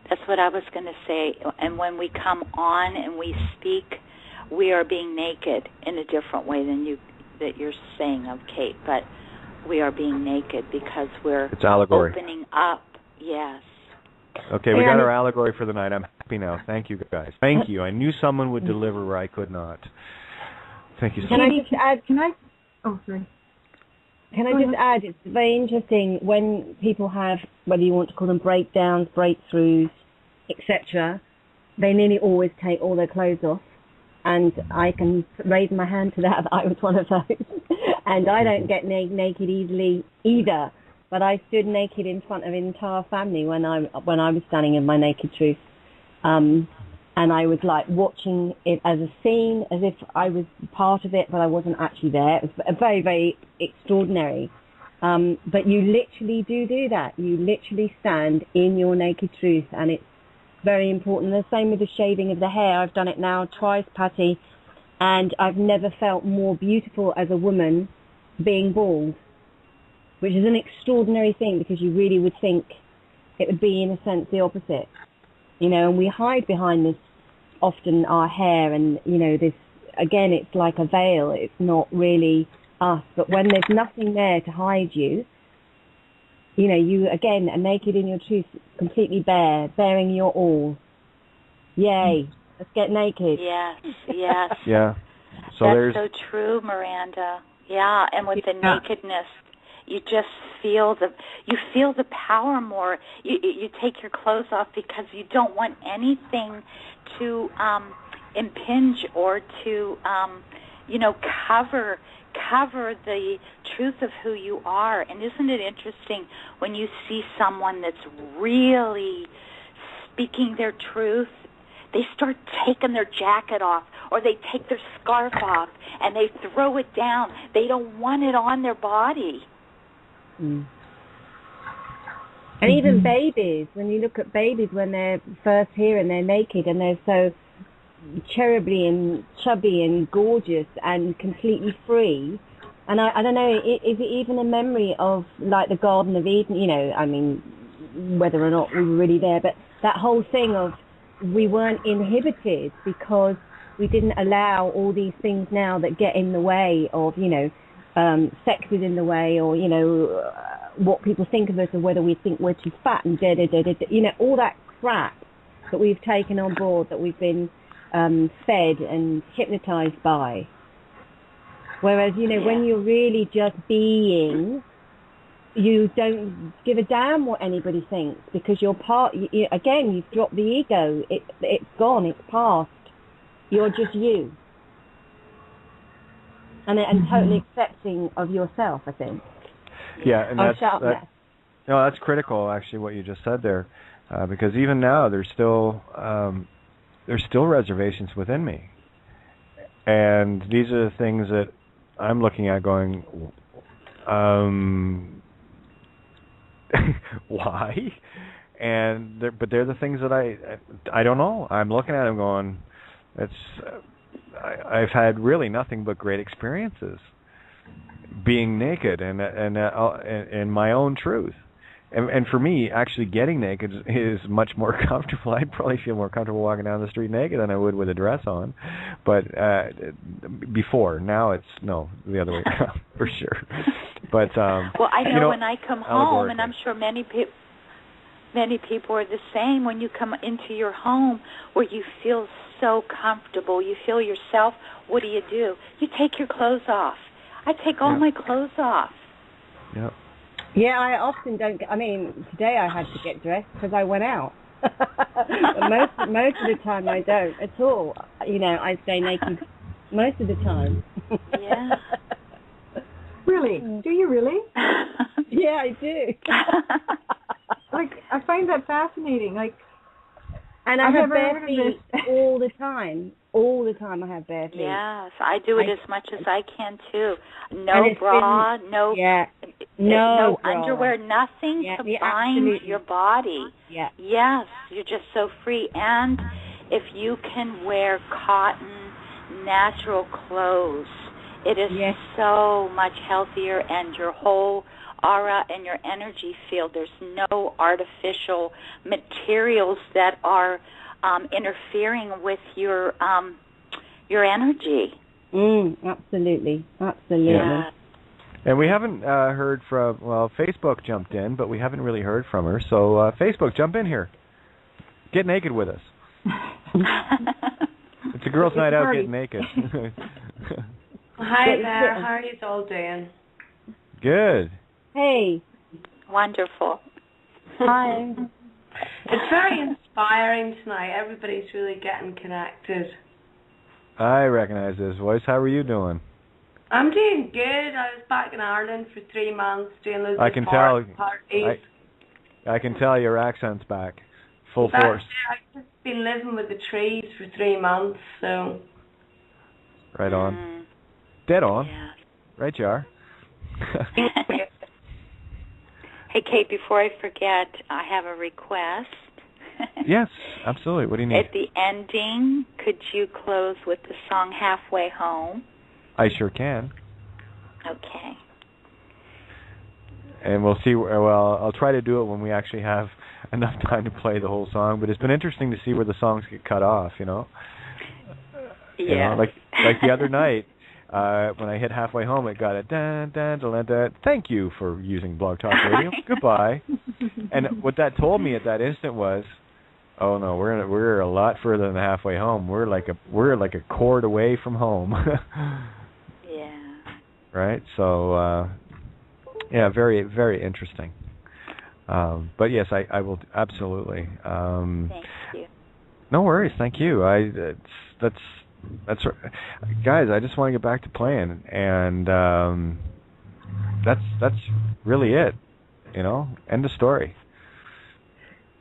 That's what I was going to say. And when we come on and we speak, we are being naked in a different way than you're saying of Kate. But we are being naked because we're it's allegory. opening up. Yes. Okay, we got our allegory for the night. I'm happy now. Thank you, guys. Thank you. I knew someone would deliver where I could not. Thank you so much. Can I just add? Oh, sorry. Can I just add? It's very interesting when people have, whether you want to call them breakdowns, breakthroughs, etc. They nearly always take all their clothes off, and I can raise my hand to that. I was one of those, and I don't get naked easily either. But I stood naked in front of an entire family when I was standing in my naked truth, and I was like watching it as a scene, as if I was part of it, but I wasn't actually there. It was very, very extraordinary. But you literally do that. You literally stand in your naked truth, and it's very important. The same with the shaving of the hair. I've done it now twice, Patty, and I've never felt more beautiful as a woman being bald, which is an extraordinary thing because you really would think it would be, in a sense, the opposite. You know, and we hide behind this, often our hair, and, you know, this, again, it's like a veil. It's not really us. But when there's nothing there to hide you, you know, you, again, are naked in your truth, completely bare, bearing your all. Yay. Let's get naked. Yes, yes. Yeah. So that's so true, Miranda. Yeah, and with the nakedness, you just feel the power more. You take your clothes off because you don't want anything to impinge or to cover the truth of who you are. And isn't it interesting when you see someone that's really speaking their truth, they start taking their jacket off or they take their scarf off and they throw it down. They don't want it on their body. Mm. And even babies, when you look at babies when they're first here and they're naked and they're so cherubly and chubby and gorgeous and completely free. And I don't know, is it even a memory of like the Garden of Eden? You know, I mean, whether or not we were really there, but that whole thing of we weren't inhibited because we didn't allow all these things now that get in the way of, you know, sex is in the way, or, you know, what people think of us, or whether we think we're too fat and you know, all that crap that we've taken on board, that we've been fed and hypnotized by. Whereas, you know, when you're really just being, you don't give a damn what anybody thinks because you're part. Again, you've dropped the ego. It's gone. It's past. You're just you. And totally accepting of yourself, I think. Yeah, and that's critical, actually, what you just said there, because even now there's still reservations within me, and these are the things that I'm looking at, going, why? And but they're the things that I don't know. I'm looking at them, going, I've had really nothing but great experiences being naked and in my own truth. And for me, actually getting naked is much more comfortable. I'd probably feel more comfortable walking down the street naked than I would with a dress on. But before, now it's the other way around for sure. But well, I know when I come home, and I'm sure many people are the same. When you come into your home, where you feel so comfortable, you feel yourself. What do? You take your clothes off. I take all my clothes off. Yep. Yeah, I often don't. I mean, today I had to get dressed because I went out. But most of the time I don't at all. You know, I stay naked most of the time. Yeah. Really? Do you really? Yeah, I do. Like, I find that fascinating. Like, and I have bare feet all the time. All the time I have bare feet. Yes, I do it as much as I can too. No bra, no underwear, nothing to bind your body. Yeah. Yes, you're just so free. And if you can wear cotton, natural clothes, it is so much healthier, and your whole aura and your energy field, there's no artificial materials that are interfering with your energy. Absolutely. Yeah. And we haven't heard from, well, Facebook jumped in, but we haven't really heard from her. So, Facebook, jump in here. Get naked with us. It's a girls' night out, get naked. Hi there, how are you all doing? Good. Hey. Wonderful. Hi. It's very inspiring tonight. Everybody's really getting connected. I recognize this voice. How are you doing? I'm doing good. I was back in Ireland for 3 months doing loads I of can tell. parties. I can tell your accent's back, full force. I've just been living with the trees for 3 months, so. Right on. Dead on. Yeah. Right, you are. Hey, Kate, before I forget, I have a request. Yes, absolutely. What do you need? At the ending, could you close with the song Halfway Home? I sure can. Okay. And we'll see. Well, I'll try to do it when we actually have enough time to play the whole song. But it's been interesting to see where the songs get cut off. You know. Yeah. You know, like the other night. When I hit halfway home, it got a dun dun dun dun. Thank you for using Blog Talk Radio. Goodbye. And what that told me at that instant was, oh no, we're a lot further than halfway home. We're like a chord away from home. Yeah. Right. So yeah, very very interesting. But yes, I will absolutely. Thank you. No worries. Thank you. That's guys, I just want to get back to playing, and that's really it, you know. End of story.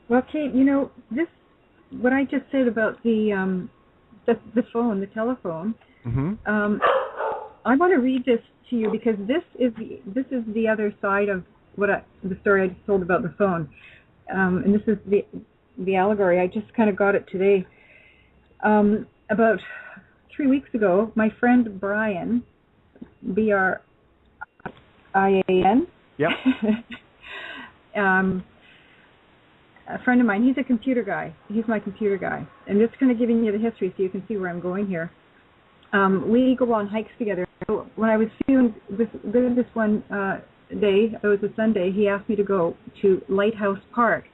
Well, Kate, you know, what I just said about the phone, the telephone. Mm-hmm. I want to read this to you because this is the other side of the story I just told about the phone, and this is the allegory. I just kind of got it today. About 3 weeks ago, my friend Brian, Brian. Yep. A friend of mine. He's a computer guy. He's my computer guy. I'm just kind of giving you the history so you can see where I'm going here. We go on hikes together. When I was feeling this one day, it was a Sunday, he asked me to go to Lighthouse Park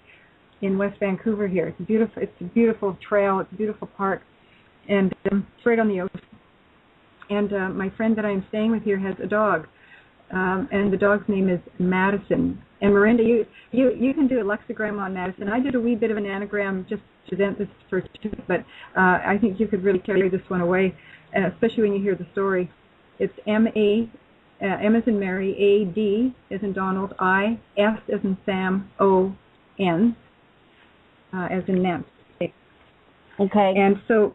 in West Vancouver here. It's beautiful. It's a beautiful trail. It's a beautiful park. And it's right on the ocean. And my friend that I'm staying with here has a dog, and the dog's name is Madison. And Miranda, you can do a lexigram on Madison. I did a wee bit of an anagram just to present this for two, but I think you could really carry this one away, especially when you hear the story. It's M as in Mary, A D as in Donald, I S as in Sam, O N as in Nancy. Okay. And so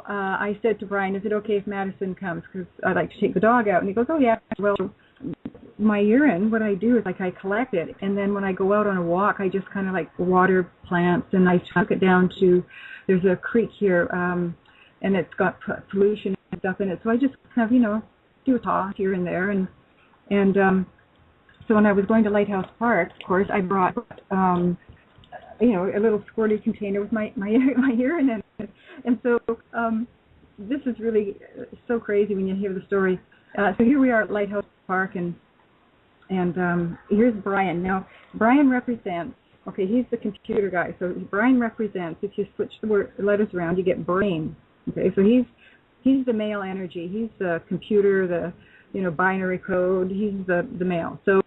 I said to Brian, is it okay if Madison comes? Because I'd like to take the dog out. And he goes, oh, yeah. Well, my urine, what I do is I collect it. And then when I go out on a walk, I just kind of water plants. And I took it down to, there's a creek here, and it's got pollution and stuff in it. So I just kind of, do a toss here and there. And so when I was going to Lighthouse Park, of course, I brought a little squirty container with my urine in it. And so this is really so crazy when you hear the story. So here we are at Lighthouse Park, and here's Brian. Now, Brian represents, he's the computer guy. So Brian represents, if you switch the letters around, you get brain. Okay, so he's the male energy. He's the computer, the binary code. He's the male. So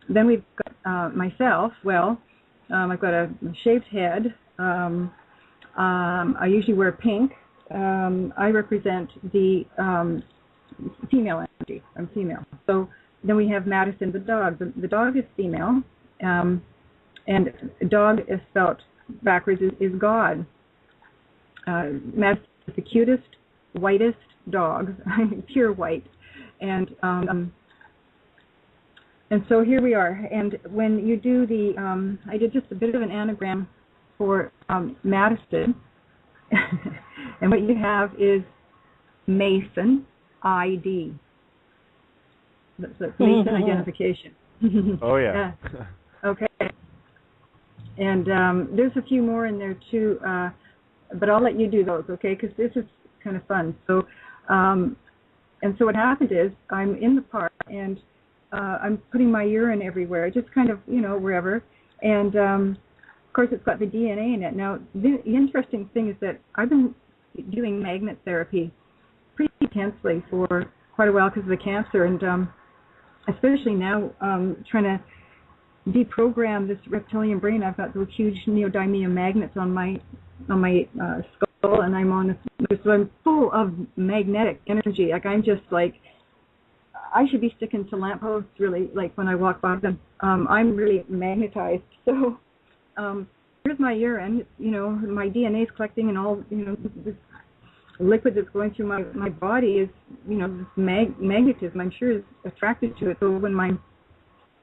then we've got myself. Well, I've got a shaved head. I usually wear pink. I represent the female energy. I'm female. So then we have Madison, the dog. The dog is female, and dog is spelled backwards is God. Madison is the cutest, whitest dog, pure white, and so here we are. And when you do I did just a bit of an anagram for Madison, and what you have is Mason ID. That's Mason identification. Oh yeah. Okay. And there's a few more in there too, but I'll let you do those, okay? Because this is kind of fun. So, so what happened is I'm in the park and I'm putting my urine everywhere, just kind of, wherever. And, of course, it's got the DNA in it. Now, the interesting thing is that I've been doing magnet therapy pretty intensely for quite a while because of the cancer, and especially now trying to deprogram this reptilian brain. I've got those huge neodymium magnets on my skull, and so I'm full of magnetic energy. Like I'm just like, I should be sticking to lampposts really, like when I walk by them. I'm really magnetized. So here's my urine, my DNA is collecting, and all, this liquid that's going through my body is, this magnetism, I'm sure, is attracted to it. So when my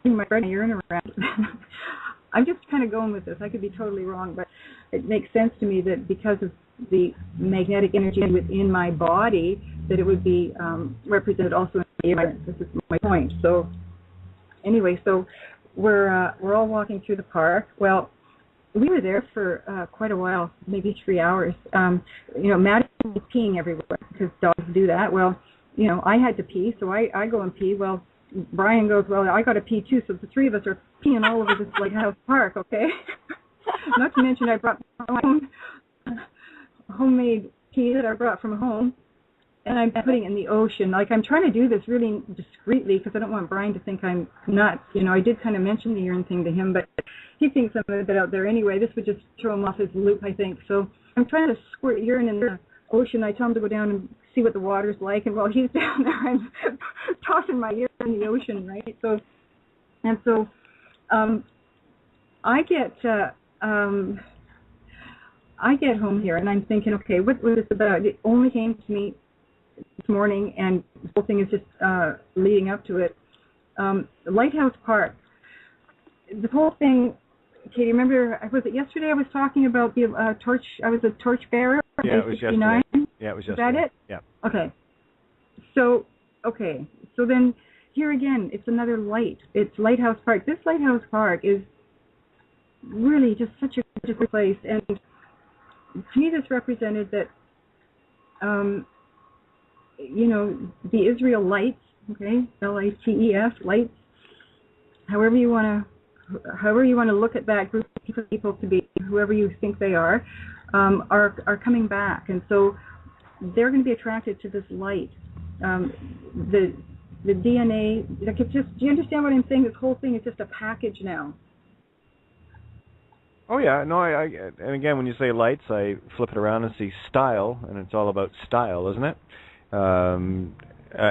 urine around, I'm just kind of going with this. I could be totally wrong, but it makes sense to me that because of the magnetic energy within my body, that it would be represented also in the urine. This is my point. So anyway, so we're all walking through the park. Well, we were there for quite a while, maybe 3 hours. Maddie was peeing everywhere because dogs do that. Well, I had to pee, so I go and pee. Well, Brian goes, well, I got to pee too, so the three of us are peeing all over this lighthouse park, okay? Not to mention I brought my own homemade pee that I brought from home, and I'm putting it in the ocean. Like, I'm trying to do this really discreetly because I don't want Brian to think I'm nuts. I did kind of mention the urine thing to him, but he thinks I'm a bit out there anyway. This would just throw him off his loop, I think. So I'm trying to squirt urine in the ocean. I tell him to go down and see what the water's like, and while he's down there, I'm tossing my urine in the ocean, right? So I get home here, and I'm thinking, okay, what was this about? It only came to me this morning, and the whole thing is just leading up to it. Lighthouse Park. The whole thing, Katie, remember, was it yesterday I was talking about the torch? I was a torch bearer. Yeah, it was yesterday. Yeah, it was yesterday. Is that it? Yeah. Okay. So then here again, it's another light. It's Lighthouse Park. This Lighthouse Park is really just such a beautiful place, and to me this represented that, the Israel lights, okay, LITES, lights, however you want to look at that group of people to be, whoever you think they are coming back, and so they're going to be attracted to this light. The DNA, like, it's just, do you understand what I'm saying? This whole thing is just a package now. Oh yeah, no, I and again, when you say lights, I flip it around and see style, and it's all about style, isn't it?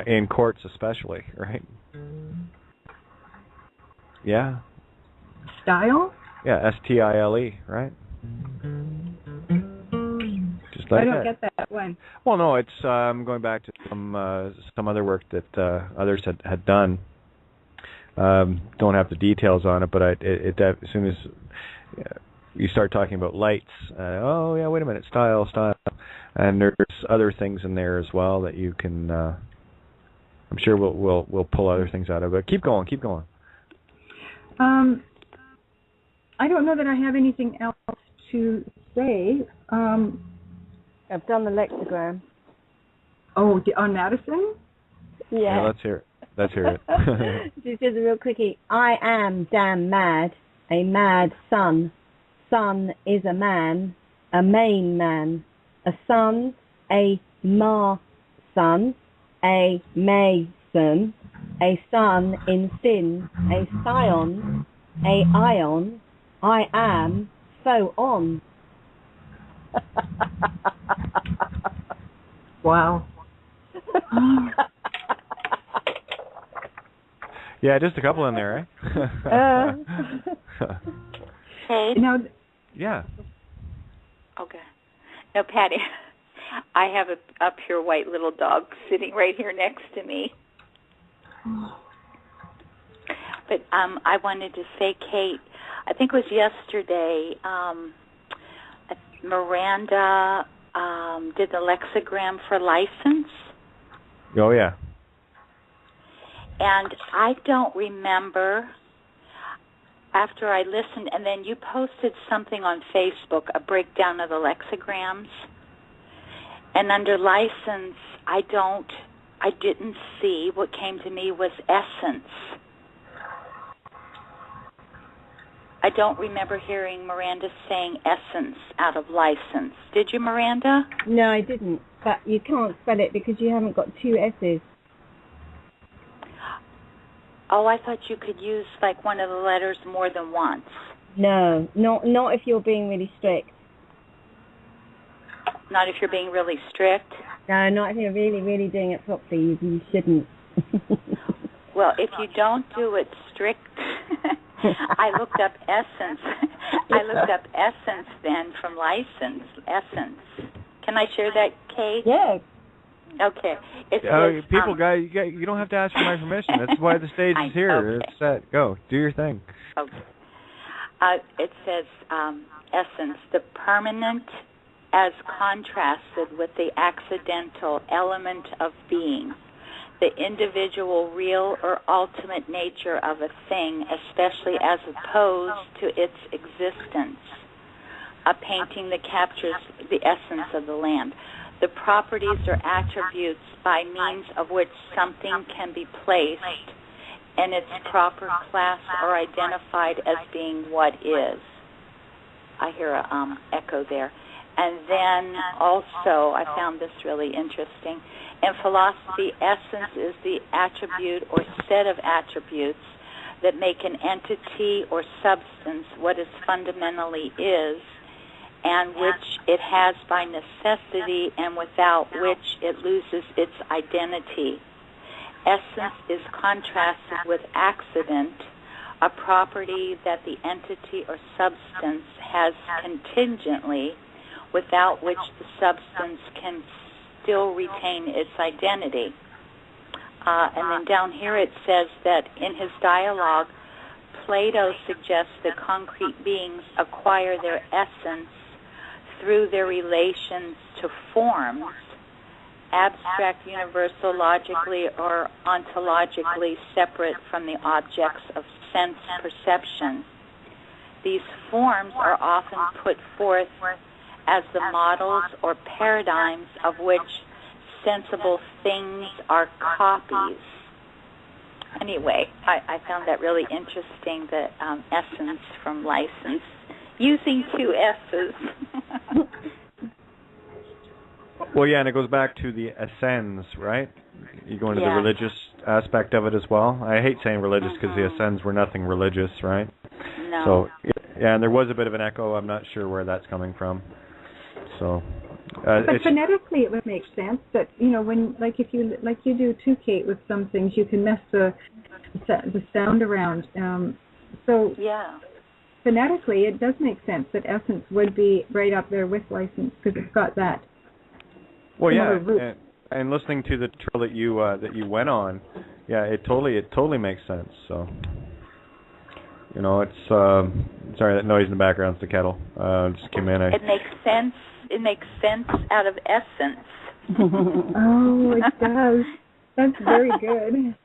In courts especially, right? Yeah. Style? Yeah, STILE, right? Just like I don't that. get that one. Well, no, it's going back to some other work that others had done. Don't have the details on it, but it as soon as you start talking about lights, oh yeah, wait a minute, style, and there's other things in there as well that you can. I'm sure we'll pull other things out of it. Keep going. I don't know that I have anything else to say. I've done the lexigram. Oh, on Madison? Yeah. Let's hear it. Just real quickie. I am damn mad. A mad son. Son is a man. A main man. A son. A ma son. A mason. A son in sin. A scion. A ion. I am so on. Wow. Yeah, just a couple in there, eh? Hey. No. Yeah. Okay. No, Patty, I have a pure white little dog sitting right here next to me. But I wanted to say, Kate, I think it was yesterday, Miranda did the lexigram for license. Oh, yeah. And I don't remember, after I listened, and then you posted something on Facebook, a breakdown of the lexigrams. And under license, I don't I didn't see. What came to me was essence. I don't remember hearing Miranda saying essence out of license. Did you, Miranda? No, I didn't. But you can't spell it because you haven't got two S's. Oh, I thought you could use like one of the letters more than once. No, not if you're being really strict. Not if you're being really strict? No, not if you're really, really doing it properly. You shouldn't. Well, if you don't do it strict, I looked up essence. I looked up essence then from license. Essence. Can I share that, Kate? Yeah. Okay. It says, people, guys, you don't have to ask for my permission. That's why the stage is here. Okay. It's set. Go. Do your thing. Okay. It says essence, the permanent as contrasted with the accidental element of being, the individual real or ultimate nature of a thing, especially as opposed to its existence. A painting that captures the essence of the land. The properties or attributes by means of which something can be placed in its proper class or identified as being what is. I hear a echo there. And then also, I found this really interesting. In philosophy, essence is the attribute or set of attributes that make an entity or substance what it fundamentally is, and which it has by necessity and without which it loses its identity. Essence is contrasted with accident, a property that the entity or substance has contingently, without which the substance can still retain its identity. And then down here it says that in his dialogue, Plato suggests that concrete beings acquire their essence through their relations to forms, abstract, universal, logically or ontologically separate from the objects of sense perception. These forms are often put forth as the models or paradigms of which sensible things are copies. Anyway, I found that really interesting, the essence from license, using two S's. Well, yeah, and it goes back to the ascends, right? You go into the religious aspect of it as well. I hate saying religious because the ascends were nothing religious, right? No. So, yeah, and there was a bit of an echo. I'm not sure where that's coming from. So, but phonetically, it would make sense that when if you do too, Kate, with some things, you can mess the sound around. So yeah, phonetically, it does make sense that essence would be right up there with license because it's got that. Well, yeah, and listening to the trail that you went on, yeah, it totally makes sense. So, it's sorry, that noise in the background's the kettle. Just came in. It makes sense. It makes sense out of essence. Oh, it does. That's very good.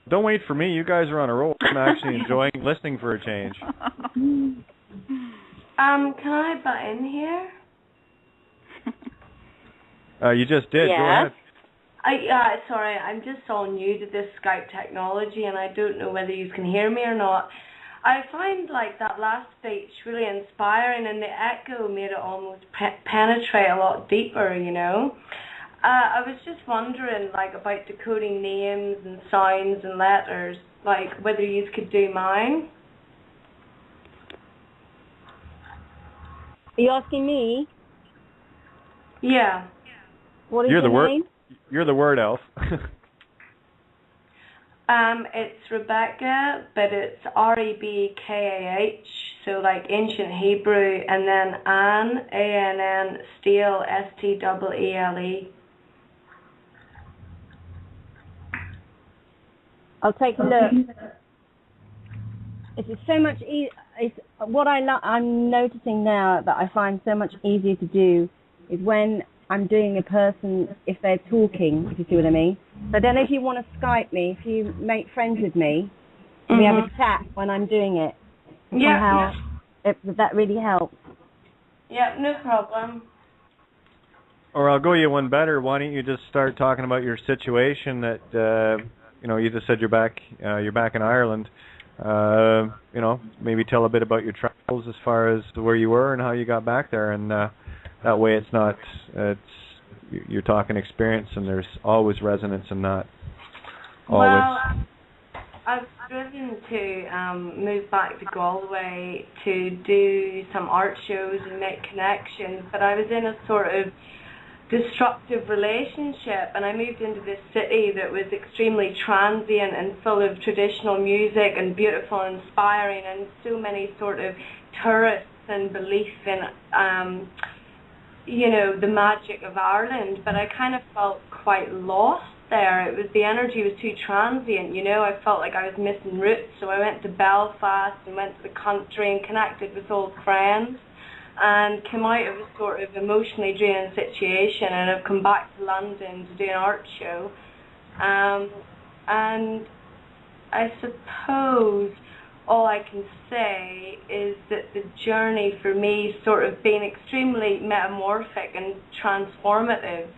Don't wait for me. You guys are on a roll. I'm actually enjoying listening for a change. Can I butt in here? You just did. Yes. Go ahead. Sorry, I'm just all new to this Skype technology, and I don't know whether you can hear me or not. I find that last speech really inspiring, and the echo made it almost penetrate a lot deeper, I was just wondering, about decoding names and sounds and letters, whether you could do mine. Are you asking me? Yeah. What is your name? You're the word elf. It's Rebecca, but it's Rebkah, so ancient Hebrew, and then Ann, A-N-N, Steele, S-T-E-E-L-E. I'll take a look. It's so much easier. It's what I'm noticing now that I find so much easier to do is when I'm doing a person, if they're talking, if you see what I mean. So I don't know if you want to Skype me, if you make friends with me, we have a chat when I'm doing it. Yeah. That really helps. Yeah, no problem. Or I'll go you one better. Why don't you just start talking about your situation? That you just said you're back in Ireland. Maybe tell a bit about your travels as far as where you were and how you got back there, and that way you're talking experience, and there's always resonance in that. Always. Well, I've driven to move back to Galway to do some art shows and make connections, but I was in a sort of destructive relationship, and I moved into this city that was extremely transient and full of traditional music and beautiful and inspiring, and so many sort of tourists and belief in the magic of Ireland. But I kind of felt quite lost there. The energy was too transient, I felt like I was missing roots, so I went to Belfast and went to the country and connected with old friends, and came out of a sort of emotionally draining situation, and I've come back to London to do an art show. And I suppose all I can say is that the journey for me sort of been extremely metamorphic and transformative,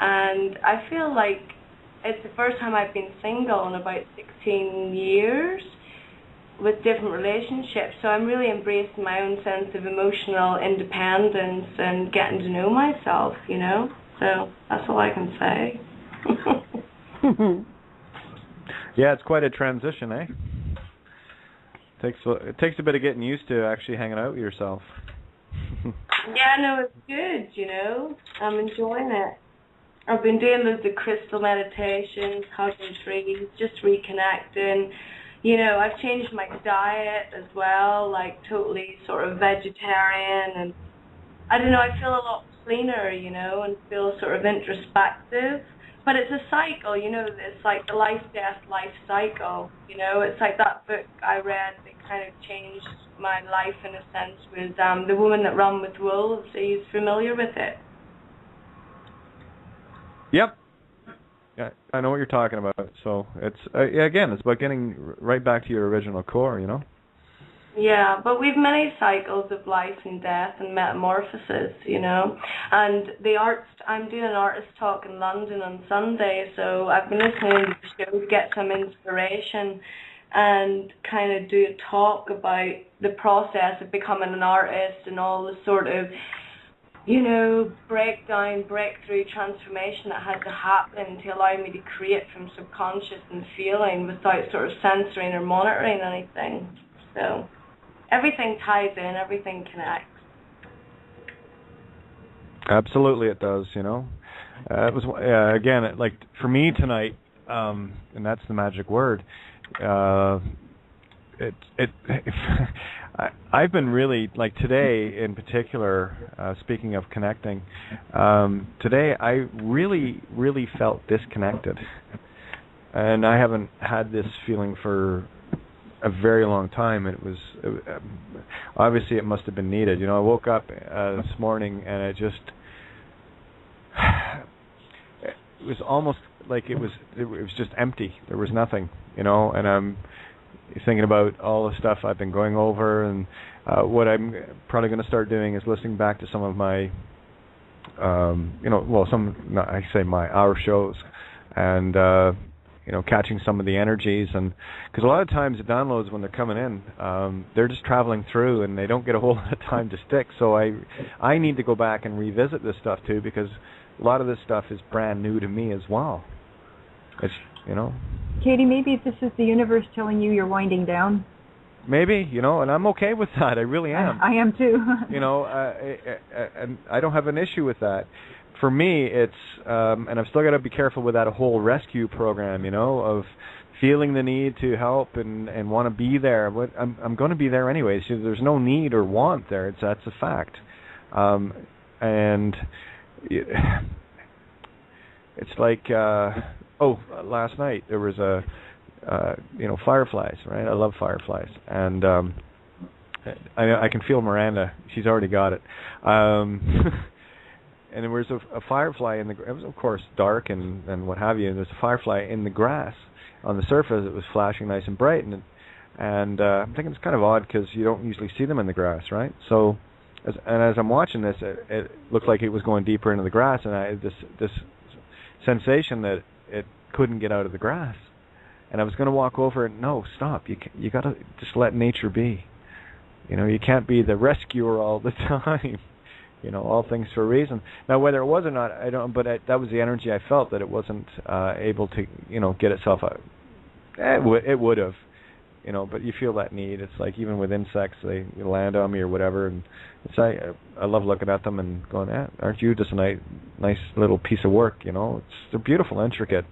and I feel like it's the first time I've been single in about 16 years with different relationships, so I'm really embracing my own sense of emotional independence and getting to know myself, so that's all I can say. Yeah, it's quite a transition, eh? It takes a bit of getting used to actually hanging out with yourself. Yeah, no, it's good, I'm enjoying it. I've been doing loads of crystal meditations, hugging trees, just reconnecting. I've changed my diet as well, like totally sort of vegetarian, and I don't know, I feel a lot cleaner, and feel sort of introspective. But it's a cycle, it's like the life-death life cycle, it's like that book I read that kind of changed my life in a sense was The Woman That Ran with Wolves. Are you familiar with it? Yep. Yeah, I know what you're talking about. So it's again, it's about getting right back to your original core, Yeah, but we've many cycles of life and death and metamorphosis, And I'm doing an artist talk in London on Sunday, so I've been listening to the show to get some inspiration and kind of do a talk about the process of becoming an artist and all the sort of breakthrough, transformation that had to happen to allow me to create from subconscious and feeling without sort of censoring or monitoring anything. So everything ties in, everything connects. Absolutely, it does. It was again, like for me tonight, and that's the magic word. I've been really, like today in particular, speaking of connecting, today I really, really felt disconnected. And I haven't had this feeling for a very long time. Obviously it must have been needed. I woke up this morning and it was almost like it was just empty. There was nothing, and I'm thinking about all the stuff I've been going over, and what I'm probably going to start doing is listening back to some of my, our shows, and catching some of the energies, and because a lot of times the downloads when they're coming in, they're just traveling through and they don't get a whole lot of time to stick. So I need to go back and revisit this stuff too, because a lot of this stuff is brand new to me as well. It's Katie, maybe this is the universe telling you you're winding down. Maybe, and I'm okay with that. I really am. I am too. And I don't have an issue with that. For me, it's, and I've still got to be careful with that whole rescue program, of feeling the need to help and want to be there. But I'm going to be there anyway. So there's no need or want there. That's a fact. And it's like, last night there was fireflies, right? I love fireflies, and I can feel Miranda. She's already got it. And there was a firefly it was of course dark and what have you. And there's a firefly in the grass on the surface. It was flashing nice and bright, and I'm thinking it's kind of odd because you don't usually see them in the grass, right? So as I'm watching this, it looked like it was going deeper into the grass, and I had this sensation that it couldn't get out of the grass. And I was going to walk over and, no, stop. You got to just let nature be. You can't be the rescuer all the time. All things for a reason. Now, whether it was or not, I don't. But that was the energy I felt, that it wasn't able to, get itself out. It would have, But you feel that need. It's like even with insects, they land on me or whatever, and it's I love looking at them and going, aren't you just a nice little piece of work? They're beautiful, intricate.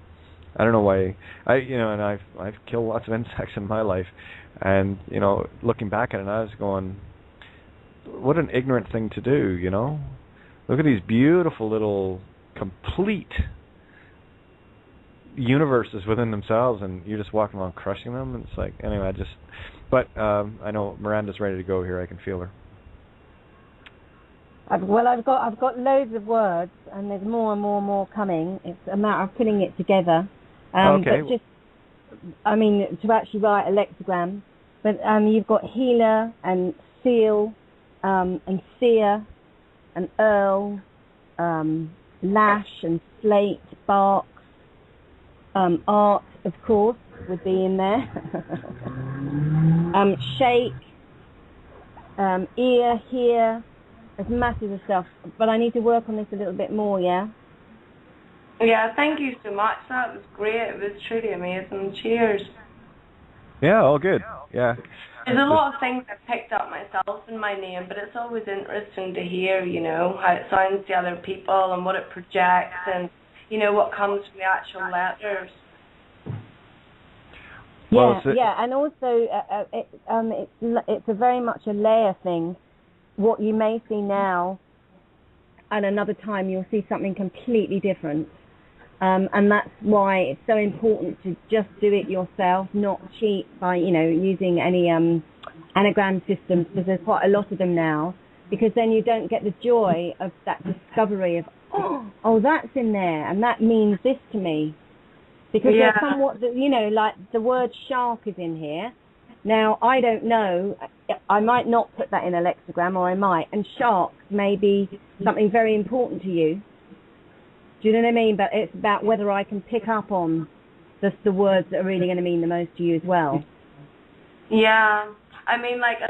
I don't know why and I've killed lots of insects in my life, and looking back at it, I was going, what an ignorant thing to do, Look at these beautiful little complete universes within themselves, and you're just walking along crushing them, and it's like, anyway, but I know Miranda's ready to go here. I can feel her. I've got loads of words, and there's more and more coming. It's a matter of putting it together. Okay. But to actually write a lexigram. But you've got healer and seal, and seer, and earl, lash and slate, bark, art, of course, would be in there. Shake, ear, hear. There's masses of stuff, but I need to work on this a little bit more, yeah? Yeah, thank you so much. That was great. It was truly amazing. Cheers. Yeah, all good. Yeah. There's a lot of things I've picked up myself in my name, but it's always interesting to hear, how it sounds to other people and what it projects and, what comes from the actual letters. And also it's a very much a layer thing. What you may see now, and another time you'll see something completely different. And that's why it's so important to just do it yourself, not cheat by, using any anagram systems, because there's quite a lot of them now, because then you don't get the joy of that discovery of, oh, that's in there, and that means this to me. Because there's somewhat, like the word shark is in here. Now, I don't know, I might not put that in a lexigram, or I might, and shark may be something very important to you. Do you know what I mean? But it's about whether I can pick up on the words that are really going to mean the most to you as well. Yeah. As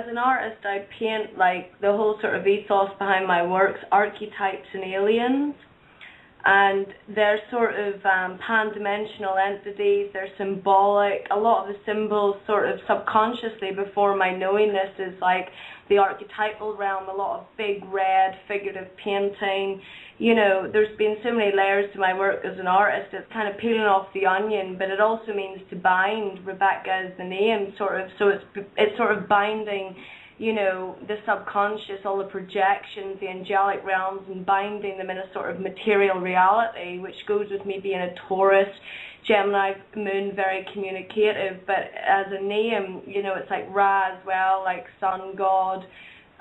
an artist, I paint, the whole sort of ethos behind my works, archetypes and aliens. And they're sort of pan-dimensional entities. They're symbolic. A lot of the symbols sort of subconsciously before my knowingness is like the archetypal realm, a lot of big red figurative painting. There's been so many layers to my work as an artist. It's kind of peeling off the onion, but it also means to bind. Rebecca is the name, sort of. So it's sort of binding, the subconscious, all the projections, the angelic realms, and binding them in a sort of material reality, which goes with me being a Taurus, Gemini moon, very communicative. But as a name, it's like Ra as well, like sun god.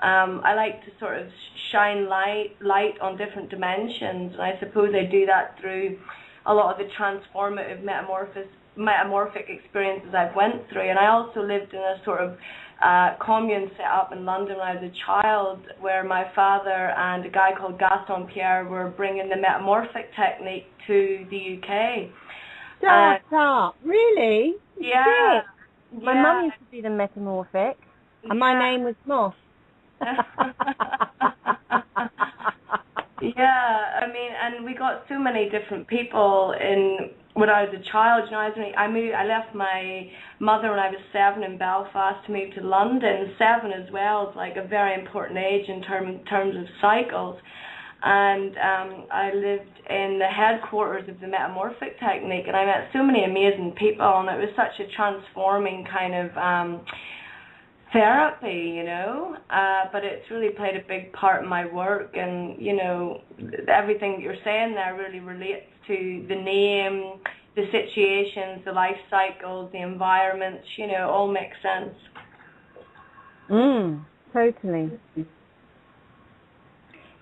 I like to sort of shine light on different dimensions, and I suppose I do that through a lot of the transformative metamorphic experiences I've went through. And I also lived in a sort of commune set up in London when I was a child, where my father and a guy called Gaston Pierre were bringing the metamorphic technique to the UK. Stop. Really? Yeah. My mum used to do the metamorphic, and my name was Moss. And we got so many different people in. When I was a child, I left my mother when I was 7 in Belfast to move to London. 7 as well is like a very important age in terms of cycles. And I lived in the headquarters of the metamorphic technique, and I met so many amazing people, and it was such a transforming kind of therapy, but it's really played a big part in my work. And everything that you're saying there really relates to the name, the situations, the life cycles, the environments, all makes sense. Totally.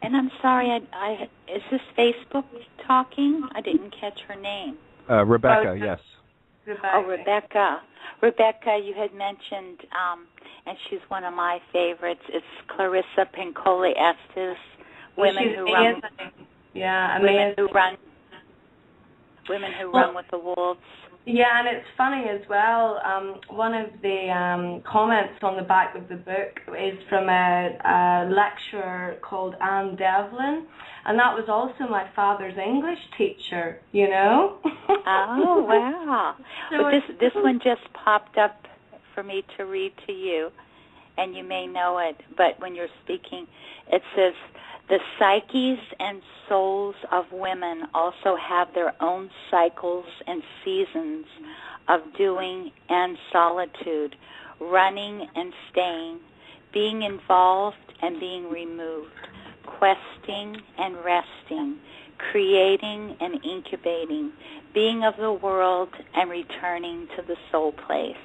And I'm sorry, is this Facebook talking? I didn't catch her name. Rebecca, yes. Rebecca. Rebecca, you had mentioned and she's one of my favorites. It's Clarissa Pincoli Estes, Women Who Run. Yeah, amazing. Women Who Run with the Wolves. Yeah, and it's funny as well. One of the comments on the back of the book is from a lecturer called Anne Devlin, and that was also my father's English teacher, you know? Oh, wow. So well, this one just popped up for me to read to you, and you may know it, but when you're speaking, it says, the psyches and souls of women also have their own cycles and seasons of doing and solitude, running and staying, being involved and being removed, questing and resting, creating and incubating, being of the world and returning to the soul place.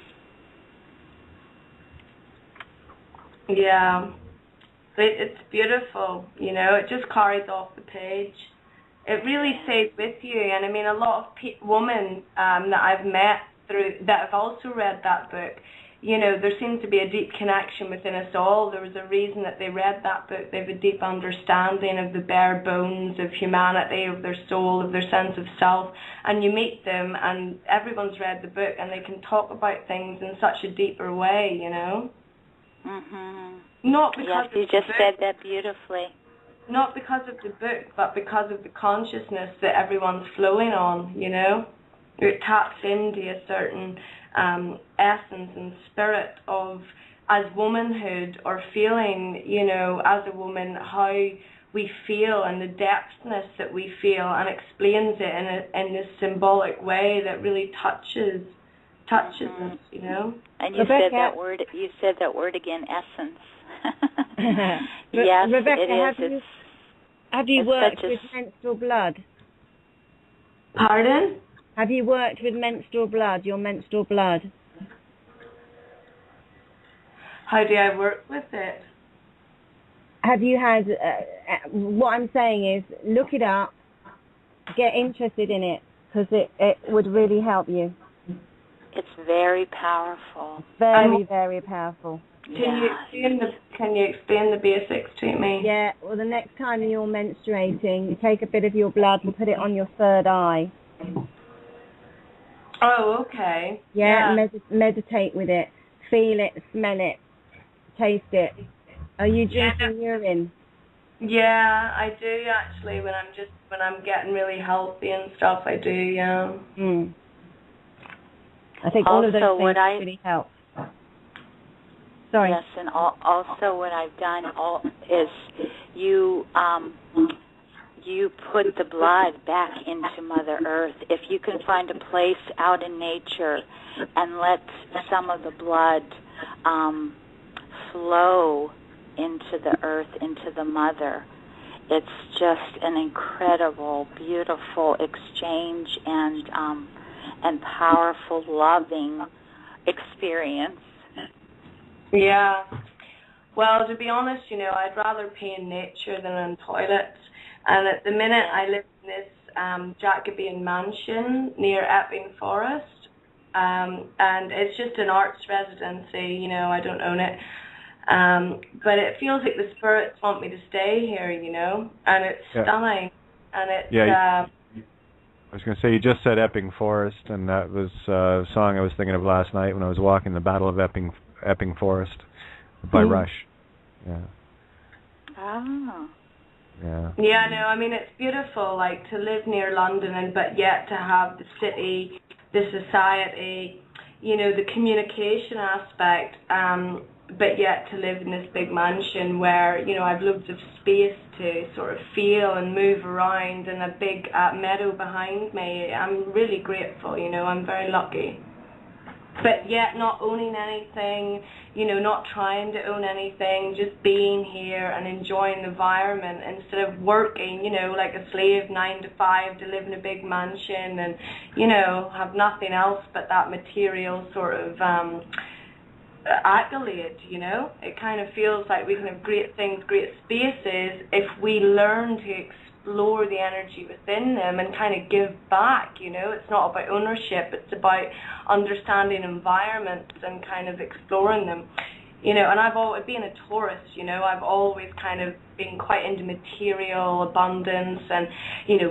Yeah. It's beautiful, you know, it just carries off the page. It really stays with you, and I mean, a lot of women that I've met that have also read that book, you know, there seems to be a deep connection within us all. There was a reason that they read that book. They have a deep understanding of the bare bones of humanity, of their soul, of their sense of self, and you meet them, and everyone's read the book, and they can talk about things in such a deeper way, you know? Mhm. Not because yes, you just said that beautifully. Not because of the book, but because of the consciousness that everyone's flowing on, you know? It taps into a certain essence and spirit of, as womanhood, or feeling, you know, as a woman, how we feel and the depthness that we feel, and explains it in this symbolic way that really touches us, you know? And you said that word. You said that word again, essence. Yes, Rebecca, it is. Have you worked with menstrual blood? Pardon? Have you worked with menstrual blood, your menstrual blood? How do I work with it? Have you had, what I'm saying is, look it up, get interested in it, because it would really help you. It's very powerful. Very, very powerful. Can you explain the basics to me? Yeah, well, the next time you're menstruating, you take a bit of your blood and put it on your third eye. Oh, okay. Yeah. Meditate with it. Feel it, smell it, taste it. Are you drinking urine? Yeah, I do actually. When I'm getting really healthy and stuff, I do. Yeah. I think all of those things really help. Sorry. Yes, and also what I've done is you put the blood back into Mother Earth. If you can find a place out in nature and let some of the blood flow into the earth, into the Mother, it's just an incredible, beautiful exchange and powerful, loving experience. Yeah. Well, to be honest, you know, I'd rather pee in nature than in toilets. And at the minute, I live in this Jacobean mansion near Epping Forest. And it's just an arts residency, you know, I don't own it. But it feels like the spirits want me to stay here, you know, and it's stunning. And it's... I was going to say, you just said Epping Forest, and that was a song I was thinking of last night when I was walking the Battle of Epping Forest by Rush. Yeah. Oh. Yeah. Yeah, no, I mean, it's beautiful, like, to live near London, but yet to have the city, the society, you know, the communication aspect, but yet to live in this big mansion where, you know, I've loads of space to sort of feel and move around, and a big meadow behind me. I'm really grateful, you know, I'm very lucky. But yet not owning anything, you know, not trying to own anything, just being here and enjoying the environment instead of working, you know, like a slave 9 to 5 to live in a big mansion and, you know, have nothing else but that material sort of accolade, you know. It kind of feels like we can have great things, great spaces, if we learn to explore the energy within them and kind of give back, you know. It's not about ownership, it's about understanding environments and kind of exploring them. And I've always been a Taurus, I've always kind of been quite into material abundance and,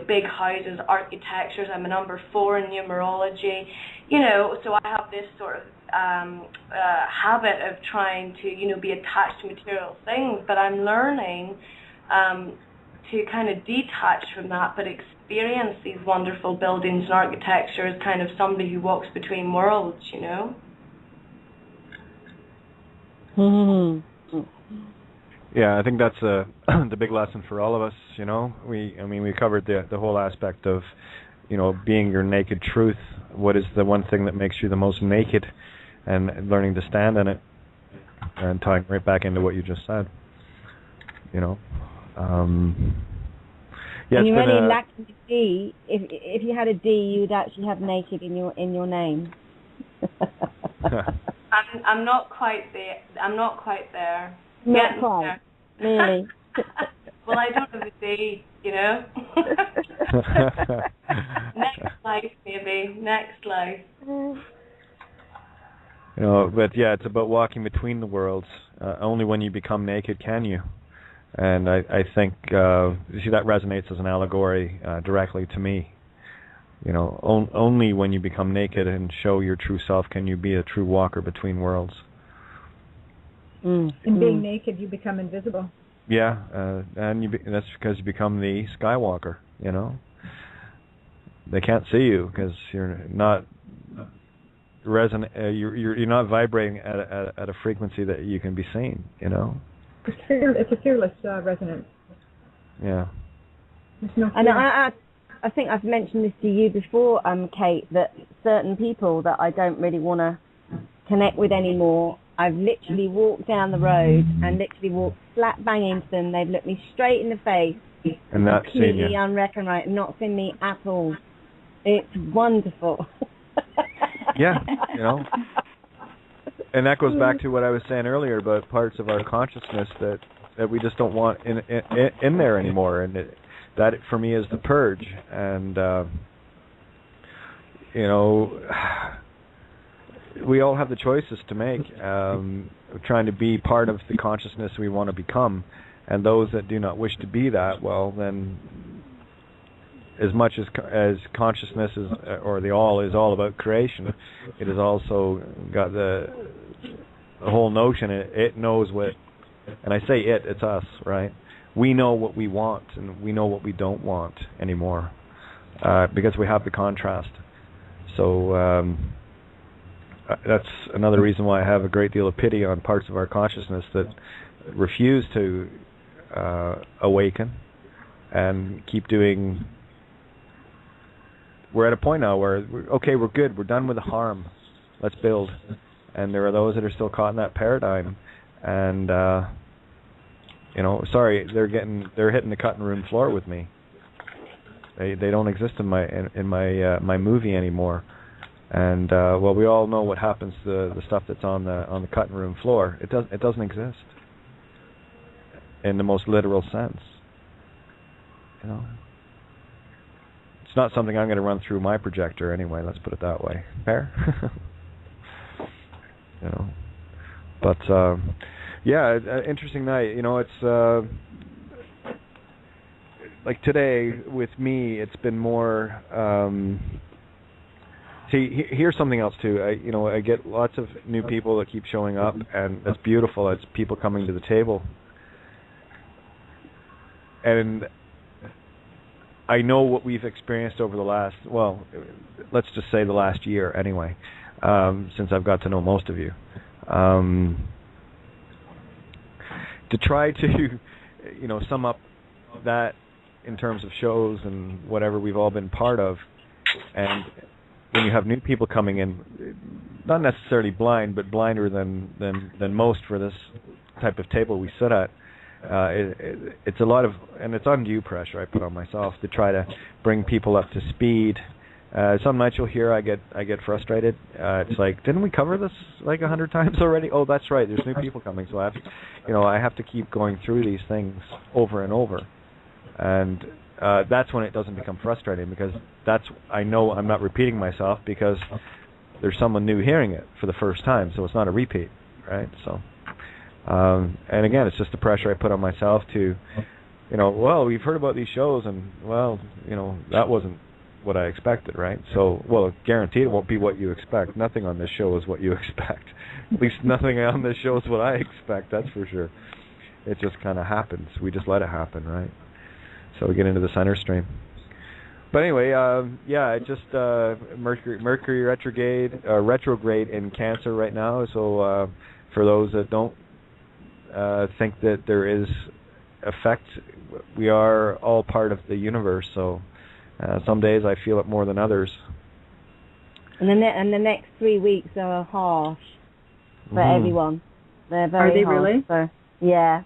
big houses, architectures. I'm a number 4 in numerology, so I have this sort of habit of trying to, be attached to material things, but I'm learning to kind of detach from that, but experience these wonderful buildings and architecture as kind of somebody who walks between worlds, Yeah, I think that's the big lesson for all of us. We covered the whole aspect of, being your naked truth. What is the one thing that makes you the most naked, and learning to stand in it, and tying right back into what you just said. Yeah, and you're only lacking a D. If you had a D, you would actually have naked in your name. I'm not quite there. Not quite. Really. Well, I don't have a D, Next life, maybe. Next life. But yeah, it's about walking between the worlds. Only when you become naked can you. And I think, that resonates as an allegory directly to me. Only when you become naked and show your true self can you be a true walker between worlds. In being naked, you become invisible. Yeah, and that's because you become the Skywalker. They can't see you because you're not you're not vibrating at a frequency that you can be seen. It's a fearless resonance. Yeah. No, and I think I've mentioned this to you before, Kate, that certain people that I don't really want to connect with anymore, I've literally walked down the road and literally walked flat bang into them. They've looked me straight in the face, and not seen you. Completely unrecognized, not seen me at all. It's wonderful. Yeah, And that goes back to what I was saying earlier about parts of our consciousness that we just don't want in there anymore, and that for me is the purge. And we all have the choices to make, trying to be part of the consciousness we want to become, and those that do not wish to be that, well, then, as much as consciousness is, or the all is all about creation, it has also got the whole notion. It knows what, and I say it's us, right? We know what we want, and we know what we don't want anymore, because we have the contrast. So that's another reason why I have a great deal of pity on parts of our consciousness that refuse to awaken and keep doing. We're at a point now where, we're good. We're done with the harm. Let's build. And there are those that are still caught in that paradigm. And, sorry, they're hitting the cutting room floor with me. They don't exist in my movie anymore. And, we all know what happens to the stuff that's on the cutting room floor. It doesn't exist in the most literal sense. It's not something I'm going to run through my projector anyway. Let's put it that way. Fair? But interesting night. It's like today with me. It's been more. Here's something else too. I get lots of new people that keep showing up, and that's beautiful. It's people coming to the table, and I know what we've experienced over the last, let's just say the last year anyway, since I've got to know most of you. To try to, sum up that in terms of shows and whatever we've all been part of, and when you have new people coming in, not necessarily blind, but blinder than most for this type of table we sit at, it's a lot of, and it's undue pressure I put on myself to try to bring people up to speed. Some nights you'll hear I get frustrated. It's like, didn't we cover this like 100 times already? Oh, that's right. There's new people coming, so I have to keep going through these things over and over, and that's when it doesn't become frustrating, because I know I'm not repeating myself, because there's someone new hearing it for the first time, so it's not a repeat, right? So And again, it's just the pressure I put on myself to, well, we've heard about these shows, and well, that wasn't what I expected, right? So, well, guaranteed it won't be what you expect. Nothing on this show is what you expect. At least nothing on this show is what I expect, that's for sure. It just kind of happens. We just let it happen, right? So we get into the center stream. But anyway, just Mercury retrograde in Cancer right now. So for those that don't think that there is effect, we are all part of the universe. So some days I feel it more than others. And the next 3 weeks are harsh for everyone. They're very Are they harsh. really? So, yeah.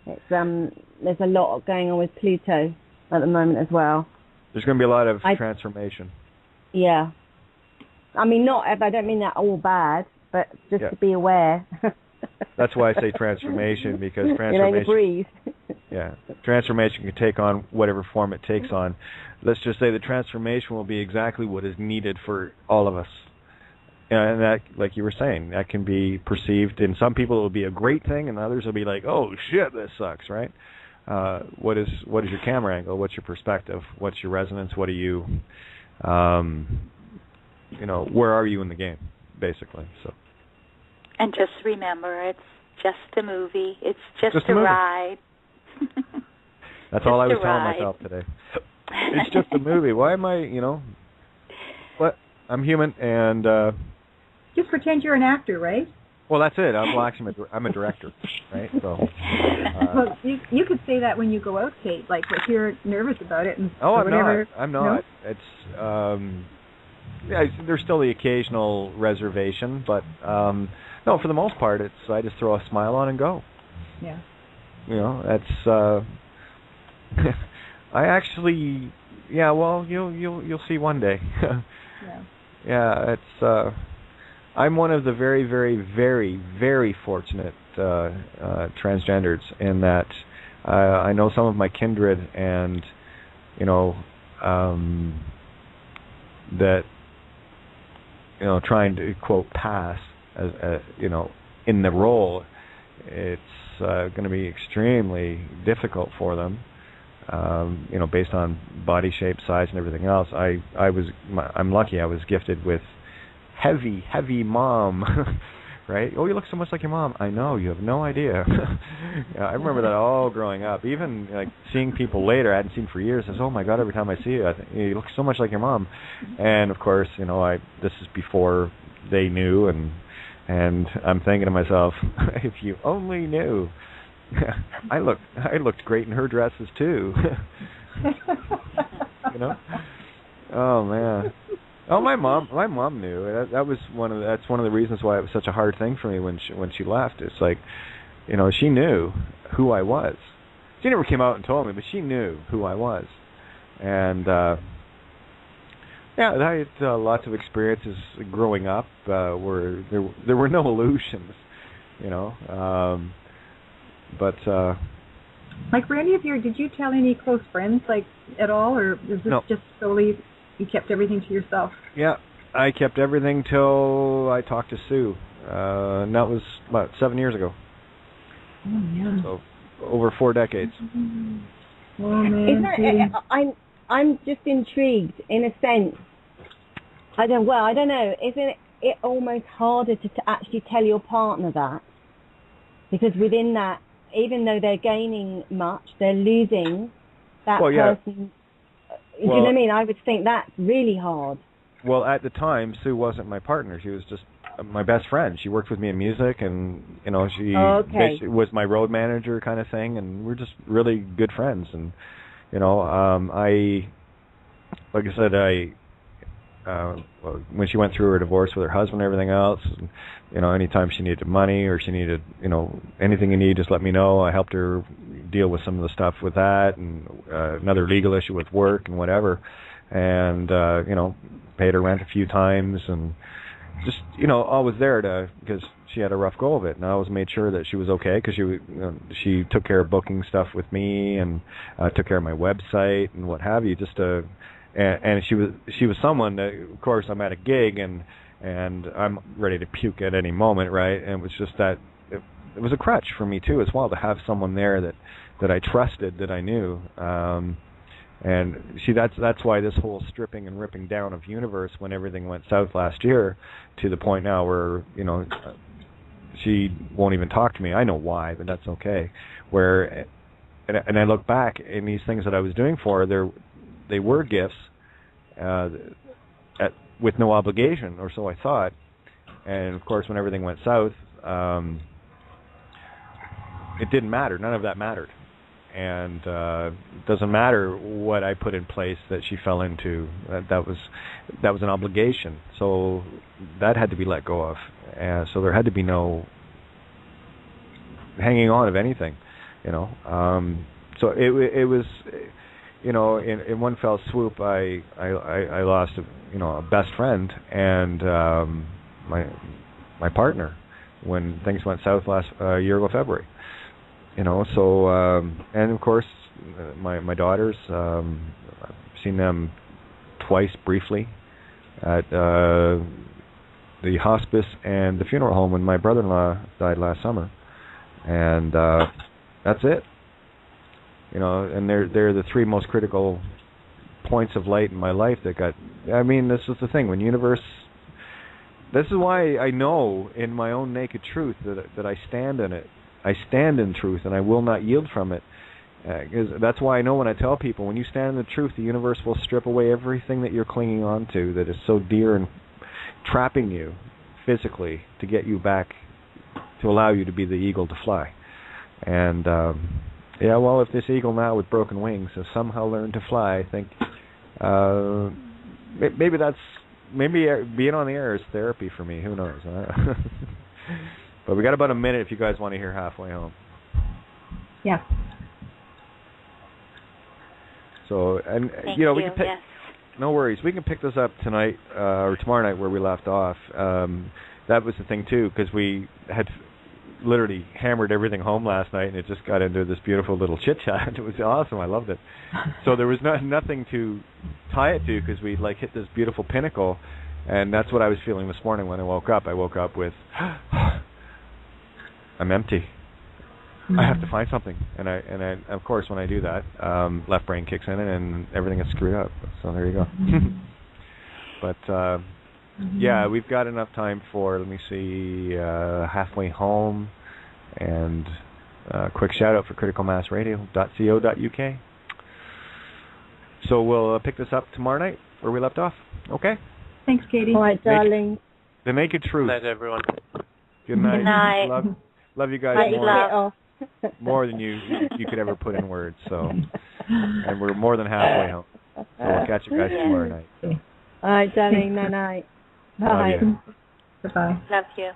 It's there's a lot going on with Pluto at the moment as well. There's going to be a lot of transformation. Yeah. I mean, I don't mean that all bad, but just to be aware. That's why I say transformation, because transformation. Breathe. Yeah, transformation can take on whatever form it takes on. Let's just say the transformation will be exactly what is needed for all of us. And that, like you were saying, that can be perceived. In some people, it will be a great thing, and others will be like, "Oh shit, this sucks," right? What is your camera angle? What's your perspective? What's your resonance? What are you, where are you in the game, basically? So. And just remember, it's just a movie. It's just a ride. That's all I was telling myself today. It's just a movie. Why am I, what? I'm human, and... just pretend you're an actor, right? Well, that's it. I'm a director, right? So. Well, you could say that when you go out, Kate. Like, if you're nervous about it, and I'm whatever. not. I'm not. No? It's there's still the occasional reservation, but no, for the most part, I just throw a smile on and go. Yeah. That's. I actually, well, you'll see one day. It's. I'm one of the very, very, very, very fortunate transgenders in that I know some of my kindred, and that trying to quote pass as in the role, it's going to be extremely difficult for them. Based on body shape, size, and everything else. I'm lucky. I was gifted with heavy mom, right? Oh, you look so much like your mom. I know, you have no idea. I remember that all growing up. Even like seeing people later I hadn't seen for years. I says, oh my God, every time I see you, I think you look so much like your mom. And of course, this is before they knew, and I'm thinking to myself, if you only knew. I looked great in her dresses too. Oh man. Oh, my mom knew. That's one of the reasons why it was such a hard thing for me when she left. It's like, she knew who I was. She never came out and told me, but she knew who I was. And I had lots of experiences growing up where there were no illusions, But like, were any of did you tell any close friends, like, at all, or was this just solely you kept everything to yourself? Yeah, I kept everything till I talked to Sue, and that was about 7 years ago. Oh yeah. So over 4 decades. Oh man. I'm just intrigued in a sense. I don't know. Isn't it almost harder to actually tell your partner that? Because within that, even though they're gaining much, they're losing that person. Do you know what I mean? I would think that's really hard. Well, at the time, Sue wasn't my partner. She was just my best friend. She worked with me in music, and she basically was my road manager kind of thing, and we're just really good friends. And like I said, when she went through her divorce with her husband and everything else, anytime she needed money or she needed, anything you need, just let me know. I helped her deal with some of the stuff with that, and another legal issue with work and whatever, and paid her rent a few times, and just always there because she had a rough go of it, and I always made sure that she was okay, because she took care of booking stuff with me, and took care of my website and what have you, just to. And she was someone that, of course, I'm at a gig and I'm ready to puke at any moment, right? And it was just that was a crutch for me too, as well, to have someone there that I trusted, that I knew. And see, that's why this whole stripping and ripping down of universe, when everything went south last year, to the point now where, you know, she won't even talk to me. I know why, but that's okay. Where, and I look back, and these things that I was doing for her, they were gifts, with no obligation, or so I thought. And of course, when everything went south, it didn't matter. None of that mattered. And it doesn't matter what I put in place that she fell into. That was an obligation. So that had to be let go of. So there had to be no hanging on of anything, you know. So it was, you know, in one fell swoop, I lost a best friend and my partner when things went south last year ago February. You know, so and of course my daughters, I've seen them twice briefly at the hospice and the funeral home when my brother-in-law died last summer, and that's it. You know, and they're the three most critical points of light in my life that got. I mean, this is the thing, when universe. This is why I know in my own naked truth that I stand in it. I stand in truth, and I will not yield from it. That's why I know when I tell people, when you stand in the truth, the universe will strip away everything that you're clinging on to that is so dear and trapping you physically to get you back, to allow you to be the eagle to fly. And, yeah, well, if this eagle now with broken wings has somehow learned to fly, I think maybe being on the air is therapy for me. Who knows? But we got about a minute if you guys want to hear Halfway Home. Yeah. So, and Thank you know, we you, can pick. yes. No worries. We can pick this up tonight or tomorrow night where we left off. That was the thing too, because we had literally hammered everything home last night, and it just got into this beautiful little chit chat. It was awesome. I loved it. So there was nothing to tie it to, because we like hit this beautiful pinnacle, and that's what I was feeling this morning when I woke up. I woke up with. I'm empty. I have to find something, and I of course when I do that, left brain kicks in and everything is screwed up. So there you go. But yeah, we've got enough time for, let me see, Halfway Home, and quick shout out for criticalmassradio.co.uk. So we'll pick this up tomorrow night where we left off. Okay. Thanks, Katie. All right, darling. The naked truth. Good night, everyone. Good night. Good night. Love you guys more than you could ever put in words. So, and we're more than halfway home. So we'll catch you guys tomorrow night. All right, darling. Night night. Bye. Bye. Love you.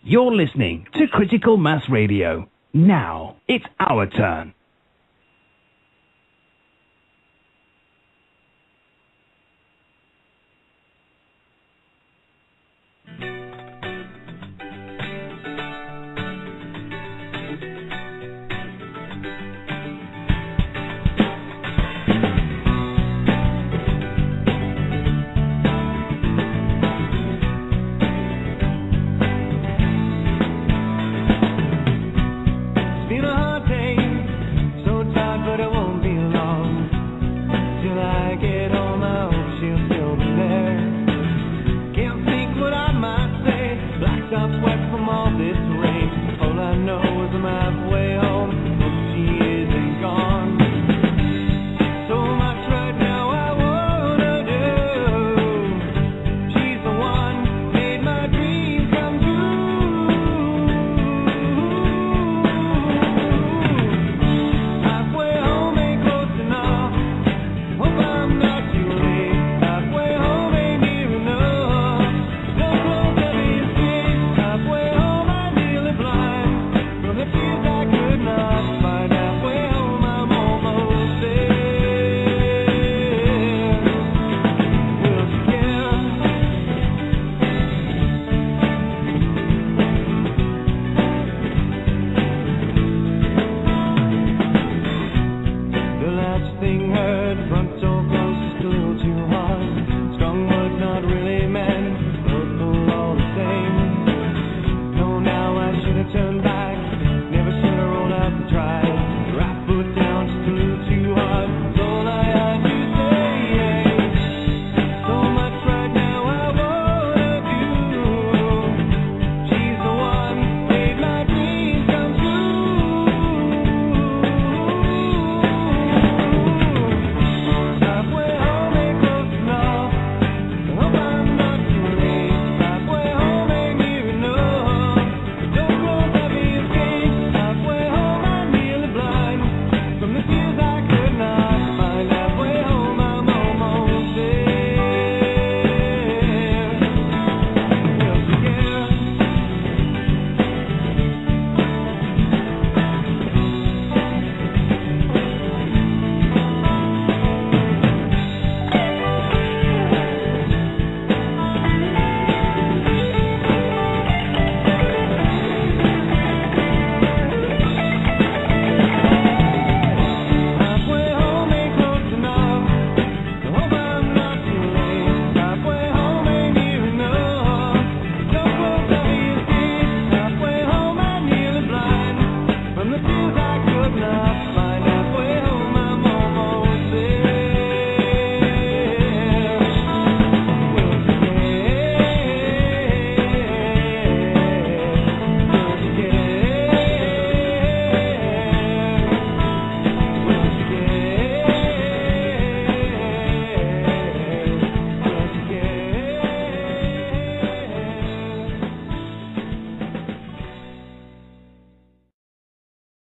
You're listening to Critical Mass Radio. Now it's our turn. Feels like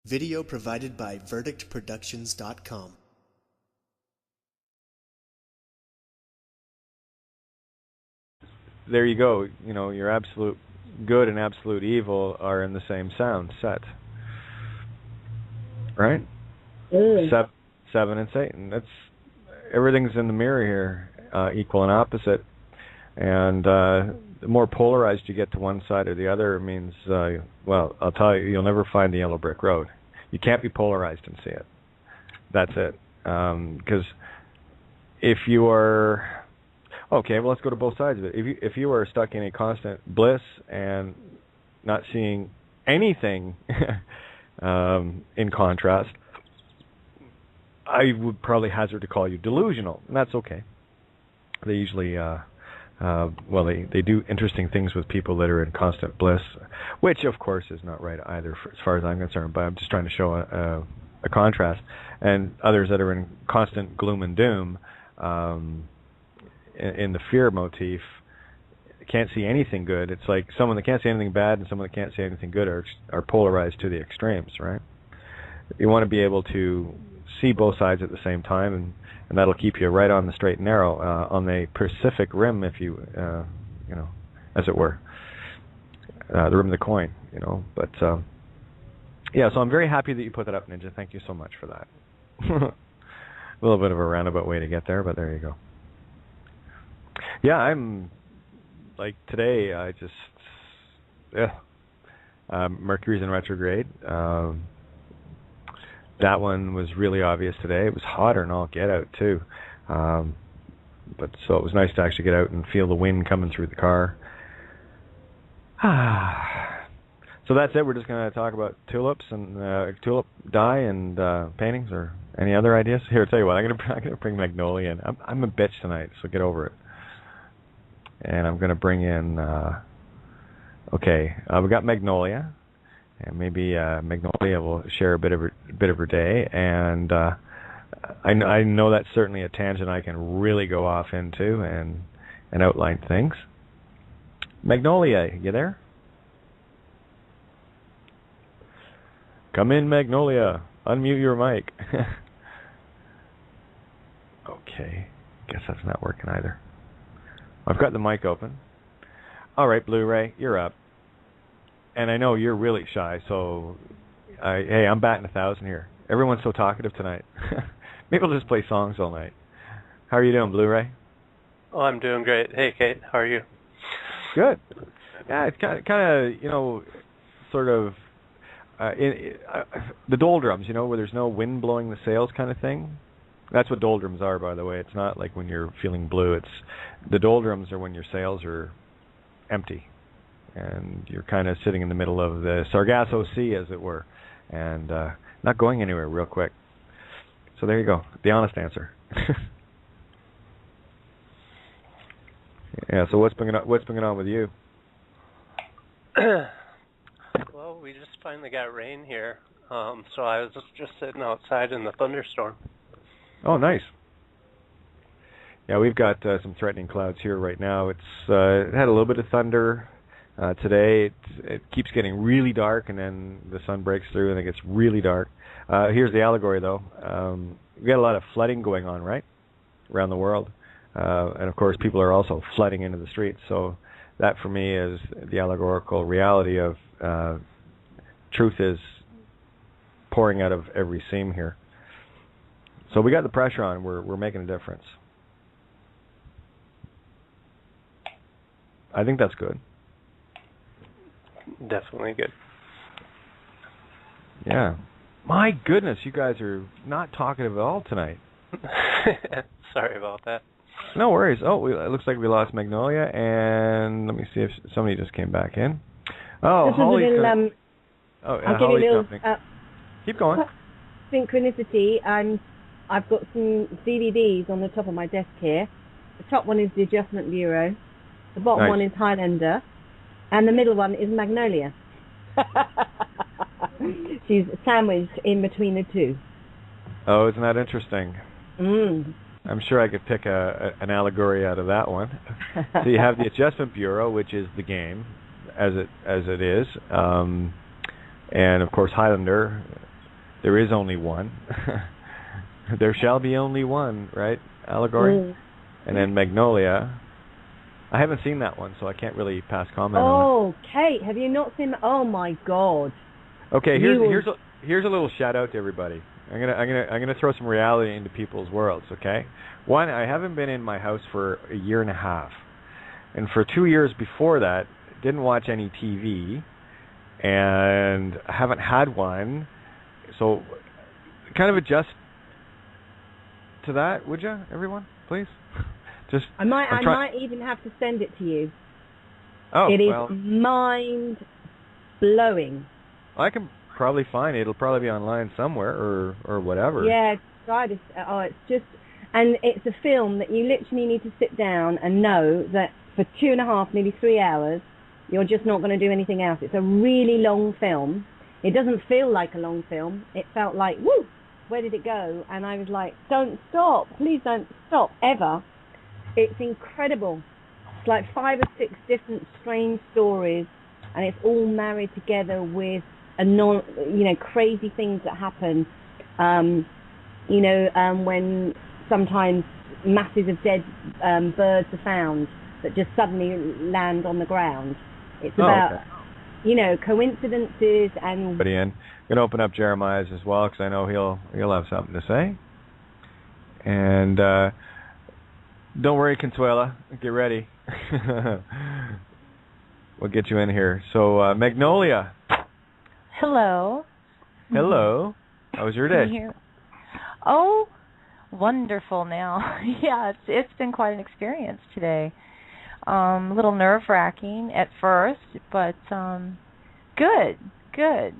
Video provided by verdictproductions.com. There you go. You know, your absolute good and absolute evil are in the same sound set. Right? Seven and Satan. That's everything's in the mirror here, equal and opposite. And the more polarized you get to one side or the other means, well, I'll tell you, you'll never find the yellow brick road. You can't be polarized and see it. That's it. Because if you are... Okay, well, let's go to both sides of it. If you are stuck in a constant bliss and not seeing anything in contrast, I would probably hazard to call you delusional, and that's okay. They usually... well, they do interesting things with people that are in constant bliss, which, of course, is not right either, as far as I'm concerned, but I'm just trying to show a contrast. And others that are in constant gloom and doom, in the fear motif, can't see anything good. It's like someone that can't see anything bad and someone that can't see anything good are polarized to the extremes, right? You want to be able to see both sides at the same time, and that'll keep you right on the straight and narrow, on the Pacific Rim, if you, you know, as it were, the rim of the coin, you know. But yeah, so I'm very happy that you put that up, Ninja. Thank you so much for that. A little bit of a roundabout way to get there, but there you go. Yeah, I'm like today. I just, Mercury's in retrograde. That one was really obvious today. It was hotter than all get out too, but so it was nice to actually get out and feel the wind coming through the car. So that's it. We're just going to talk about tulips and tulip dye and paintings, or any other ideas. Here, I'll tell you what. I'm going to bring magnolia in. I'm a bitch tonight, so get over it. And I'm going to bring in. Okay, we got magnolia. And maybe Magnolia will share a bit of her day, and I know that's certainly a tangent I can really go off into and outline things. Magnolia, you there? Come in, Magnolia. Unmute your mic. Okay, guess that's not working either. I've got the mic open. All right, Blu-ray, you're up. And I know you're really shy, so hey, I'm batting 1,000 here. Everyone's so talkative tonight. Maybe we'll just play songs all night. How are you doing, Blu-ray? Oh, I'm doing great. Hey, Kate, how are you? Good. Yeah, it's kind of you know, sort of the doldrums, you know, where there's no wind blowing the sails kind of thing. That's what doldrums are, by the way. It's not like when you're feeling blue. It's the doldrums are when your sails are empty. And you're kind of sitting in the middle of the Sargasso Sea, as it were, and not going anywhere real quick. So there you go, the honest answer. Yeah. So what's been on with you? Well, we just finally got rain here, so I was just sitting outside in the thunderstorm. Oh, nice. Yeah, we've got some threatening clouds here right now. It's it had a little bit of thunder. Today it keeps getting really dark, and then the sun breaks through and it gets really dark. Here's the allegory, though. We got a lot of flooding going on, right, around the world, and of course people are also flooding into the streets. So that, for me, is the allegorical reality of truth is pouring out of every seam here. So we got the pressure on. We're making a difference. I think that's good. Definitely good. Yeah. My goodness, you guys are not talkative at all tonight. Sorry about that. No worries. Oh, it looks like we lost Magnolia, and let me see if somebody just came back in. Oh, Holly's little, I'll give you a little, keep going. Synchronicity. I've got some DVDs on the top of my desk here. The top one is the Adjustment Bureau. The bottom one is Highlander. And the middle one is Magnolia. She's sandwiched in between the two. Oh, isn't that interesting? Mm. I'm sure I could pick an allegory out of that one. So you have the Adjustment Bureau, which is the game, as it is, and of course Highlander there is only one. There shall be only one, right? Allegory. And then Magnolia. I haven't seen that one, so I can't really pass comment on it. Oh, Kate, have you not seen? Oh my God. Okay, here's a little shout out to everybody. I'm gonna throw some reality into people's worlds. Okay, one, I haven't been in my house for a year and a half, and for 2 years before that, didn't watch any TV, and I haven't had one. So, kind of adjust to that, would you, everyone, please? Just I might even have to send it to you. Oh, it is well, mind blowing. I can probably find it. It'll probably be online somewhere or whatever. Yeah, try this. It's just, and it's a film that you literally need to sit down and know that for 2.5, maybe 3 hours, you're just not going to do anything else. It's a really long film. It doesn't feel like a long film. It felt like, woo, where did it go? And I was like, don't stop. Please don't stop, ever. It's incredible. It's like 5 or 6 different strange stories, and it's all married together with crazy things that happen. When sometimes masses of dead birds are found that just suddenly land on the ground. It's about, coincidences and. I'm gonna open up Jeremiah's as well because I know he'll have something to say. And don't worry, Consuela, get ready. We'll get you in here. So Magnolia. Hello. Hello. How was your day? Oh, wonderful now. Yeah, it's been quite an experience today. A little nerve-wracking at first, but good. Yeah,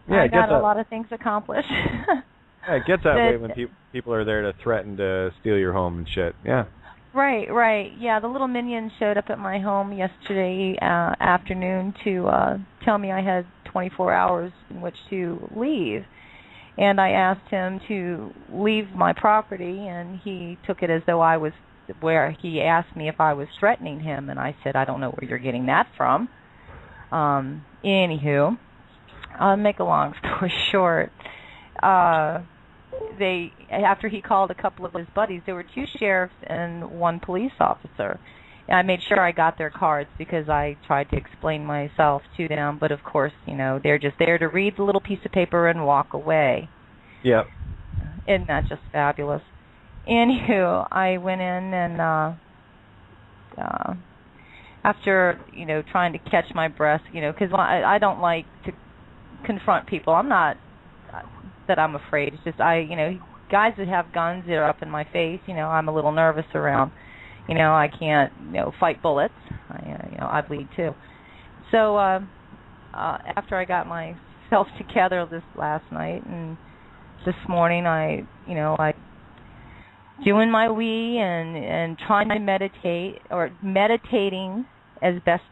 I got a lot of things accomplished. Yeah, it gets that way when people are there to threaten to steal your home and shit. Yeah. Right. Yeah, the little minion showed up at my home yesterday afternoon to tell me I had 24 hours in which to leave. And I asked him to leave my property, and he took it as though I was where he asked me if I was threatening him, and I said, I don't know where you're getting that from. Anywho, I'll make a long story short. After he called a couple of his buddies, there were 2 sheriffs and 1 police officer. And I made sure I got their cards because I tried to explain myself to them, but of course, they're just there to read the little piece of paper and walk away. Yep. Isn't that just fabulous? Anywho, I went in and after, trying to catch my breath, because I don't like to confront people. I'm not that I'm afraid. It's just guys that have guns that are up in my face, I'm a little nervous around. I can't, fight bullets. I bleed too. So after I got myself together this last night and this morning, I doing my wee and trying to meditating as best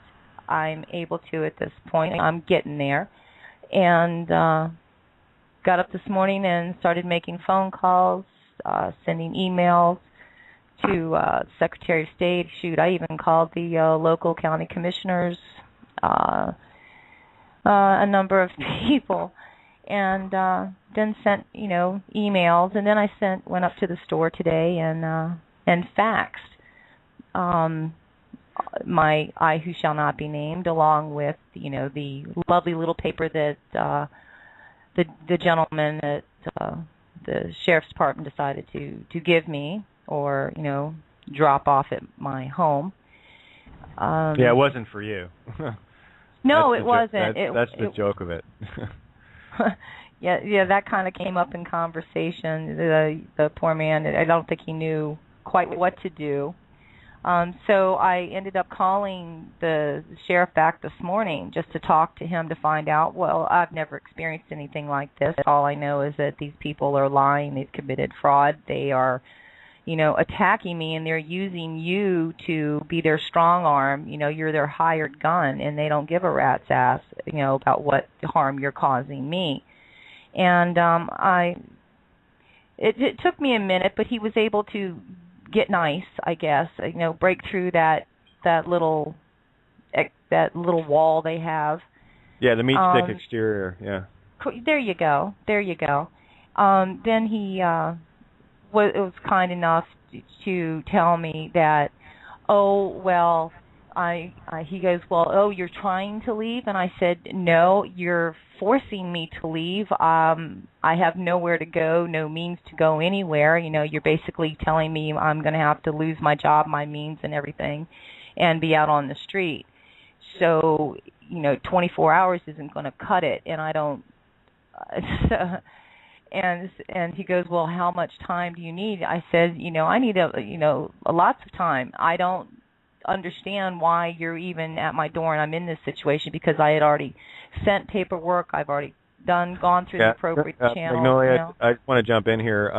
I'm able to at this point. I'm getting there, and got up this morning and started making phone calls, sending emails to Secretary of State. Shoot, I even called the local county commissioners, a number of people, and then sent emails, and then I went up to the store today and faxed my I Who Shall Not Be Named, along with the lovely little paper that the gentleman at the sheriff's department decided to give me, or drop off at my home. Yeah, it wasn't for you. No, it wasn't. That's the joke of it. Yeah, that kind of came up in conversation. The poor man, I don't think he knew quite what to do. So I ended up calling the sheriff back this morning just to talk to him to find out, well, I've never experienced anything like this. All I know is that these people are lying. They've committed fraud. They are, attacking me, and they're using you to be their strong arm. You're their hired gun, and they don't give a rat's ass, about what harm you're causing me. And it took me a minute, but he was able to get nice, I guess, break through that little wall they have. Yeah, the meat stick exterior, yeah. There you go. Then he was kind enough to tell me that, oh, well, he goes, well, oh, you're trying to leave? And I said, no, you're forcing me to leave. I have nowhere to go, no means to go anywhere. You know, you're basically telling me I'm going to have to lose my job, my means and everything, and be out on the street. So, 24 hours isn't going to cut it, and I don't. And he goes, well, how much time do you need? I said, I need lots of time. I don't understand why you're even at my door and I'm in this situation, because I had already sent paperwork. I've already gone through the appropriate channel. Magnolia, I want to jump in here.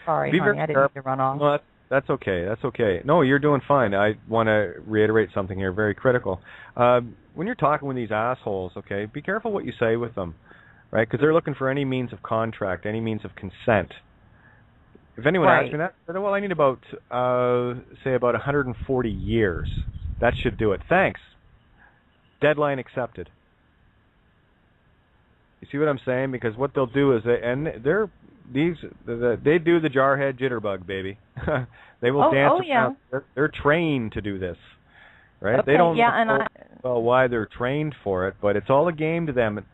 Sorry, honey, I didn't mean to run off. No, that's okay. No, you're doing fine. I want to reiterate something here, very critical. When you're talking with these assholes, okay, be careful what you say with them, right? Because they're looking for any means of contract, any means of consent. If anyone asks me that, well, I need about 140 years. That should do it. Thanks. Deadline accepted. You see what I'm saying? Because what they'll do is they do the jarhead jitterbug, baby. They will dance around. Yeah. They're trained to do this, right? Okay, they don't know why they're trained for it, but it's all a game to them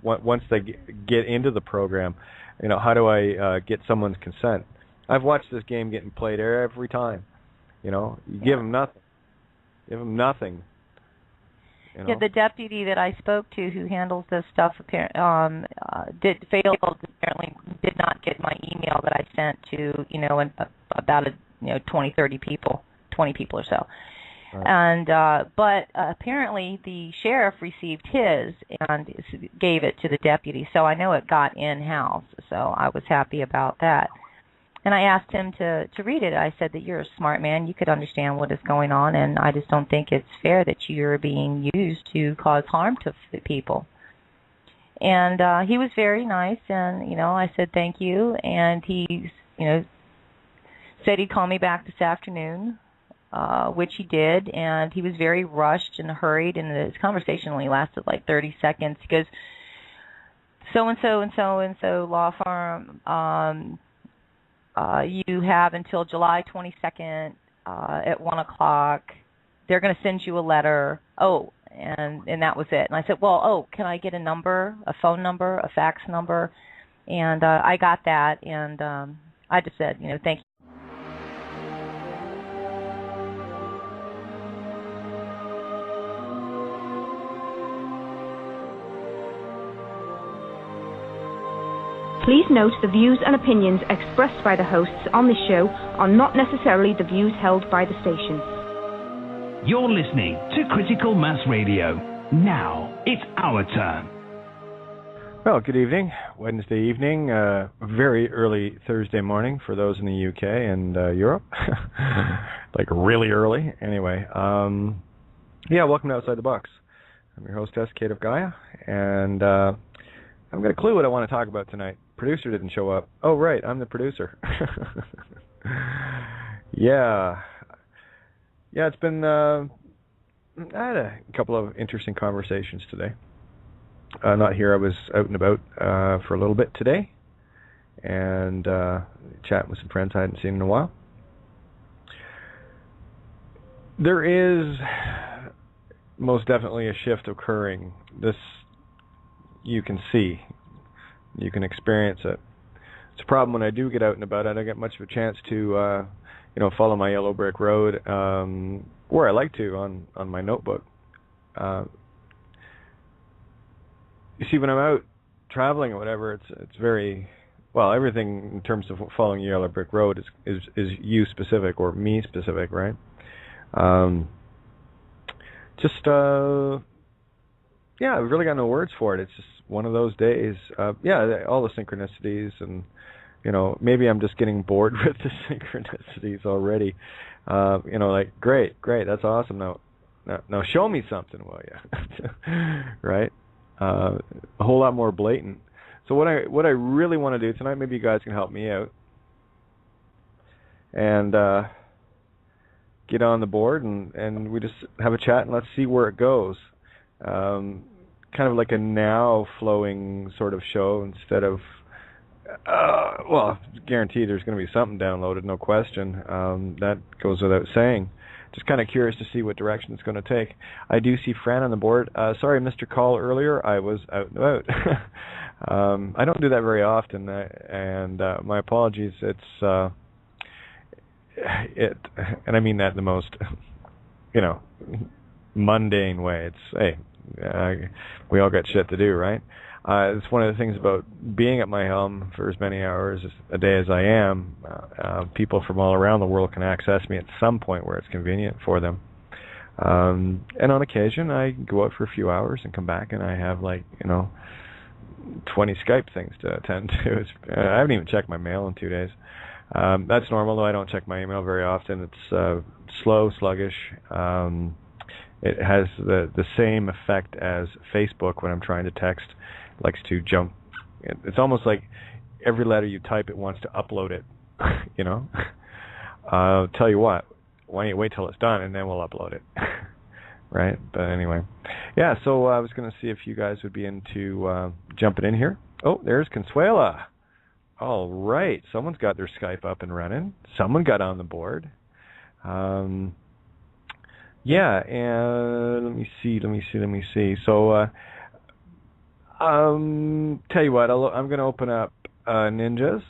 once they get into the program. How do I get someone's consent? I've watched this game getting played every time. You give them nothing. Give them nothing. Yeah, the deputy that I spoke to who handles this stuff apparently did not get my email that I sent to, about 20 people or so. Right. And but apparently the sheriff received his and gave it to the deputy, so I know it got in-house, so I was happy about that. And I asked him to read it. I said that you're a smart man. You could understand what is going on, and I just don't think it's fair that you're being used to cause harm to people. And he was very nice, and, I said thank you. And he, said he'd call me back this afternoon, which he did. And he was very rushed and hurried, and his conversation only lasted like 30 seconds. He goes, so-and-so and so-and-so law firm, you have until July 22nd at 1 o'clock. They're going to send you a letter. Oh, and that was it. And I said, well, can I get a number, a phone number, a fax number? And I got that, and I just said, thank you. Please note the views and opinions expressed by the hosts on this show are not necessarily the views held by the station. You're listening to Critical Mass Radio. Now it's our turn. Well, good evening. Wednesday evening, very early Thursday morning for those in the UK and Europe. Like really early. Anyway, welcome to Outside the Box. I'm your hostess, Kate of Gaia, and I've got a clue what I want to talk about tonight. Producer didn't show up. Oh, right, I'm the producer. Yeah, it's been, I had a couple of interesting conversations today. Not here, I was out and about for a little bit today, and chatting with some friends I hadn't seen in a while. There is most definitely a shift occurring. This you can see. You can experience it. It's a problem when I do get out and about. I don't get much of a chance to, follow my yellow brick road where I like to on my notebook. You see, when I'm out traveling or whatever, it's very everything in terms of following yellow brick road is you specific or me specific, right? I've really got no words for it. It's just one of those days. All the synchronicities, and maybe I'm just getting bored with the synchronicities already. Great, that's awesome. Now show me something, will you? Right? A whole lot more blatant. So what I really want to do tonight, maybe you guys can help me out, and get on the board and we just have a chat and let's see where it goes. kind of like a now flowing sort of show instead of guaranteed there's going to be something downloaded, no question. That goes without saying. Just kind of curious to see what direction it's going to take. I do see Fran on the board. Sorry, Mr. Call earlier. I was out and about. I don't do that very often, and my apologies. It's and I mean that in the most, mundane way. It's we all got shit to do, right? It's one of the things about being at my helm for as many hours a day as I am. People from all around the world can access me at some point where it's convenient for them. And on occasion, I go out for a few hours and come back, and I have 20 Skype things to attend to. I haven't even checked my mail in 2 days. That's normal, though. I don't check my email very often. It's slow, sluggish. It has the same effect as Facebook when I'm trying to text. It likes to jump. It's almost like every letter you type, it wants to upload it. Tell you what, why don't you wait till it's done and then we'll upload it. Right? But anyway. Yeah, so I was going to see if you guys would be into jumping in here. Oh, there's Consuela. All right. Someone's got their Skype up and running. Someone got on the board. Yeah, and let me see. So, tell you what, I'm going to open up Ninjas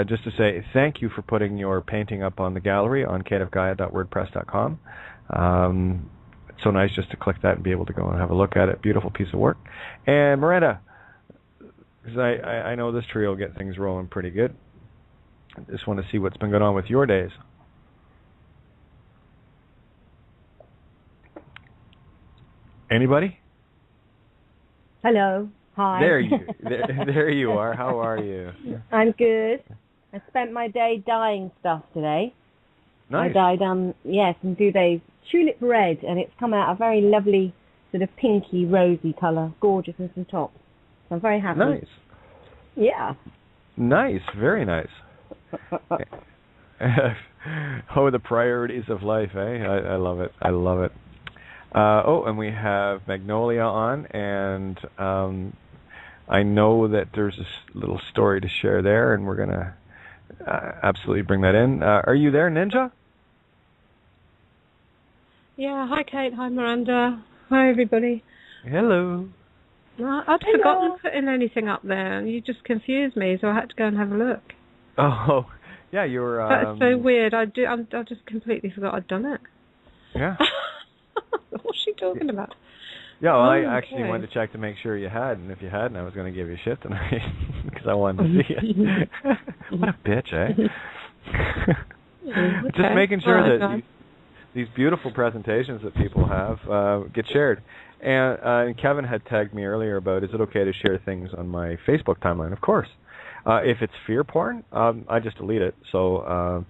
just to say thank you for putting your painting up on the gallery on kateofgaia.wordpress.com. It's so nice just to click that and be able to go and have a look at it. Beautiful piece of work. And Miranda, because I know this trio will get things rolling pretty good. I just want to see what's been going on with your days. Anybody? Hello. Hi. There you are. How are you? I'm good. I spent my day dyeing stuff today. Nice. I dyed some Dubé's tulip red, and it's come out a very lovely sort of pinky rosy colour, gorgeous in some tops. So I'm very happy. Nice. Yeah. Nice. Very nice. Oh, the priorities of life, eh? I love it. I love it. And we have Magnolia on, and I know that there's a little story to share there, and we're going to absolutely bring that in. Are you there, Ninja? Yeah, hi Kate, hi Miranda, hi everybody. Hello. I'd forgotten putting anything up there, and you just confused me, so I had to go and have a look. Oh, yeah, you were... That's so weird. I just completely forgot I'd done it. Yeah. What's she talking about? Yeah, well, I actually wanted to check to make sure you had, and if you hadn't, I was going to give you shit tonight because I wanted to see it. What a bitch, eh? Just making sure that these beautiful presentations that people have get shared. And Kevin had tagged me earlier about, is it okay to share things on my Facebook timeline? Of course. If it's fear porn, I just delete it. So,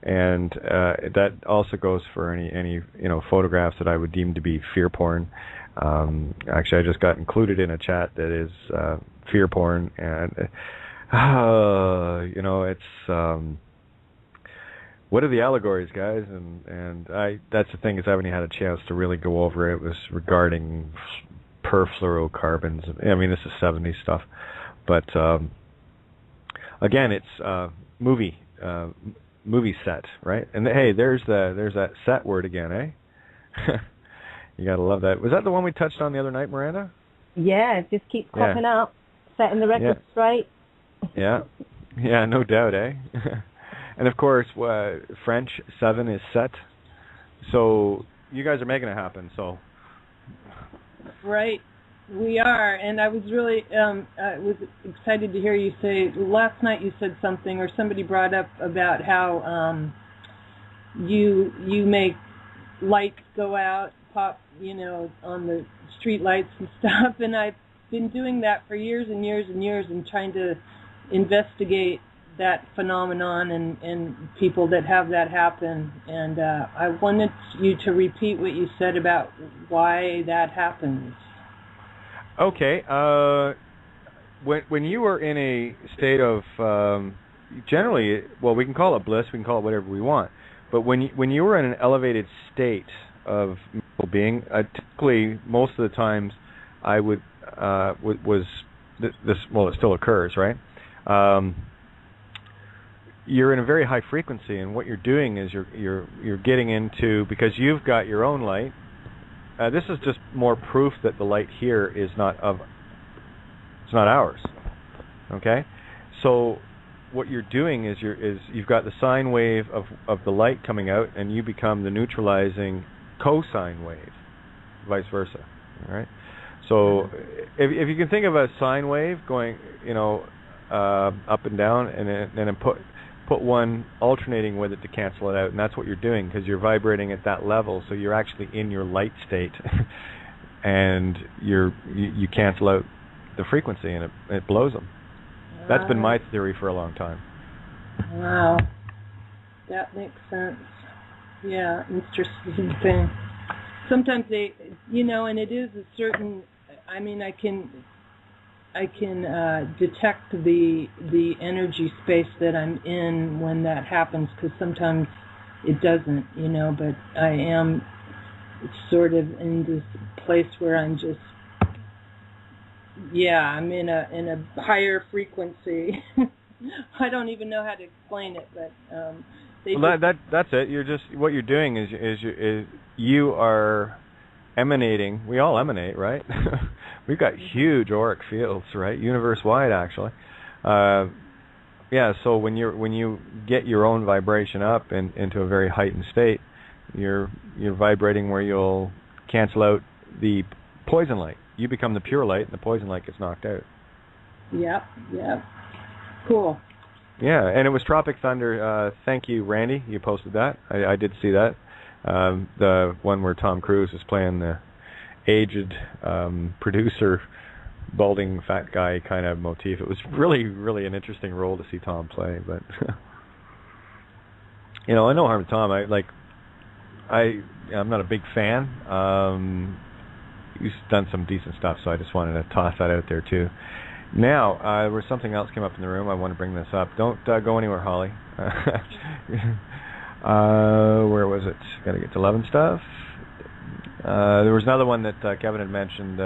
and that also goes for any photographs that I would deem to be fear porn. Actually, I just got included in a chat that is fear porn, and it's what are the allegories, guys? And that's the thing, is I haven't had a chance to really go over it. It was regarding perfluorocarbons. I mean, this is 70s stuff, but again, it's movie set, right? And hey, there's that set word again, eh? You gotta love that. Was that the one we touched on the other night, Miranda? Yeah, it just keeps cropping up, setting the record straight. Yeah, no doubt, eh? And of course, French 7 is set. So you guys are making it happen. So. Right, we are, and I was really was excited to hear you say last night. You said something, or somebody brought up about how you make light go out, pop, on the street lights and stuff. And I've been doing that for years and years and years, and trying to investigate that phenomenon and people that have that happen. And I wanted you to repeat what you said about why that happens. Okay. When you were in a state of generally, well, we can call it bliss, we can call it whatever we want, but when you were in an elevated state of physical being. Typically, most of the times, I would this. Well, it still occurs, right? You're in a very high frequency, and what you're doing is you're getting into, because you've got your own light. This is just more proof that the light here is not ours. Okay, so what you're doing is you've got the sine wave of the light coming out, and you become the neutralizing cosine wave, vice versa. All right. So if you can think of a sine wave going, up and down, and then put one alternating with it to cancel it out, and that's what you're doing, because you're vibrating at that level, so you're actually in your light state, and you cancel out the frequency, and it blows them. That's been my theory for a long time. Wow, that makes sense. Yeah, interesting thing. Sometimes they, and it is a certain. I mean, I can detect the energy space that I'm in when that happens, because sometimes it doesn't, but I am sort of in this place where I'm just, I'm in a higher frequency. I don't even know how to explain it, but that's it. You're just, what you're doing is you are emanating. We all emanate, right? We've got huge auric fields, right? Universe-wide, actually. So when you get your own vibration up into a very heightened state, you're vibrating where you'll cancel out the poison light. You become the pure light, and the poison light gets knocked out. Yep. Cool. Yeah, and it was Tropic Thunder. Thank you, Randy. You posted that. I did see that. The one where Tom Cruise is playing the aged producer, balding fat guy kind of motif. It was really, really an interesting role to see Tom play. But I no harm to Tom. I'm not a big fan. He's done some decent stuff, so I just wanted to toss that out there too. Now, there was something else came up in the room. I want to bring this up. Don't go anywhere, Holly. Where was it? Got to get to 11 stuff. There was another one that Kevin had mentioned.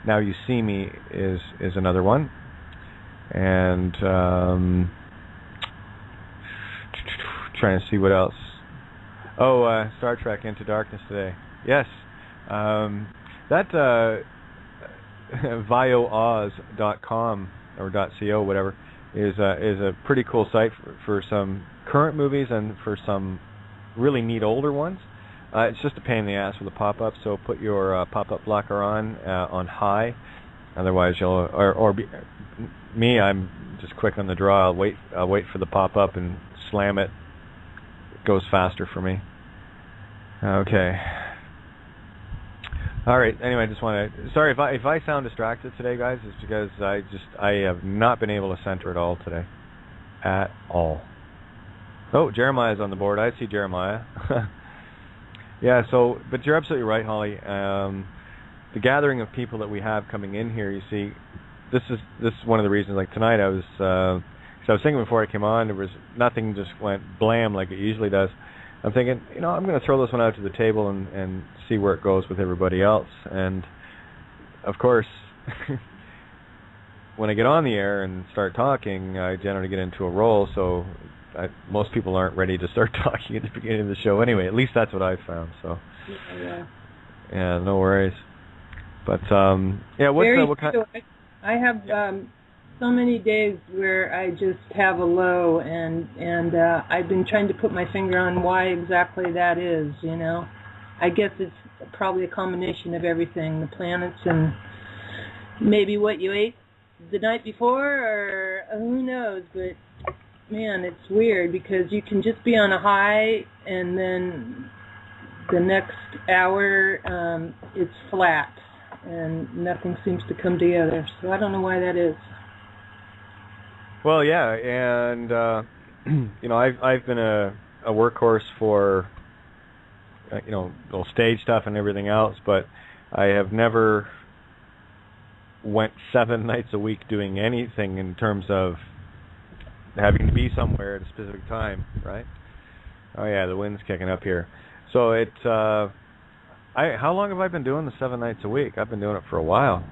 Now You See Me is another one. And trying to see what else. Oh, Star Trek Into Darkness today. Yes. That vioaz.com or .co, whatever, is a pretty cool site for some current movies and for some really neat older ones. It's just a pain in the ass with a pop-up, so put your pop-up blocker on high. Otherwise, I'm just quick on the draw. I'll wait for the pop-up and slam it. It goes faster for me. Okay. All right. Anyway, I just want to. Sorry if I sound distracted today, guys. It's because I have not been able to center it all today, at all. Oh, Jeremiah's on the board. I see Jeremiah. Yeah. So, but you're absolutely right, Holly. The gathering of people that we have coming in here. You see, this is one of the reasons. Like tonight, I was thinking before I came on, there was nothing just went blam like it usually does. I'm thinking, I'm going to throw this one out to the table and see where it goes with everybody else. And, of course, when I get on the air and start talking, I generally get into a role, so most people aren't ready to start talking at the beginning of the show anyway. At least that's what I've found. So, yeah, no worries. But, what kind... I have so many days where I just have a low, and I've been trying to put my finger on why exactly that is, I guess it's probably a combination of everything, the planets and maybe what you ate the night before, or who knows, but man, it's weird because you can just be on a high and then the next hour it's flat and nothing seems to come together, so I don't know why that is. Well, yeah, and I've been a workhorse for little stage stuff and everything else, but I have never went 7 nights a week doing anything in terms of having to be somewhere at a specific time, right? Oh yeah, the wind's kicking up here. So I How long have I been doing the 7 nights a week? I've been doing it for a while.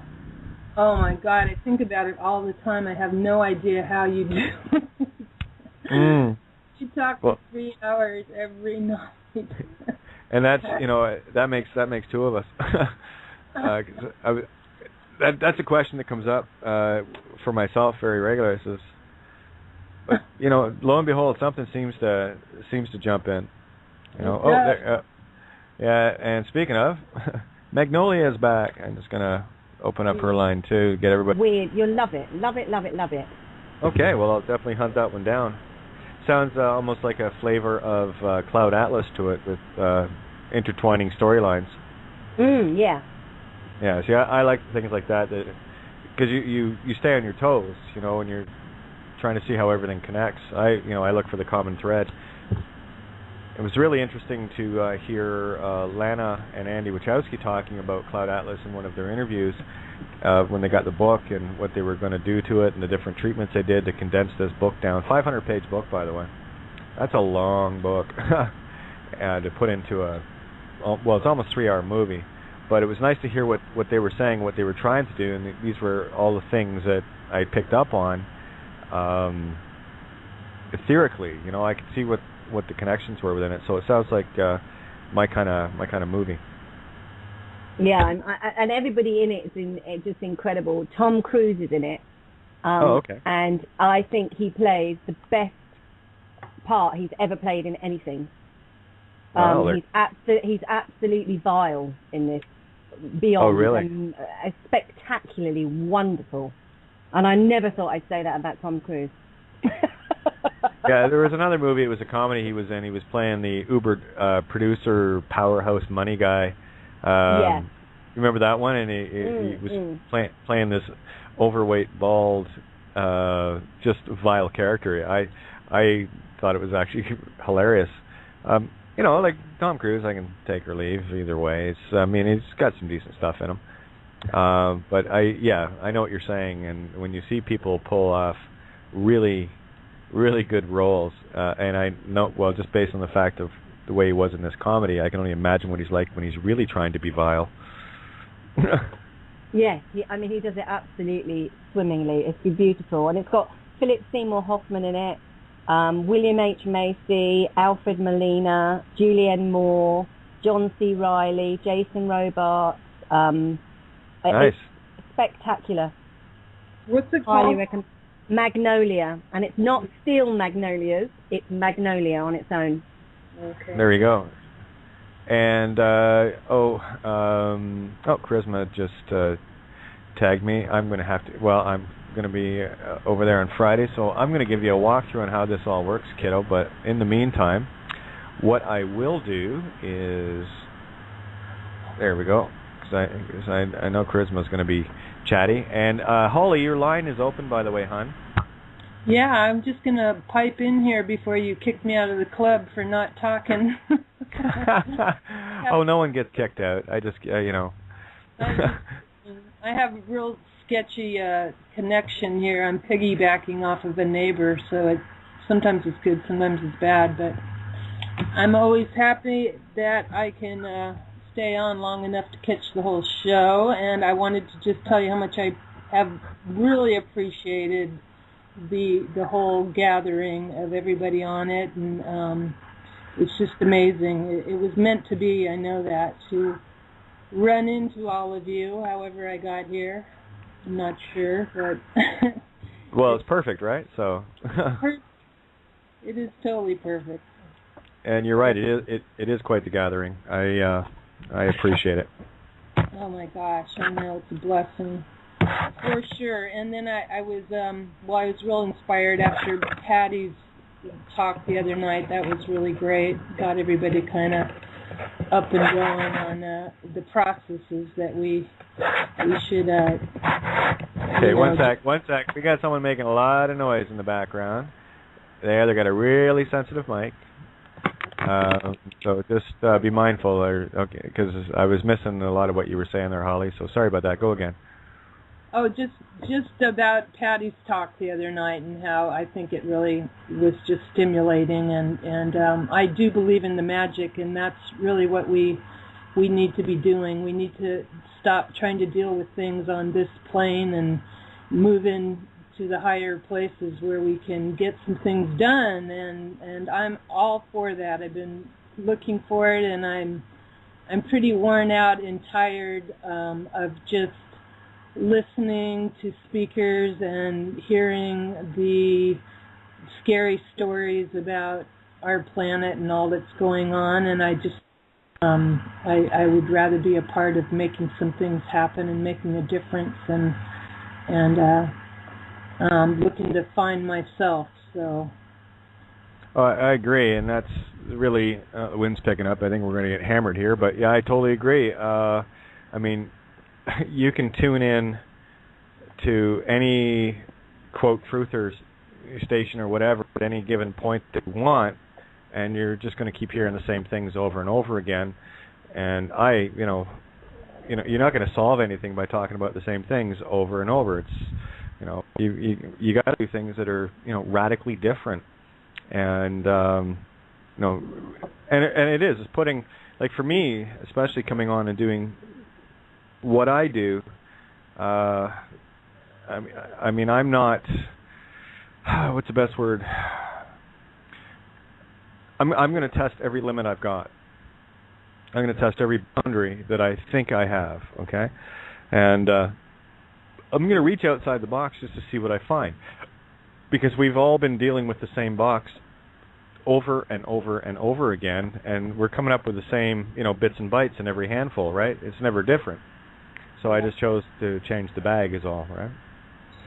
Oh my God, I think about it all the time. I have no idea how you do it. You talk for 3 hours every night. And that's, that makes two of us. That's a question that comes up for myself very regularly. But lo and behold, something seems to jump in. Yeah. And speaking of, Magnolia is back. I'm just gonna open up her line too to get everybody. Weird. You'll love it. Love it. Love it. Love it. Okay. Well, I'll definitely hunt that one down. Sounds almost like a flavor of Cloud Atlas to it, with intertwining storylines. Yeah. Yeah. See, I like things like that because you stay on your toes, when you're trying to see how everything connects. I look for the common thread. It was really interesting to hear Lana and Andy Wachowski talking about Cloud Atlas in one of their interviews when they got the book and what they were going to do to it and the different treatments they did to condense this book down. 500-page book, by the way. That's a long book to put into it's almost 3-hour movie. But it was nice to hear what they were saying, what they were trying to do, and these were all the things that I picked up on etherically. I could see what the connections were within it. So it sounds like my kind of movie. Yeah, and everybody in it is just incredible. Tom Cruise is in it. Okay. And I think he plays the best part he's ever played in anything. He's absolutely vile in this. Beyond. Oh, really? Spectacularly wonderful. And I never thought I'd say that about Tom Cruise. Yeah, there was another movie. It was a comedy he was in. He was playing the Uber producer, powerhouse money guy. Yeah. You remember that one? And he was playing this overweight, bald, just vile character. I thought it was actually hilarious. Like Tom Cruise, I can take or leave either way. He's got some decent stuff in him. But I know what you're saying. And when you see people pull off really, really good roles, and I know, well, just based on the fact of the way he was in this comedy, I can only imagine what he's like when he's really trying to be vile. Yes, he does it absolutely swimmingly. It's beautiful, and it's got Philip Seymour Hoffman in it, William H. Macy, Alfred Molina, Julianne Moore, John C. Reilly, Jason Robards. Nice. It's spectacular. What's it Highly called? recommend. Magnolia, and it's not Steel Magnolias, it's Magnolia on its own. Okay. There you go. And Charisma just tagged me. I'm going to be over there on Friday, so I'm going to give you a walkthrough on how this all works, kiddo. But in the meantime, what I will do is, there we go, because I know Charisma is going to be chatty. And Holly, your line is open, by the way, hon. Yeah, I'm just going to pipe in here before you kick me out of the club for not talking. Oh, no one gets kicked out. I just, I have a real sketchy connection here. I'm piggybacking off of a neighbor, so sometimes it's good, sometimes it's bad. But I'm always happy that I can stay on long enough to catch the whole show. And I wanted to just tell you how much I have really appreciated the whole gathering of everybody on it, and it's just amazing. It was meant to be, I know that, to run into all of you, however I got here. I'm not sure, but... Well, it's perfect, right? So... It is totally perfect. And you're right, it is quite the gathering. I appreciate it. Oh my gosh, I know, it's a blessing. For sure. And then I was real inspired after Patty's talk the other night. That was really great. Got everybody kind of up and going on the processes that we should. Okay, one sec. We got someone making a lot of noise in the background. They got a really sensitive mic. So just be mindful, because I was missing a lot of what you were saying there, Holly. So sorry about that. Go again. Oh, just about Patty's talk the other night and how I think it really was just stimulating, and I do believe in the magic, and that's really what we we need to be doing. We need to stop trying to deal with things on this plane and move in to the higher places where we can get some things done, and I'm all for that. I've been looking for it, and I'm pretty worn out and tired of just listening to speakers and hearing the scary stories about our planet and all that's going on, and I just I would rather be a part of making some things happen and making a difference, and looking to find myself. So I agree, and that's really the wind's picking up. I think we're going to get hammered here, but yeah, I totally agree. I mean, you can tune in to any quote truther station or whatever at any given point that you want, and you're just going to keep hearing the same things over and over again. And you're not going to solve anything by talking about the same things over and over. It's you got to do things that are radically different, and and it is. It's putting, like, for me, especially coming on and doing what I do. I mean, I'm not. What's the best word? I'm going to test every limit I've got. I'm going to test every boundary that I think I have. Okay, and I'm going to reach outside the box just to see what I find, because we've all been dealing with the same box over and over and over again, and we're coming up with the same bits and bytes in every handful, right? It's never different. So I just chose to change the bag is all, right?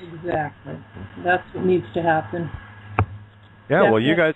Exactly. That's what needs to happen. Yeah, well, you guys